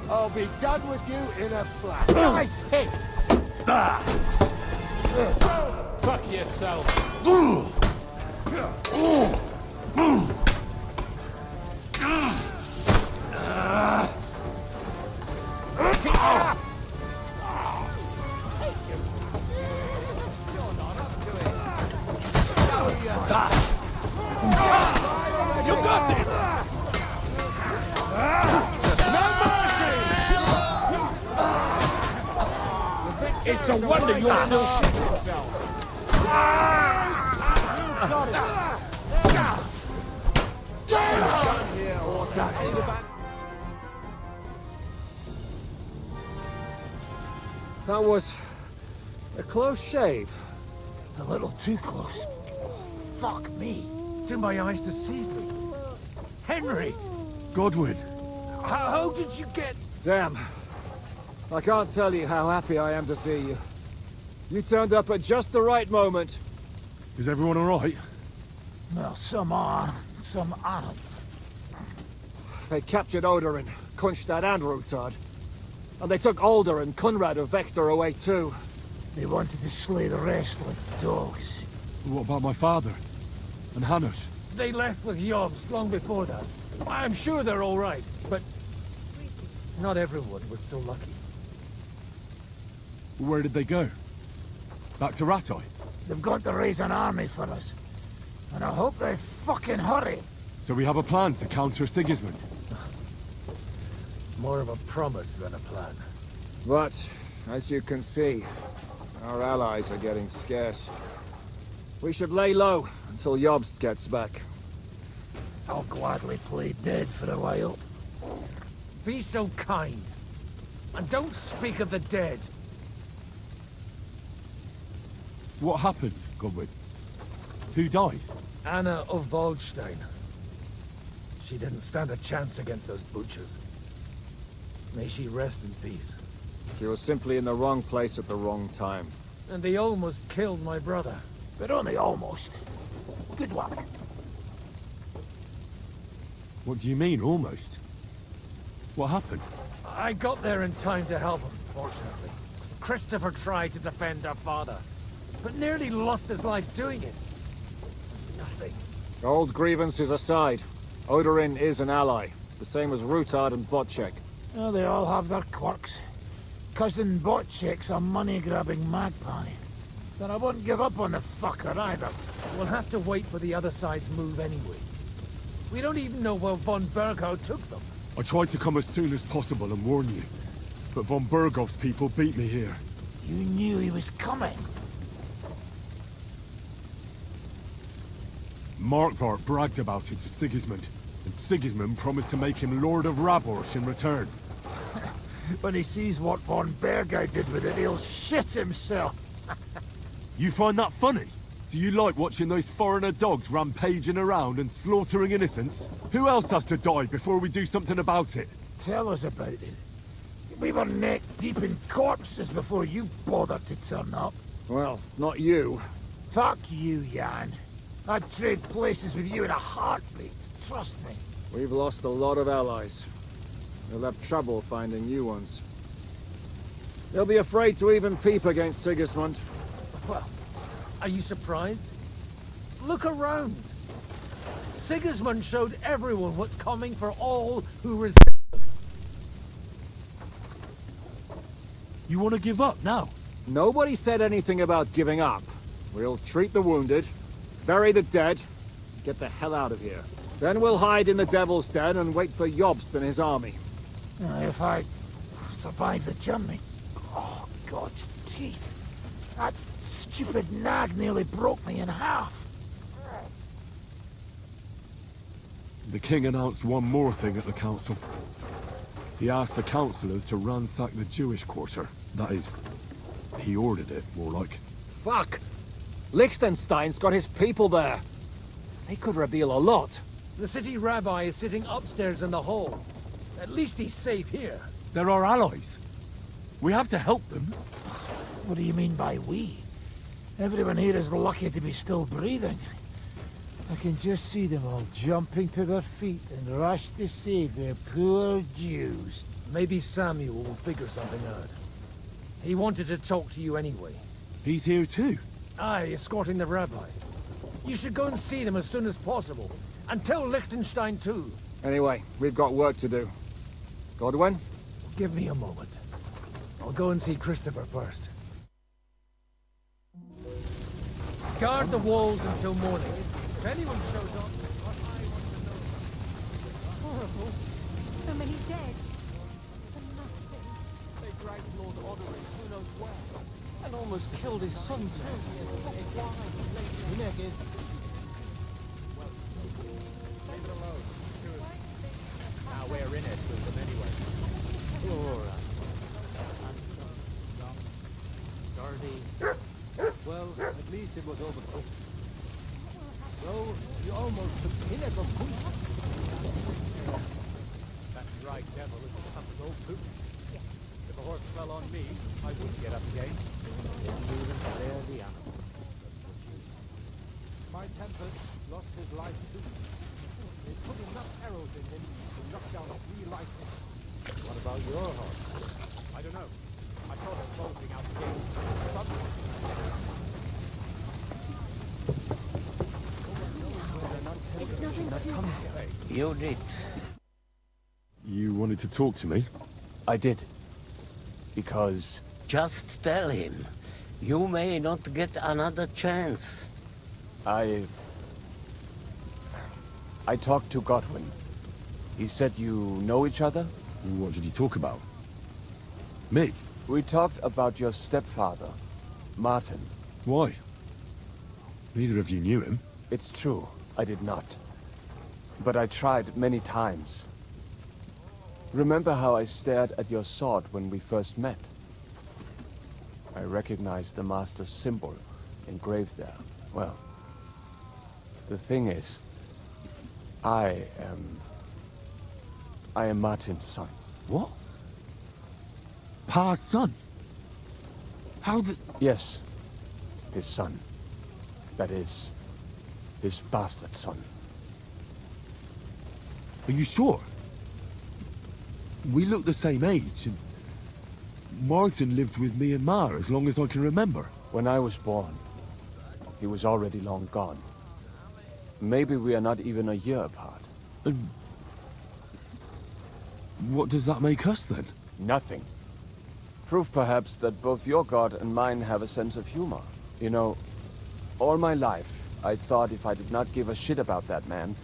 I'll be done with you in a flash. Nice hit! Fuck yourself! You got this! It's a wonder you're still shitting yourself. That was a close shave. A little too close. Fuck me. Did my eyes deceive me? Henry! Godwin! How did you get... Damn. I can't tell you how happy I am to see you. You turned up at just the right moment. Is everyone alright? Well, some are, some aren't. They captured Odorin, Kunstad and Rutard. And they took Alder and Kunrad of Vector away too. They wanted to slay the rest like dogs. What about my father? And Hanush? They left with Yobs long before that. I'm sure they're all right, but not everyone was so lucky. Where did they go? Back to Rattay? They've got to raise an army for us. And I hope they fucking hurry. So we have a plan to counter Sigismund? More of a promise than a plan. But, as you can see, our allies are getting scarce. We should lay low until Jobst gets back. I'll gladly play dead for a while. Be so kind. And don't speak of the dead. What happened, Godwin? Who died? Anna of Waldstein. She didn't stand a chance against those butchers. May she rest in peace. She was simply in the wrong place at the wrong time. And they almost killed my brother. But only almost. Good luck. What do you mean, almost? What happened? I got there in time to help him, fortunately. Christopher tried to defend our father, but nearly lost his life doing it. Nothing. Old grievances aside, Odorin is an ally, the same as Rutard and Botchek. Oh, they all have their quirks. Cousin Botchek's a money-grabbing magpie. But I won't give up on the fucker either. We'll have to wait for the other side's move anyway. We don't even know where von Berghout took them. I tried to come as soon as possible and warn you, but von Bergov's people beat me here. You knew he was coming. Markvart bragged about it to Sigismund, and Sigismund promised to make him Lord of Warhorse in return. When he sees what von Berghout did with it, he'll shit himself. You find that funny? Do you like watching those foreigner dogs rampaging around and slaughtering innocents? Who else has to die before we do something about it? Tell us about it. We were neck deep in corpses before you bothered to turn up. Well, not you. Fuck you, Jan. I'd trade places with you in a heartbeat, trust me. We've lost a lot of allies. We'll have trouble finding new ones. They'll be afraid to even peep against Sigismund. Well, are you surprised? Look around. Sigismund showed everyone what's coming for all who resist. You want to give up now? Nobody said anything about giving up. We'll treat the wounded, bury the dead, get the hell out of here. Then we'll hide in the Devil's Den and wait for Jobst and his army. If I survive the journey... Oh, God's teeth. That stupid nag nearly broke me in half. The king announced one more thing at the council. He asked the councillors to ransack the Jewish quarter. That is, He ordered it, more like. Fuck! Liechtenstein's got his people there. They could reveal a lot. The city rabbi is sitting upstairs in the hall. At least he's safe here. They're our allies. We have to help them. What do you mean by we? Everyone here is lucky to be still breathing. I can just see them all jumping to their feet and rush to save their poor Jews. Maybe Samuel will figure something out. He wanted to talk to you anyway. He's here too? Aye, escorting the rabbi. You should go and see them as soon as possible. And tell Liechtenstein too. Anyway, we've got work to do. Godwin? Give me a moment. I'll go and see Christopher first. Guard the walls until morning. If anyone shows up, what I want to know. Horrible. So many dead. They dragged Lord Odorin who knows where. And almost killed his son too. Leave it alone. Now we're in it with them anyway. Flora. Dirty. Well, at least it was overcooked. So, you almost took Pinnacle Point. That dry devil is as tough as old boots. If a horse fell on me, I wouldn't get up again. My Tempest lost his life too. They put enough arrows in him to knock down 3 lightning. What about your horse? I don't know. I saw them closing out the gate. It's nothing too bad. You did. You wanted to talk to me? I did. Because... Just tell him. You may not get another chance. I talked to Godwin. He said you know each other? What did you talk about? Me? We talked about your stepfather, Martin. Why? Neither of you knew him. It's true, I did not. But I tried many times. Remember how I stared at your sword when we first met? I recognized the Master's symbol engraved there. Well, the thing is, I am Martin's son. What? Pa's son? How did... Yes, his son. That is, his bastard son. Are you sure? We look the same age, and Martin lived with me and Ma as long as I can remember. When I was born, he was already long gone. Maybe we are not even a year apart. And what does that make us then? Nothing. Proof perhaps that both your god and mine have a sense of humor. You know, all my life, I thought if I did not give a shit about that man,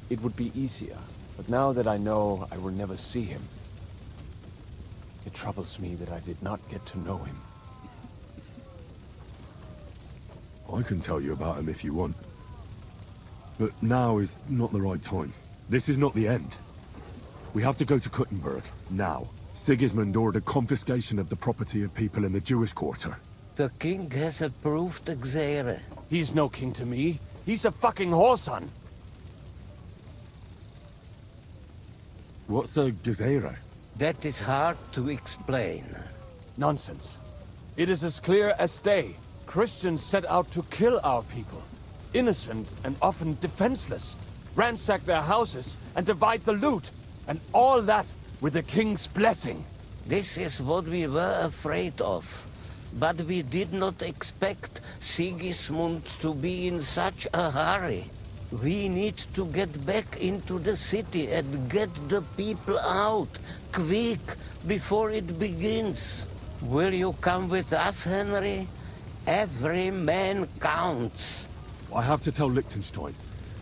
it would be easier. But now that I know I will never see him, it troubles me that I did not get to know him. I can tell you about him if you want. But now is not the right time. This is not the end. We have to go to Kuttenberg, now. Sigismund ordered confiscation of the property of people in the Jewish quarter. The king has approved Xere. He's no king to me. He's a fucking whoreson. What's a Gezerah? That is hard to explain. Nonsense. It is as clear as day. Christians set out to kill our people. Innocent and often defenseless. Ransack their houses and divide the loot. And all that with the king's blessing. This is what we were afraid of. But we did not expect Sigismund to be in such a hurry. We need to get back into the city and get the people out, quick, before it begins. Will you come with us, Henry? Every man counts. I have to tell Liechtenstein,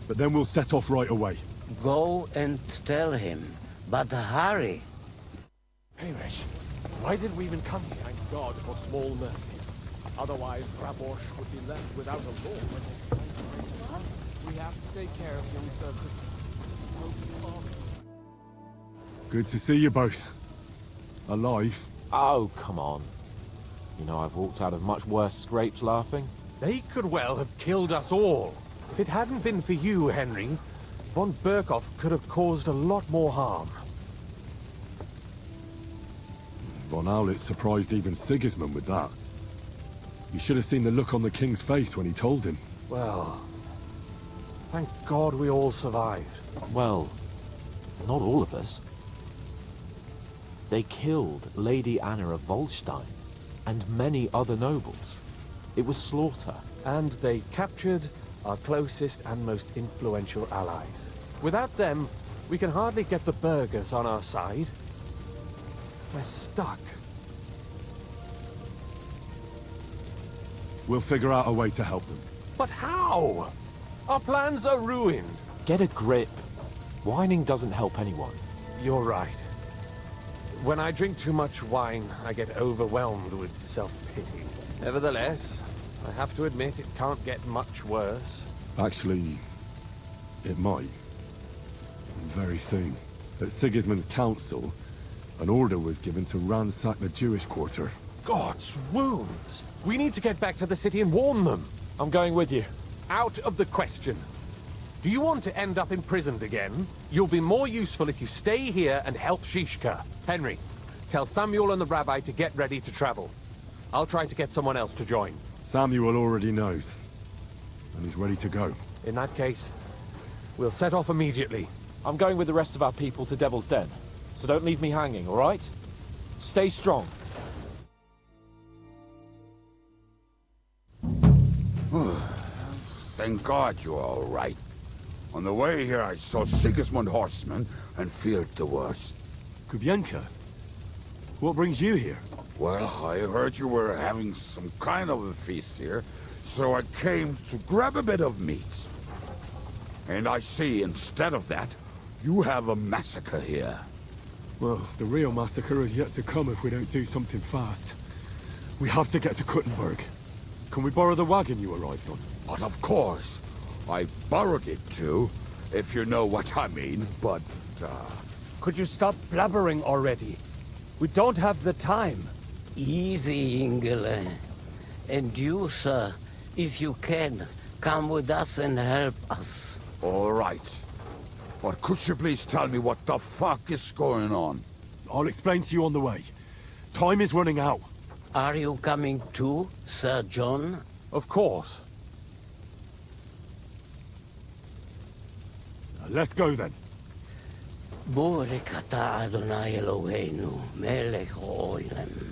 but then we'll set off right away. Go and tell him, but hurry. Perish. Why did we even come here? Thank God for small mercies. Otherwise, Rabosh would be left without a lord. We have to take care of young Sir Christopher. Good to see you both. Alive. Oh, come on. You know, I've walked out of much worse scrapes laughing. They could well have killed us all. If it hadn't been for you, Henry, von Berkhoff could have caused a lot more harm. Von Aulitz surprised even Sigismund with that. You should have seen the look on the king's face when he told him. Well, thank God we all survived. Well, not all of us. They killed Lady Anna of Volstein and many other nobles. It was slaughter. And they captured our closest and most influential allies. Without them, we can hardly get the burghers on our side. We're stuck. We'll figure out a way to help them. But how? Our plans are ruined. Get a grip. Whining doesn't help anyone. You're right. When I drink too much wine, I get overwhelmed with self-pity. Nevertheless, I have to admit it can't get much worse. Actually, it might. Very soon. At Sigismund's council, an order was given to ransack the Jewish quarter. God's wounds! We need to get back to the city and warn them. I'm going with you. Out of the question. Do you want to end up imprisoned again? You'll be more useful if you stay here and help Shishka. Henry, tell Samuel and the rabbi to get ready to travel. I'll try to get someone else to join. Samuel already knows. And he's ready to go. In that case, we'll set off immediately. I'm going with the rest of our people to Devil's Den. So don't leave me hanging, all right? Stay strong. Thank God you're all right. On the way here, I saw Sigismund horsemen and feared the worst. Kubienka? What brings you here? Well, I heard you were having some kind of a feast here, so I came to grab a bit of meat. And I see, instead of that, you have a massacre here. Well, the real massacre is yet to come if we don't do something fast. We have to get to Kuttenberg. Can we borrow the wagon you arrived on? But of course. I borrowed it too, if you know what I mean, but, Could you stop blabbering already? We don't have the time. Easy, Ingele. And you, sir, if you can, come with us and help us. All right. But could you please tell me what the fuck is going on? I'll explain to you on the way. Time is running out. Are you coming too, Sir John? Of course. Let's go then. Barakata Adonai Eloheinu, melech haolam.